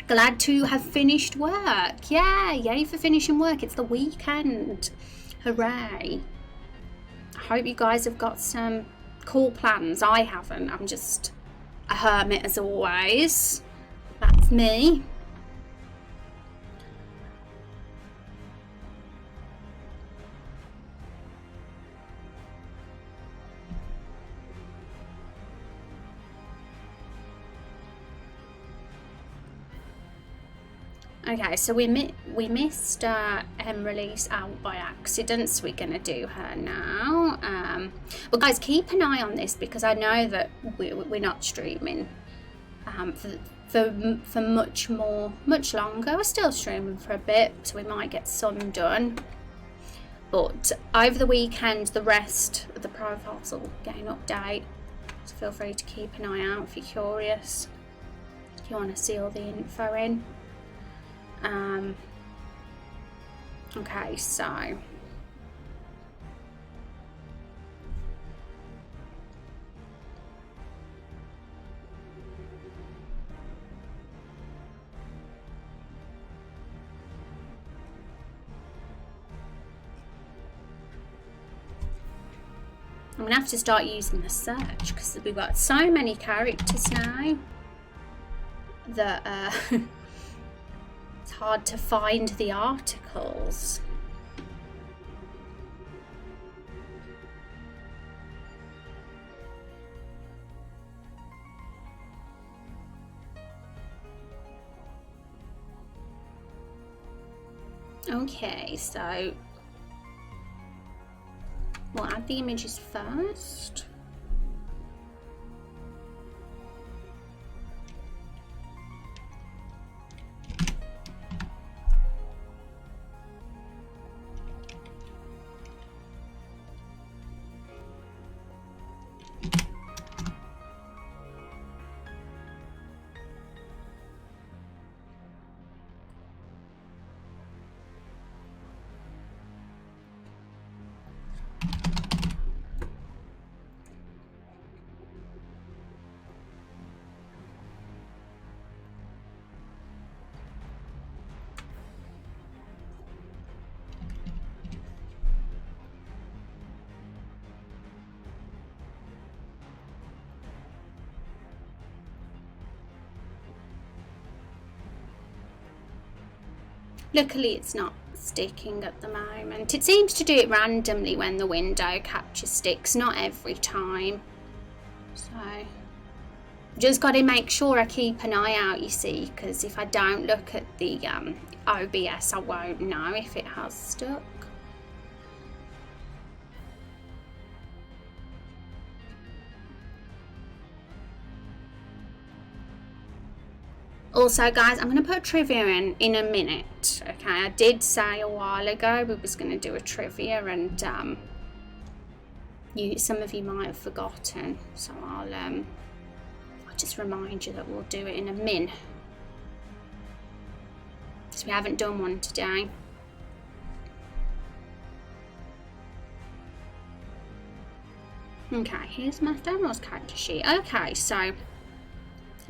A: Glad to have finished work. Yeah, yay for finishing work. It's the weekend. Hooray. I hope you guys have got some cool plans. I haven't. I'm just a hermit as always. That's me. Okay, so we missed Release out by accident, so we're going to do her now. But guys, keep an eye on this, because I know that we're not streaming for much longer. We're still streaming for a bit, so we might get some done. But over the weekend, the rest of the profiles will get an update. So feel free to keep an eye out if you're curious, if you want to see all the info in. Okay, so I'm gonna have to start using the search, because we've got so many characters now that it's hard to find the articles. Okay, so we'll add the images first. Luckily it's not sticking at the moment. It seems to do it randomly when the window capture sticks, not every time. So just got to make sure I keep an eye out, you see, because if I don't look at the OBS I won't know if it has stuck. Also guys, I'm going to put trivia in a minute, okay? I did say a while ago we was going to do a trivia, and some of you might have forgotten, so I'll just remind you that we'll do it in a min, because we haven't done one today. Okay, here's Master Emerald's character sheet. Okay, so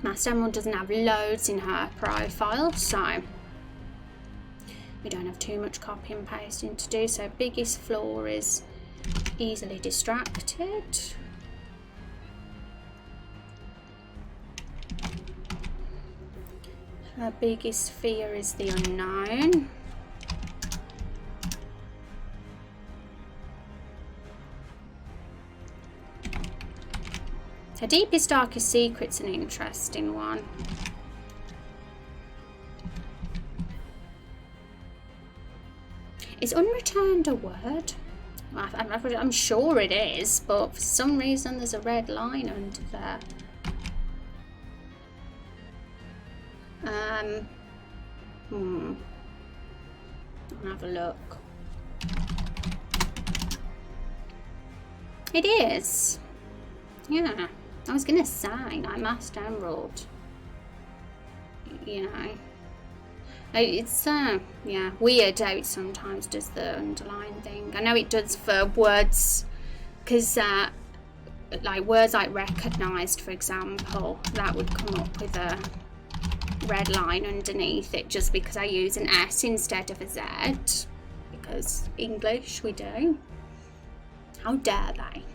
A: Master Emerald doesn't have loads in her profile, so we don't have too much copy and pasting to do. So biggest flaw is easily distracted. Her biggest fear is the unknown. Her deepest, darkest secret's an interesting one. Is unreturned a word? I'm sure it is, but for some reason there's a red line under there. I'll have a look. It is. Yeah. I was gonna say, like Master Emerald, you know, it's yeah, weird how it sometimes does the underline thing. I know it does for words, because like words like recognised, for example, that would come up with a red line underneath it, just because I use an S instead of a Z, because English we do. How dare they?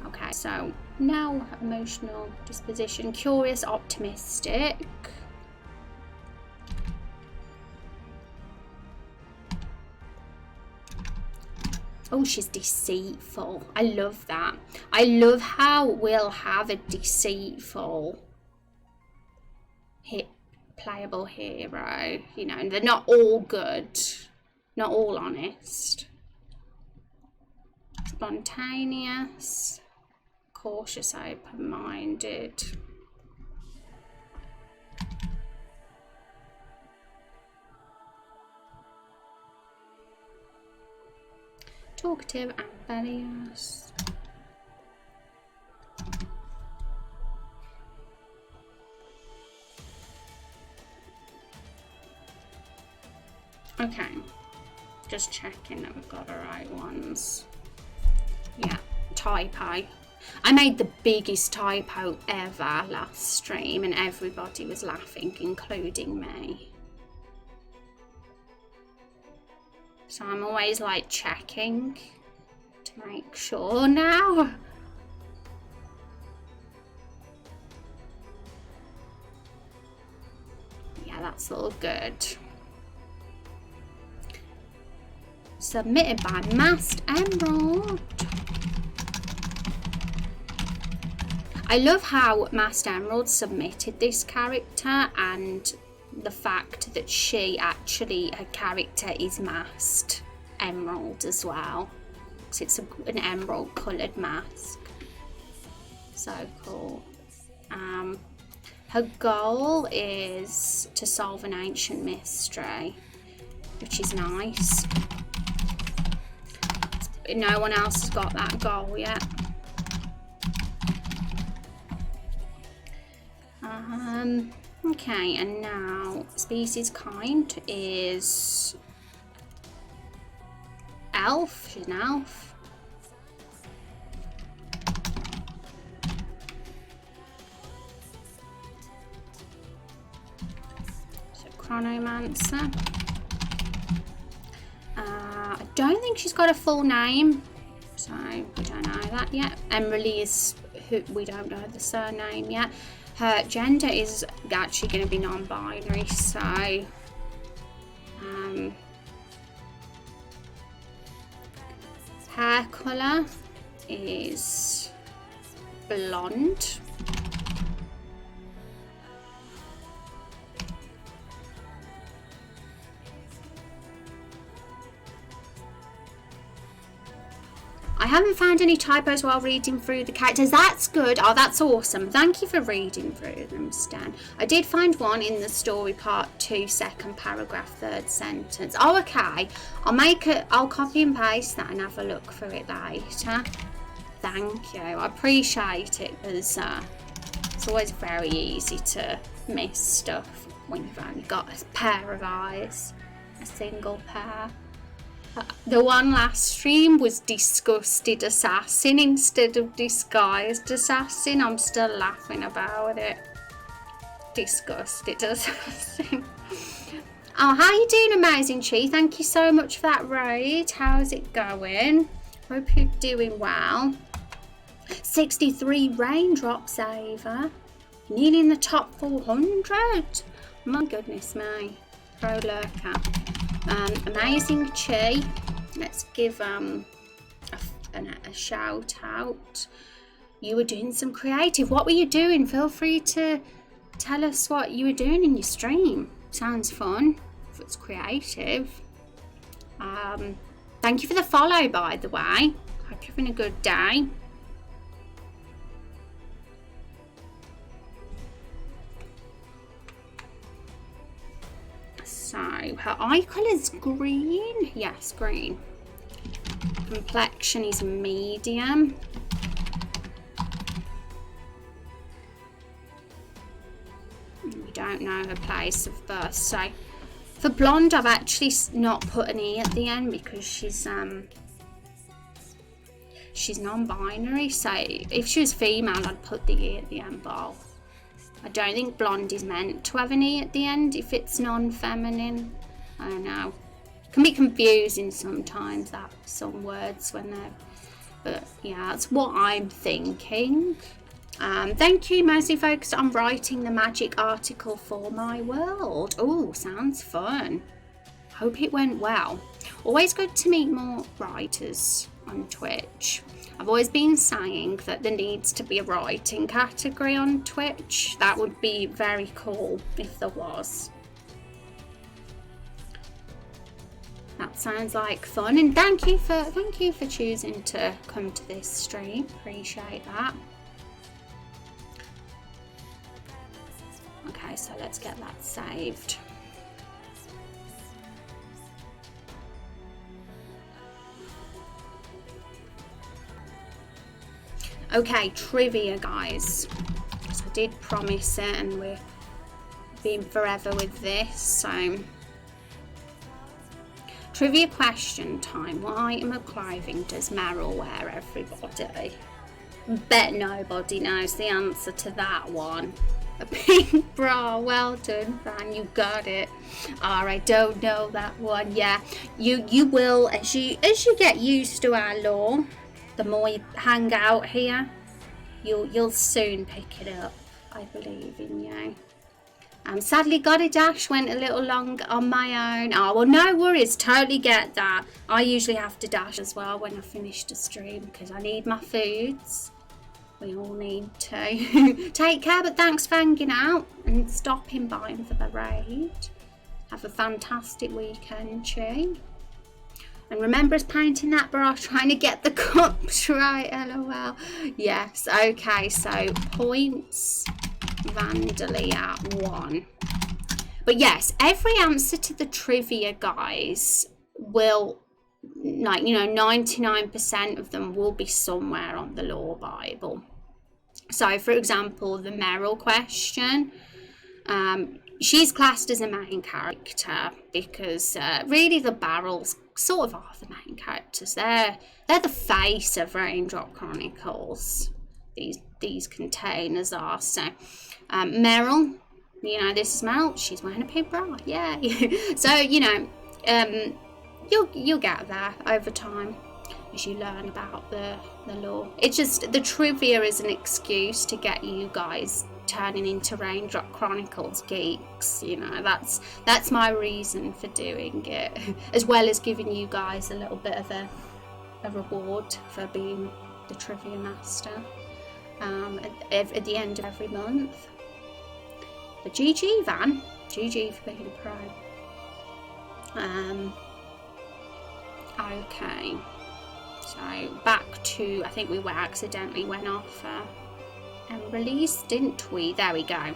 A: Okay, so now emotional disposition, curious, optimistic. Oh, she's deceitful. I love that. I love how we'll have a deceitful playable hero. You know, and they're not all good, not all honest. Spontaneous, cautious, open-minded. Talkative, ambitious. Okay, just checking that we've got the right ones. Yeah, typo. I made the biggest typo ever last stream and everybody was laughing, including me. So I'm always like checking to make sure now. Yeah, that's all good. Submitted by Masked Emerald. I love how Masked Emerald submitted this character and the fact that she actually, her character is Masked Emerald as well. So it's an emerald coloured mask. So cool. Her goal is to solve an ancient mystery, which is nice. No one else has got that goal yet. Okay, and now species kind is elf. She's an elf. So chronomancer. I don't think she's got a full name, so we don't know that yet. Emily is who we don't know the surname yet. Her gender is actually going to be non-binary, so hair colour is blonde. I haven't found any typos while reading through the characters. That's good. Oh, that's awesome. Thank you for reading through them, Stan. I did find one in the story part 2, second paragraph, third sentence. Oh, okay. I'll copy and paste that and have a look for it later. Thank you. I appreciate it because it's always very easy to miss stuff when you've only got a pair of eyes, a single pair. The one last stream was disgusted assassin instead of disguised assassin. I'm still laughing about it. Disgusted assassin. Oh, how you doing, Amazing Chi? Thank you so much for that raid. How's it going? Hope you're doing well. 63 raindrops over. Nearly in the top 400. My goodness me. Pro lurker. Amazing Chi, let's give a shout out. You were doing some creative. What were you doing? Feel free to tell us what you were doing in your stream. Sounds fun if it's creative. Thank you for the follow, by the way. Hope you're having a good day. So her eye colour is green. Yes, green. Complexion is medium. We don't know her place of birth. So for blonde, I've actually not put an E at the end because she's non-binary. So if she was female, I'd put the E at the end, but I don't think blonde is meant to have an E at the end if it's non-feminine. I don't know. It can be confusing sometimes, that some words when they're But yeah, that's what I'm thinking. Thank you, mostly focused on writing the magic article for my world. Oh, sounds fun. Hope it went well. Always good to meet more writers on Twitch. I've always been saying that there needs to be a writing category on Twitch. That would be very cool if there was. That sounds like fun, and thank you for choosing to come to this stream. Appreciate that. Okay, so let's get that saved. Okay, trivia, guys. So I did promise it, and we're being forever with this. So, trivia question time. What item of clothing does Meryl wear, everybody? Bet nobody knows the answer to that one. A pink bra. Well done, Van, you got it. I don't know that one. Yeah, you will as you get used to our lore. The more you hang out here, you'll soon pick it up. I believe in you. Sadly, got a dash, went a little long on my own. Oh, well, no worries, totally get that. I usually have to dash as well when I finish the stream because I need my foods. We all need to. Take care, but thanks for hanging out and stopping by for the raid. Have a fantastic weekend, Chi. And remember us painting that bra, trying to get the cups right, lol. Yes, okay, so points, Vandally at 1. But yes, every answer to the trivia, guys, will, like, 99% of them will be somewhere on the Lore Bible. So, for example, the Meryl question, she's classed as a main character because really the barrels sort of are the main characters. They're the face of Raindrop Chronicles. These containers are. So Meryl, this is Meryl. She's wearing a pink bra. Yay! So you'll get there over time as you learn about the lore. It's just the trivia is an excuse to get you guys turning into Raindrop Chronicles geeks. That's my reason for doing it, as well as giving you guys a little bit of a reward for being the trivia master at the end of every month. But GG, Van, GG for being a pro. Okay, so back to, I think we accidentally went off and released, didn't we? There we go.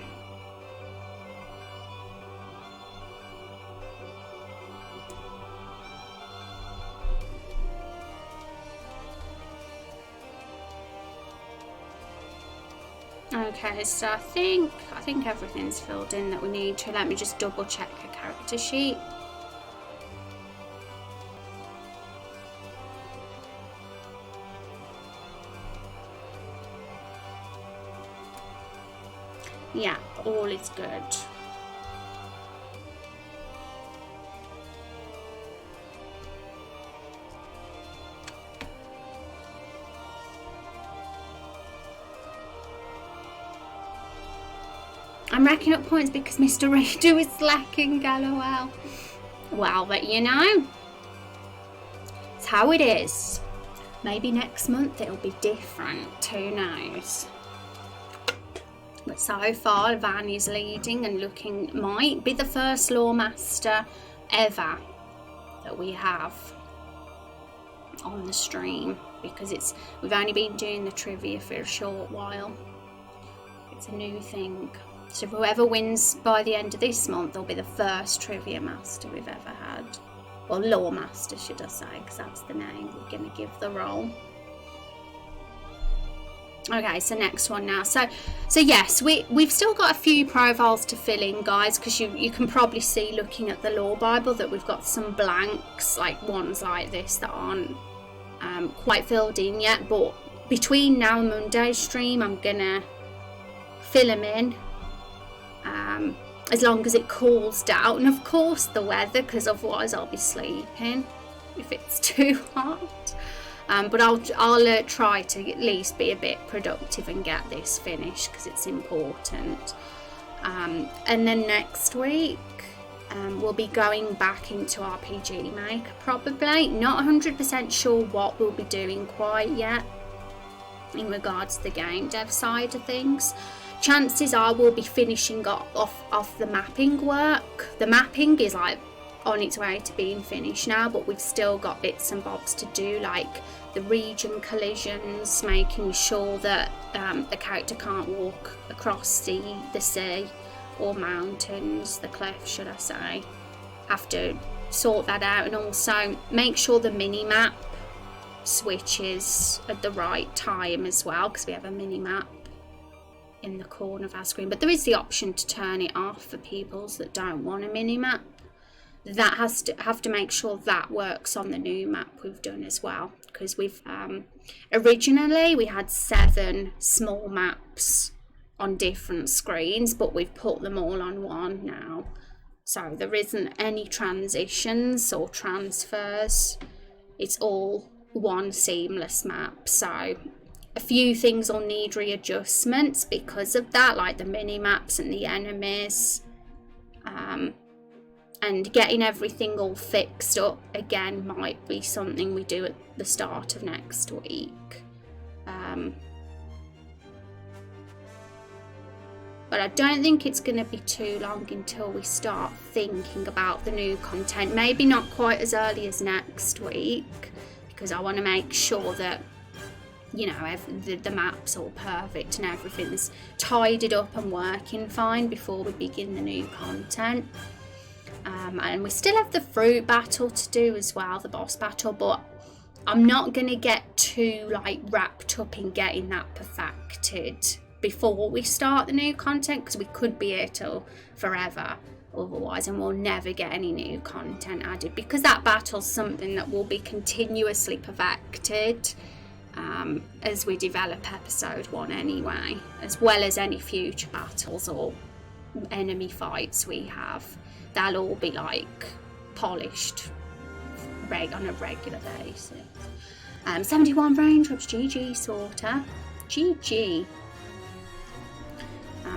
A: Okay, so I think everything's filled in that we need to. Let me just double check the character sheet. Yeah, all is good. I'm racking up points because Mr. Reader is slacking, lol. Well, but it's how it is. Maybe next month it'll be different, who knows. But so far, Van is leading and might be the first lore master ever that we have on the stream, because we've only been doing the trivia for a short while. It's a new thing. So whoever wins by the end of this month will be the first trivia master we've ever had. Or lore master, should I say, because that's the name we're going to give the role. Okay, so next one now. So yes, we've still got a few profiles to fill in, guys, because you can probably see looking at the lore Bible that we've got some blanks, like ones like this that aren't quite filled in yet. But between now and Monday's stream, I'm gonna fill them in. As long as it cools down, and of course the weather, because otherwise I'll be sleeping if it's too hot. But I'll try to at least be a bit productive and get this finished because it's important. And then next week we'll be going back into RPG Maker probably. Not 100% sure what we'll be doing quite yet in regards to the game dev side of things. Chances are we'll be finishing off the mapping work. The mapping is like on its way to being finished now, but we've still got bits and bobs to do, like the region collisions, making sure that the character can't walk across the sea or mountains, the cliff should I say. Have to sort that out, and also make sure the mini map switches at the right time as well, because we have a mini map in the corner of our screen, but there is the option to turn it off for people that don't want a mini map. That have to make sure that works on the new map we've done as well, because we've originally we had 7 small maps on different screens, but we've put them all on one now, so there isn't any transitions or transfers. It's all one seamless map. So a few things will need readjustments because of that, like the mini maps and the enemies, and getting everything all fixed up again might be something we do at the start of next week. But I don't think it's going to be too long until we start thinking about the new content. Maybe not quite as early as next week, because I want to make sure that, you know, the map's all perfect and everything's tidied up and working fine before we begin the new content. And we still have the fruit battle to do as well, the boss battle, but I'm not going to get too like wrapped up in getting that perfected before we start the new content, because we could be here till forever otherwise, and we'll never get any new content added, because that battle's something that will be continuously perfected as we develop episode 1 anyway, as well as any future battles or enemy fights we have. They'll all be like polished on a regular basis. 71 raindrops, GG sorta, GG.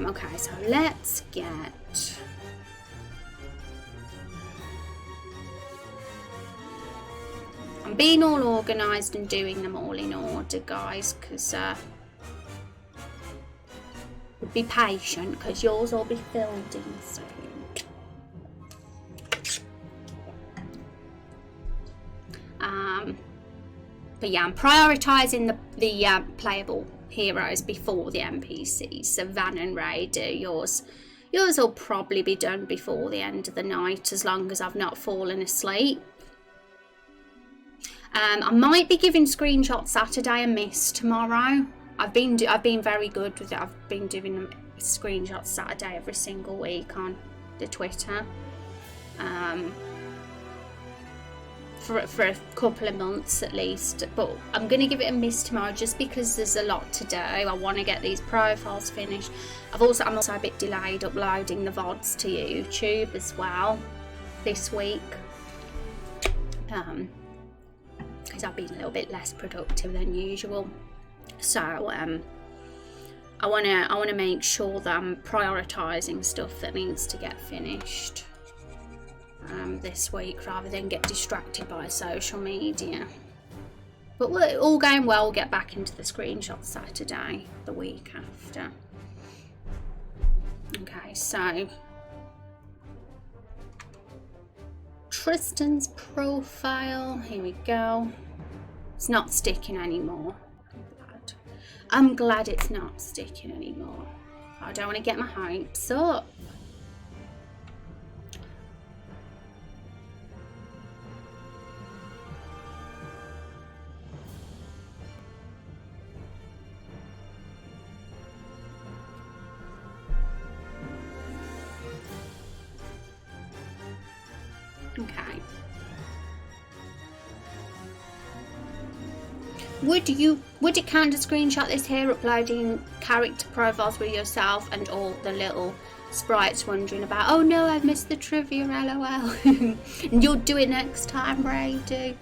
A: Okay, so let's get I'm being all organised and doing them all in order, guys, because be patient, because yours will be filled in soon. But yeah, I'm prioritising the playable heroes before the NPCs. So Van and Ray do yours. Yours will probably be done before the end of the night, as long as I've not fallen asleep. I might be giving screenshots Saturday and miss tomorrow. I've been very good with it. I've been doing screenshots Saturday every single week on the Twitter. For a couple of months at least, but I'm going to give it a miss tomorrow just because there's a lot to do. I want to get these profiles finished. I'm also a bit delayed uploading the VODs to YouTube as well this week, because I've been a little bit less productive than usual. So I want to make sure that I'm prioritising stuff that needs to get finished this week, rather than get distracted by social media. But all going well, we'll get back into the screenshots Saturday, the week after. Okay, so Tristan's profile, here we go. It's not sticking anymore. I'm glad it's not sticking anymore. I don't want to get my hopes up. Okay. Would it count to screenshot this here, uploading character profiles with yourself and all the little sprites wondering about, oh no, I've missed the trivia, lol. And you'll do it next time, Brady.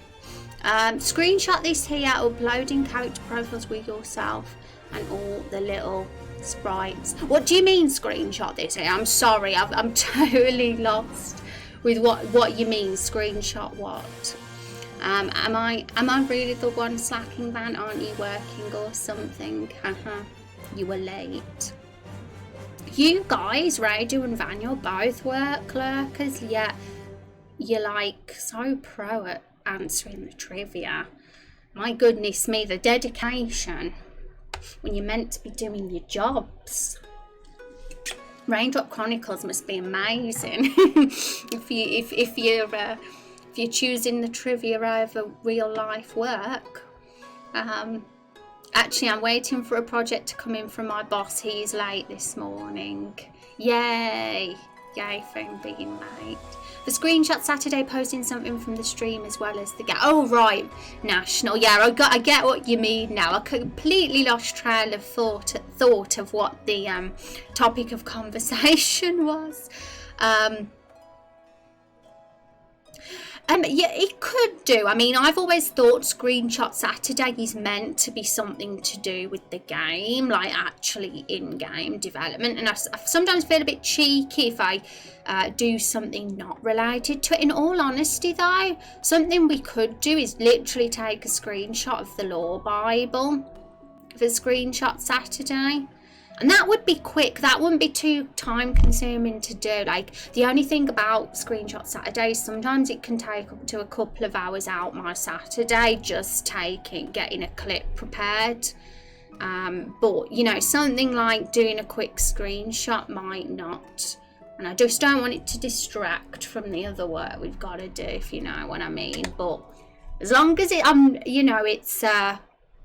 A: Screenshot this here, uploading character profiles with yourself and all the little sprites. What do you mean screenshot this here? I'm sorry, I'm totally lost with what you mean screenshot what. Am I really the one slacking, Van? Aren't you working or something? You were late. You guys, Radio and Van, you're both work lurkers, yet you're like so pro at answering the trivia. My goodness me, the dedication when you're meant to be doing your jobs. Raindrop Chronicles must be amazing if you're choosing the trivia over real life work. Actually, I'm waiting for a project to come in from my boss. He's late this morning. Yay for him being late. The screenshot Saturday, posting something from the stream as well as the oh right, national. Yeah, I get what you mean now. I completely lost trail of thought of what the topic of conversation was. Yeah, it could do. I mean, I've always thought Screenshot Saturday is meant to be something to do with the game, like actually in-game development. And I sometimes feel a bit cheeky if I do something not related to it. In all honesty, though, something we could do is literally take a screenshot of the Law Bible for Screenshot Saturday. And that would be quick. That wouldn't be too time consuming to do. Like, the only thing about Screenshot Saturday is sometimes it can take up to a couple of hours out my Saturday just getting a clip prepared. But, you know, something like doing a quick screenshot might not. And I just don't want it to distract from the other work we've got to do, if you know what I mean. But as long as it's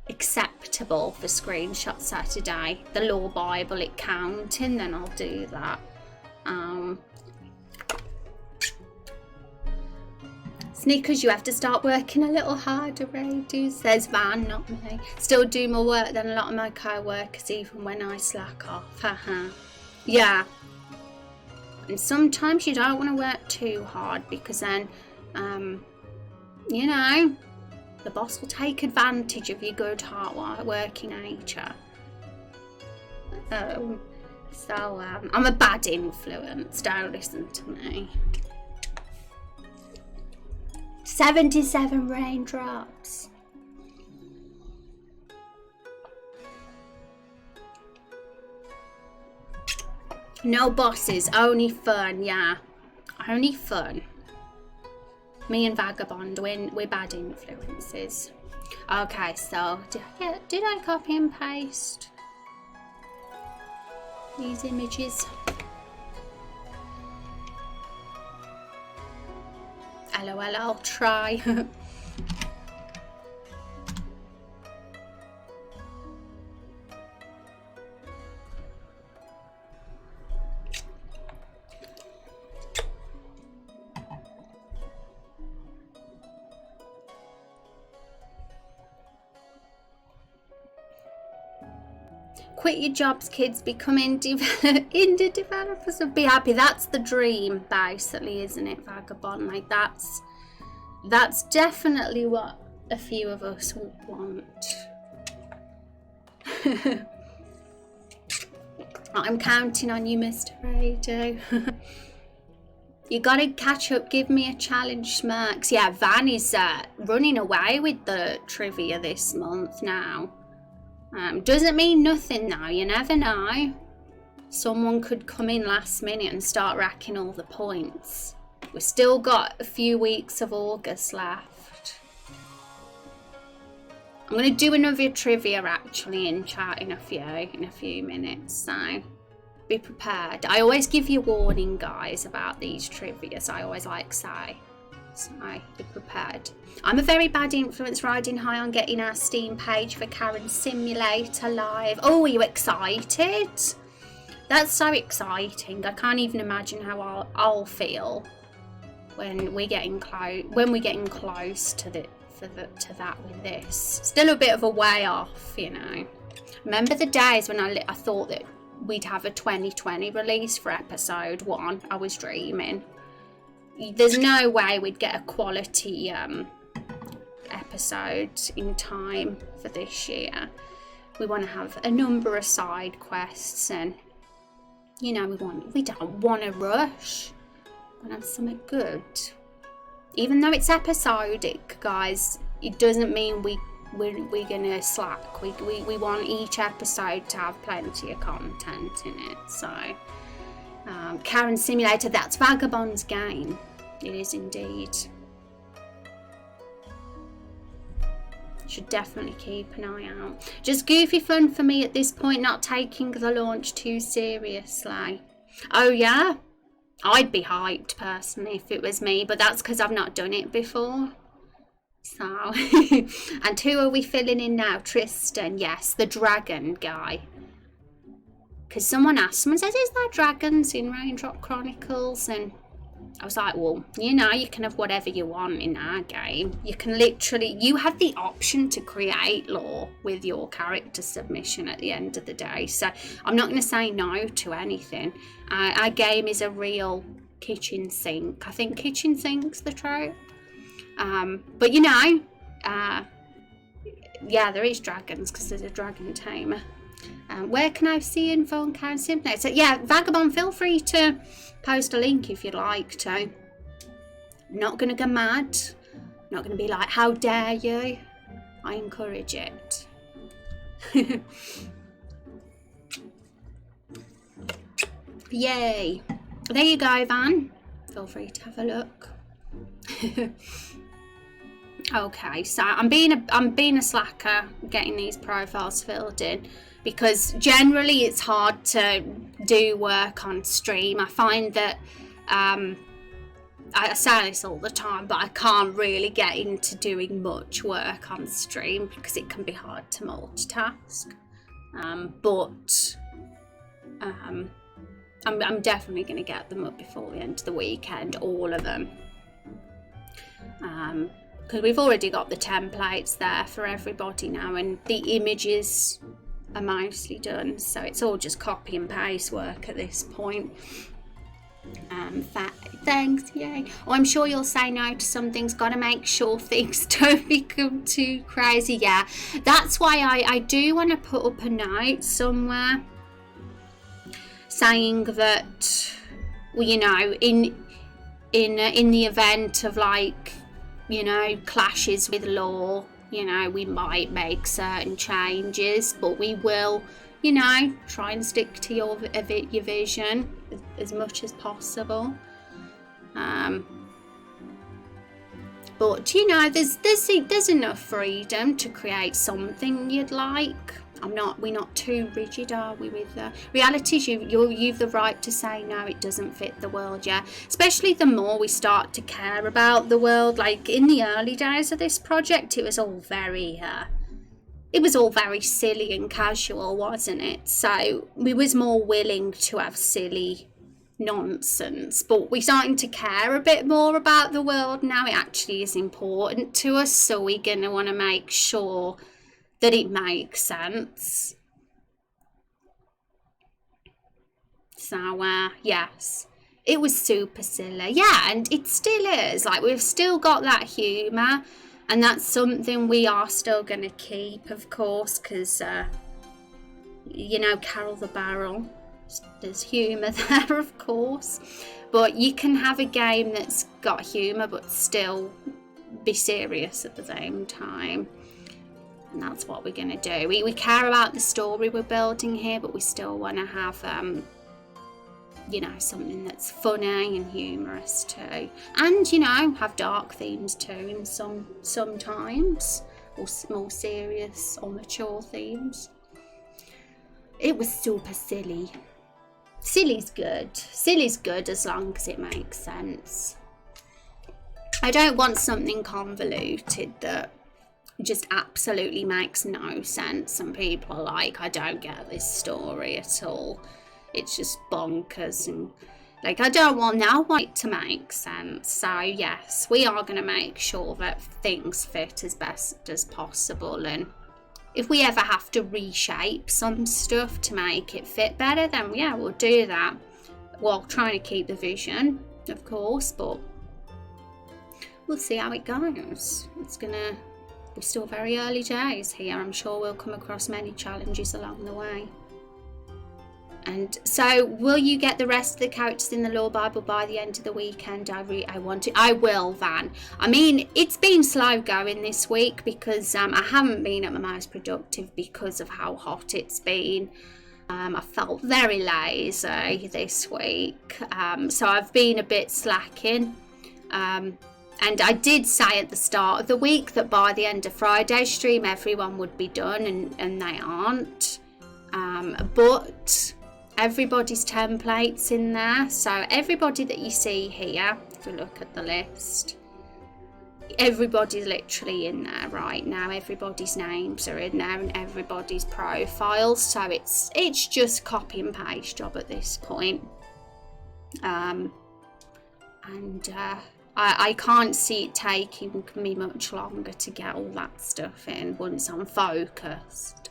A: acceptable for Screenshot Saturday, the Law Bible it counting, then I'll do that. Sneakers, you have to start working a little harder, Radu, says Van, not me. Still do more work than a lot of my co-workers even when I slack off. Yeah, and sometimes you don't want to work too hard because then the boss will take advantage of your good hard-working nature. I'm a bad influence. Don't listen to me. 77 raindrops. No bosses, only fun. Yeah, only fun. Me and Vagabond, we're bad influences. Okay, so did I copy and paste these images? LOL, I'll try. Quit your jobs, kids, become indie developers and be happy. That's the dream, basically, isn't it, Vagabond? Like, that's definitely what a few of us want. I'm counting on you, Mr. Radio. You gotta catch up, give me a challenge, Smirks. Yeah, Van is running away with the trivia this month now. Doesn't mean nothing though, you never know. Someone could come in last minute and start racking all the points. We've still got a few weeks of August left. I'm going to do another trivia actually in chat in a few minutes, so be prepared. I always give you warning, guys, about these trivia, so I always like say. So be prepared. I'm a very bad influence, riding high on getting our Steam page for Karen's Simulator live. Oh, are you excited? That's so exciting. I can't even imagine how I'll feel when we're getting close to that with this. Still a bit of a way off, you know. Remember the days when I thought that we'd have a 2020 release for episode 1? I was dreaming. There's no way we'd get a quality episodes in time for this year. We want to have a number of side quests, and you know, we don't want to rush. We want to have something good. Even though it's episodic, guys, it doesn't mean we're gonna slack. We want each episode to have plenty of content in it. So Karen Simulator, that's Vagabond's game. It is indeed. Should definitely keep an eye out. Just goofy fun for me at this point, not taking the launch too seriously. Oh yeah, I'd be hyped personally if it was me, but that's because I've not done it before. So, and who are we filling in now? Tristan, yes, the dragon guy. Because someone says, is there dragons in Raindrop Chronicles? And I was like, well, you know, you can have whatever you want in our game. You can literally, you have the option to create lore with your character submission at the end of the day. So I'm not going to say no to anything. Our game is a real kitchen sink. I think kitchen sink's the trope. But you know, yeah, there is dragons because there's a dragon tamer. Where can I see info on Karen Simulator? So yeah, Vagabond, feel free to post a link if you'd like to. I'm not going to go mad. I'm not going to be like, how dare you? I encourage it. Yay. There you go, Van. Feel free to have a look. Okay, so I'm being a slacker getting these profiles filled in, because generally it's hard to do work on stream. I find that I say this all the time, but I can't really get into doing much work on stream because it can be hard to multitask. But I'm definitely going to get them up before the end of the weekend, all of them. Because we've already got the templates there for everybody now, and the images are mostly done, so it's all just copy and paste work at this point. Thanks, yay. Oh, I'm sure you'll say no to some things. Got to make sure things don't become too crazy. Yeah, that's why I do want to put up a note somewhere saying that, well, you know, in the event of, like, you know, clashes with law, you know, we might make certain changes, but we will, you know, try and stick to your vision as much as possible. But you know, there's enough freedom to create something you'd like. We're not too rigid, are we? With realities, you've the right to say no, it doesn't fit the world. Yeah, especially the more we start to care about the world. Like in the early days of this project, it was all very silly and casual, wasn't it? So we was more willing to have silly nonsense, but we're starting to care a bit more about the world now. It actually is important to us, so we're gonna want to make sure that it makes sense. So yes, it was super silly. Yeah, and it still is. Like, we've still got that humour, and that's something we are still going to keep, of course, because you know, Carol the Barrel, there's humour there, of course, but you can have a game that's got humour but still be serious at the same time. And that's what we're going to do. We care about the story we're building here, but we still want to have, you know, something that's funny and humorous too. And, you know, have dark themes too in sometimes, or more serious or mature themes. It was super silly. Silly's good. Silly's good as long as it makes sense. I don't want something convoluted that just absolutely makes no sense, and people are like, I don't get this story at all, it's just bonkers, and like, I want it to make sense. So yes, we are going to make sure that things fit as best as possible, and if we ever have to reshape some stuff to make it fit better, then yeah, we'll do that, while trying to keep the vision, of course, but we'll see how it goes. It's gonna we're still very early days here. I'm sure we'll come across many challenges along the way. And so, will you get the rest of the characters in the Lore Bible by the end of the weekend? I want to. I will, Van. I mean, it's been slow going this week because I haven't been at my most productive because of how hot it's been. I felt very lazy this week, so I've been a bit slacking. And I did say at the start of the week that by the end of Friday's stream, everyone would be done, and they aren't. But everybody's templates in there, so everybody that you see here, if you look at the list, everybody's literally in there right now. Everybody's names are in there and everybody's profiles, so it's just copy and paste job at this point. I can't see it taking me much longer to get all that stuff in once I'm focused.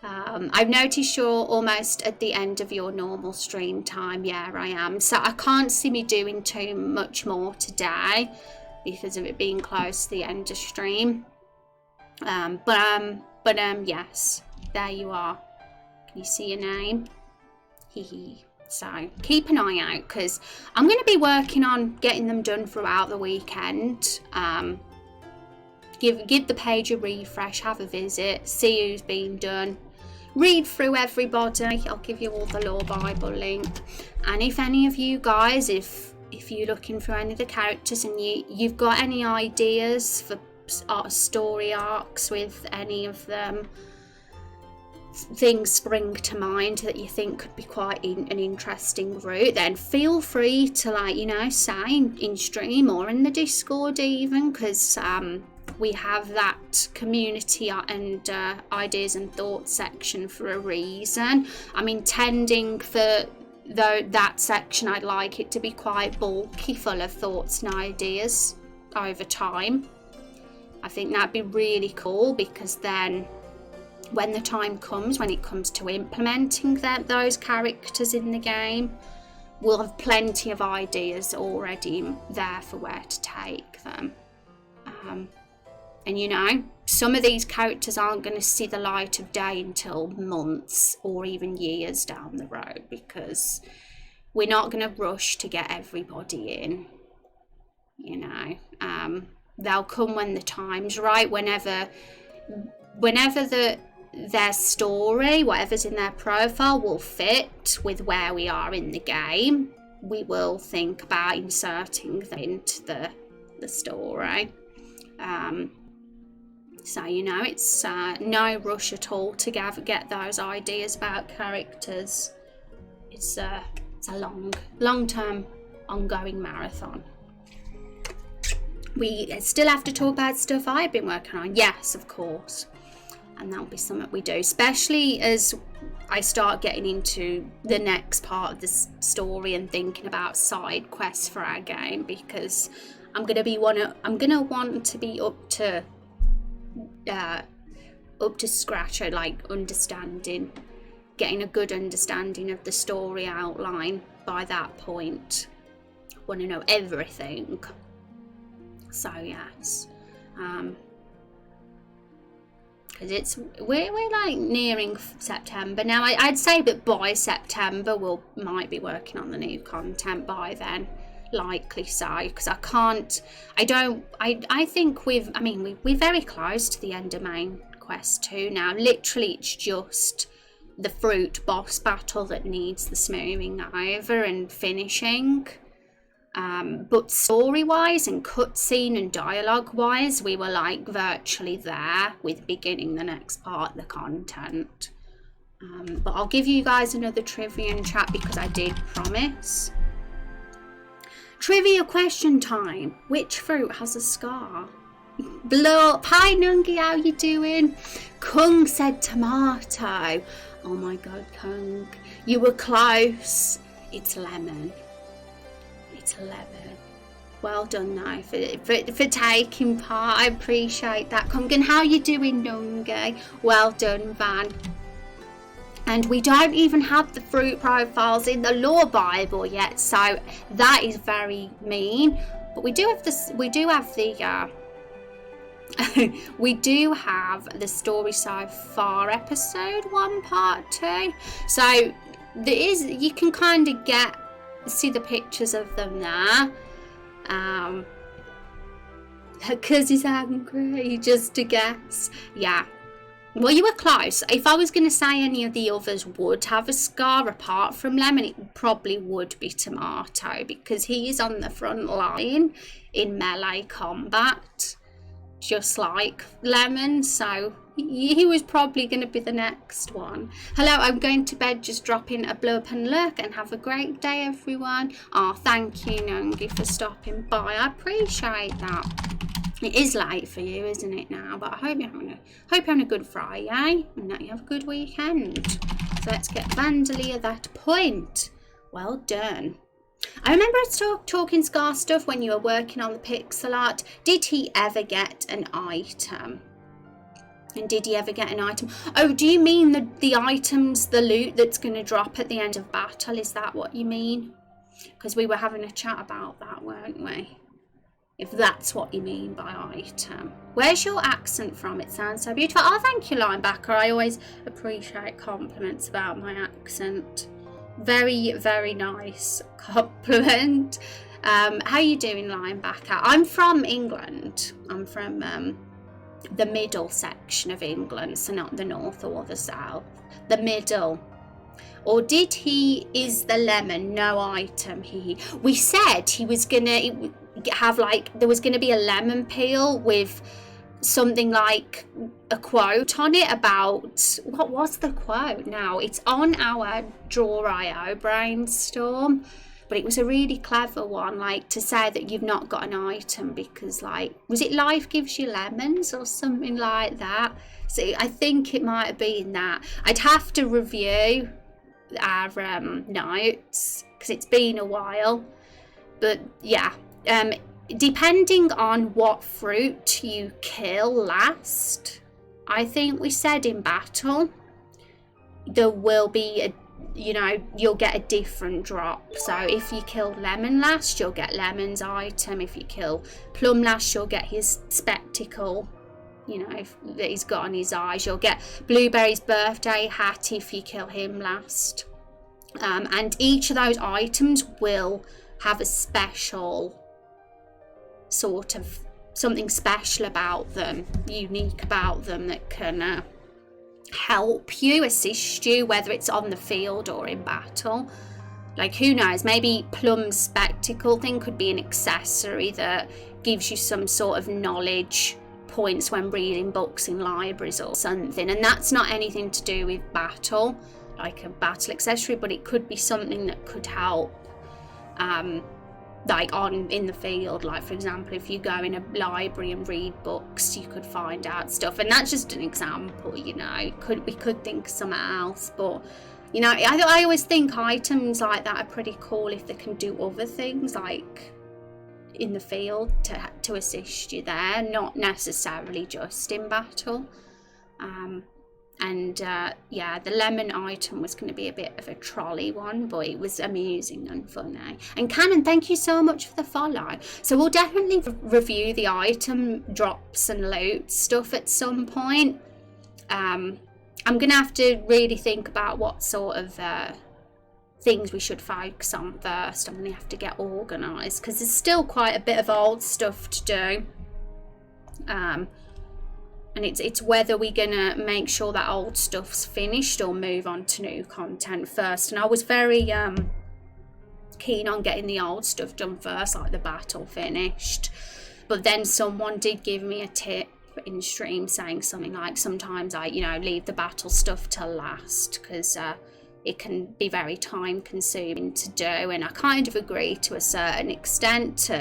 A: I've noticed you're almost at the end of your normal stream time. Yeah, I am. So I can't see me doing too much more today because of it being close to the end of stream. Yes, there you are. Can you see your name? Hee. So keep an eye out because I'm going to be working on getting them done throughout the weekend. Give the page a refresh, have a visit, see who's been done. Read through everybody. I'll give you all the Lore Bible link. And if any of you guys, if you're looking for any of the characters and you've got any ideas for story arcs with any of them, things spring to mind that you think could be quite an interesting route, then feel free to say in stream or in the Discord even, because we have that community and ideas and thoughts section for a reason. I'm intending for that section, I'd like it to be quite bulky, full of thoughts and ideas over time. I think that'd be really cool, because then when the time comes, when it comes to implementing those characters in the game, we'll have plenty of ideas already there for where to take them. And some of these characters aren't going to see the light of day until months or even years down the road, because we're not going to rush to get everybody in. They'll come when the time's right, whenever their story, whatever's in their profile, will fit with where we are in the game. We will think about inserting them into the story. So it's no rush at all to get those ideas about characters. It's a long-term ongoing marathon. We still have to talk about stuff I've been working on. Yes, of course. And that'll be something we do, especially as I start getting into the next part of the story and thinking about side quests for our game, because I'm gonna want to be up to scratch, or understanding, getting a good understanding of the story outline by that point. Want to know everything. So yes, because we're nearing September now. I'd say that by September might be working on the new content by then, likely so, because I think we're very close to the end of main quest 2 now. Literally, it's just the fruit boss battle that needs the smoothing over and finishing. But story-wise and cutscene and dialogue-wise, we were virtually there with beginning the next part of the content. But I'll give you guys another trivia in chat, because I did promise. Trivia question time. Which fruit has a scar? Blow up. Hi Nungi, how you doing? Kung said tomato. Oh my god, Kung. You were close. It's lemon. It's 11. Well done now for taking part. I appreciate that, Kung. And how you doing, Nungi? Well done, Van. And we don't even have the fruit profiles in the Lore Bible yet, so that is very mean. But we do have the we do have the Story So Far episode 1 part 2. So there is, you can kind of see the pictures of them there. Because he's angry, just to guess. Yeah. Well, you were close. If I was going to say any of the others would have a scar apart from Lemon, it probably would be Tomato, because he is on the front line in melee combat, just like Lemon, so he was probably going to be the next one. Hello, I'm going to bed, just drop in a blurb and look, and have a great day, everyone. Oh, thank you, Nungi, for stopping by. I appreciate that. It is late for you, isn't it now? But I hope you're having a good Friday and that you have a good weekend. So let's get Vandalia that point. Well done. I remember us talking Scar stuff when you were working on the pixel art. Did he ever get an item? And did he ever get an item? Oh, do you mean the items, the loot that's going to drop at the end of battle? Is that what you mean? Because we were having a chat about that, weren't we? If that's what you mean by item. Where's your accent from? It sounds so beautiful. Oh, thank you, Linebacker. I always appreciate compliments about my accent. Very, very nice compliment. How you doing, Linebacker? I'm from England. I'm from the middle section of England, so not the north or the south. The middle. Or is the Lemon no item? We said he was gonna have, like, there was gonna be a lemon peel with something like a quote on it about, what was the quote now? It's on our Draw.io brainstorm, but it was a really clever one, like to say that you've not got an item because, like, was it life gives you lemons or something like that? So I think it might have been that. I'd have to review our notes because it's been a while, but yeah, depending on what fruit you kill last, I think we said in battle there will be you'll get a different drop. So if you kill Lemon last, you'll get Lemon's item. If you kill Plum last, you'll get his spectacle, that he's got on his eyes. You'll get Blueberry's birthday hat if you kill him last. And each of those items will have a special sort of something special about them, unique about them, that can help you, assist you, whether it's on the field or in battle. Like, who knows, maybe Plum's spectacle thing could be an accessory that gives you some sort of knowledge points when reading books in libraries or something, and that's not anything to do with battle, like a battle accessory, but it could be something that could help like in the field. Like, for example, if you go in a library and read books, you could find out stuff, and that's just an example. We could think of something else, but I always think items like that are pretty cool if they can do other things, like in the field, to assist you there, not necessarily just in battle. Yeah, the lemon item was going to be a bit of a trolley one, but it was amusing and funny. And Cannon, thank you so much for the follow. So we'll definitely review the item drops and loot stuff at some point. I'm going to have to really think about what sort of things we should focus on first. I'm going to have to get organised because there's still quite a bit of old stuff to do. And it's whether we're going to make sure that old stuff's finished or move on to new content first. And I was very keen on getting the old stuff done first, like the battle finished. But then someone did give me a tip in stream saying something like, sometimes I, leave the battle stuff till last because it can be very time consuming to do. And I kind of agree to a certain extent.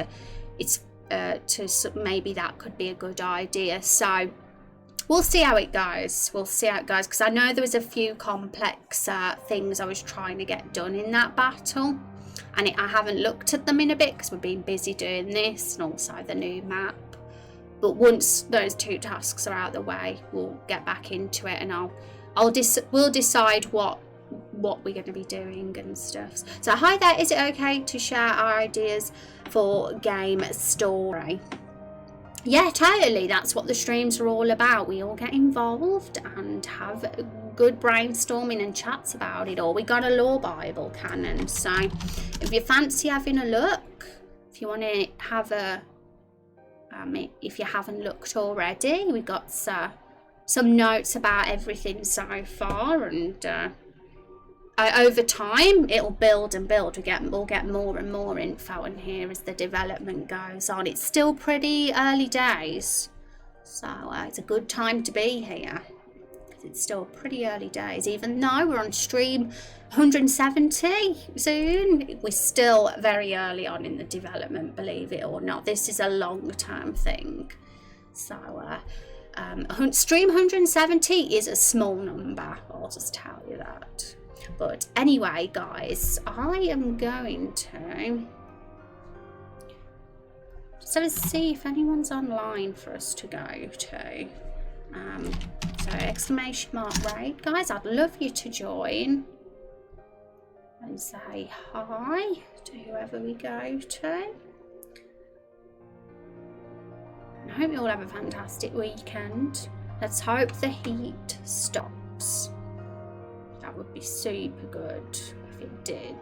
A: Maybe that could be a good idea. So we'll see how it goes. Because I know there was a few complex things I was trying to get done in that battle, and I haven't looked at them in a bit because we've been busy doing this and also the new map. But once those two tasks are out of the way, we'll get back into it, and we'll decide what we're going to be doing and stuff. So hi there, is it okay to share our ideas for game story? yeah, totally. That's what the streams are all about. We all get involved and have good brainstorming and chats about it all. We got a Lore Bible canon, so if you fancy having a look, if you want to have a, if you haven't looked already, we got some notes about everything so far, and over time it'll build and build. We'll get more and more info in here as the development goes on. It's still pretty early days, so it's a good time to be here because it's still pretty early days. Even though we're on stream 170 soon, we're still very early on in the development, believe it or not. This is a long-term thing, so stream 170 is a small number, I'll just tell you that. But anyway, guys, I am going to just have a see if anyone's online for us to go to. So exclamation mark raid, guys, I'd love you to join and say hi to whoever we go to. I hope you all have a fantastic weekend. Let's hope the heat stops. That would be super good if it did.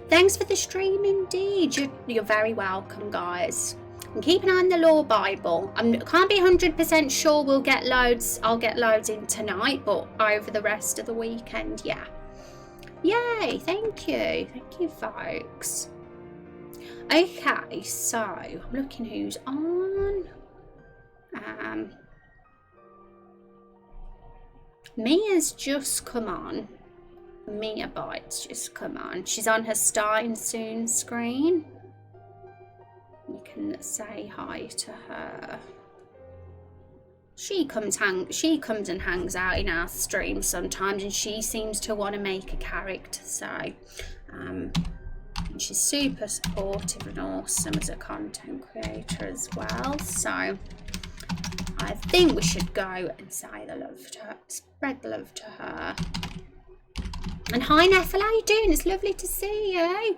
A: Thanks for the stream indeed. You're very welcome, guys. And keep an eye on the Lore Bible. I can't be 100% sure we'll get loads. I'll get loads in tonight, but over the rest of the weekend, yeah. Yay, thank you. Thank you, folks. Okay, so I'm looking who's on. Mia's just come on. Mia Byte's just come on. She's on her starting soon screen. You can say hi to her. She comes and hangs out in our stream sometimes, and she seems to want to make a character, so and she's super supportive and awesome as a content creator as well. So I think we should go and say the love to her, spread the love to her. And hi Neffel, how you doing? It's lovely to see you.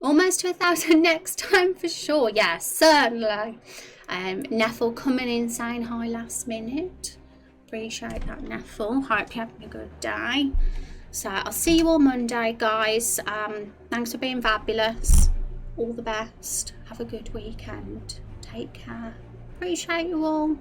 A: Almost to 1,000 next time for sure. Yes, certainly. Neffel coming in saying hi last minute. Appreciate that, Neffel. Hope you're having a good day. So I'll see you all Monday, guys. Thanks for being fabulous. All the best. Have a good weekend. Take care. Appreciate you all.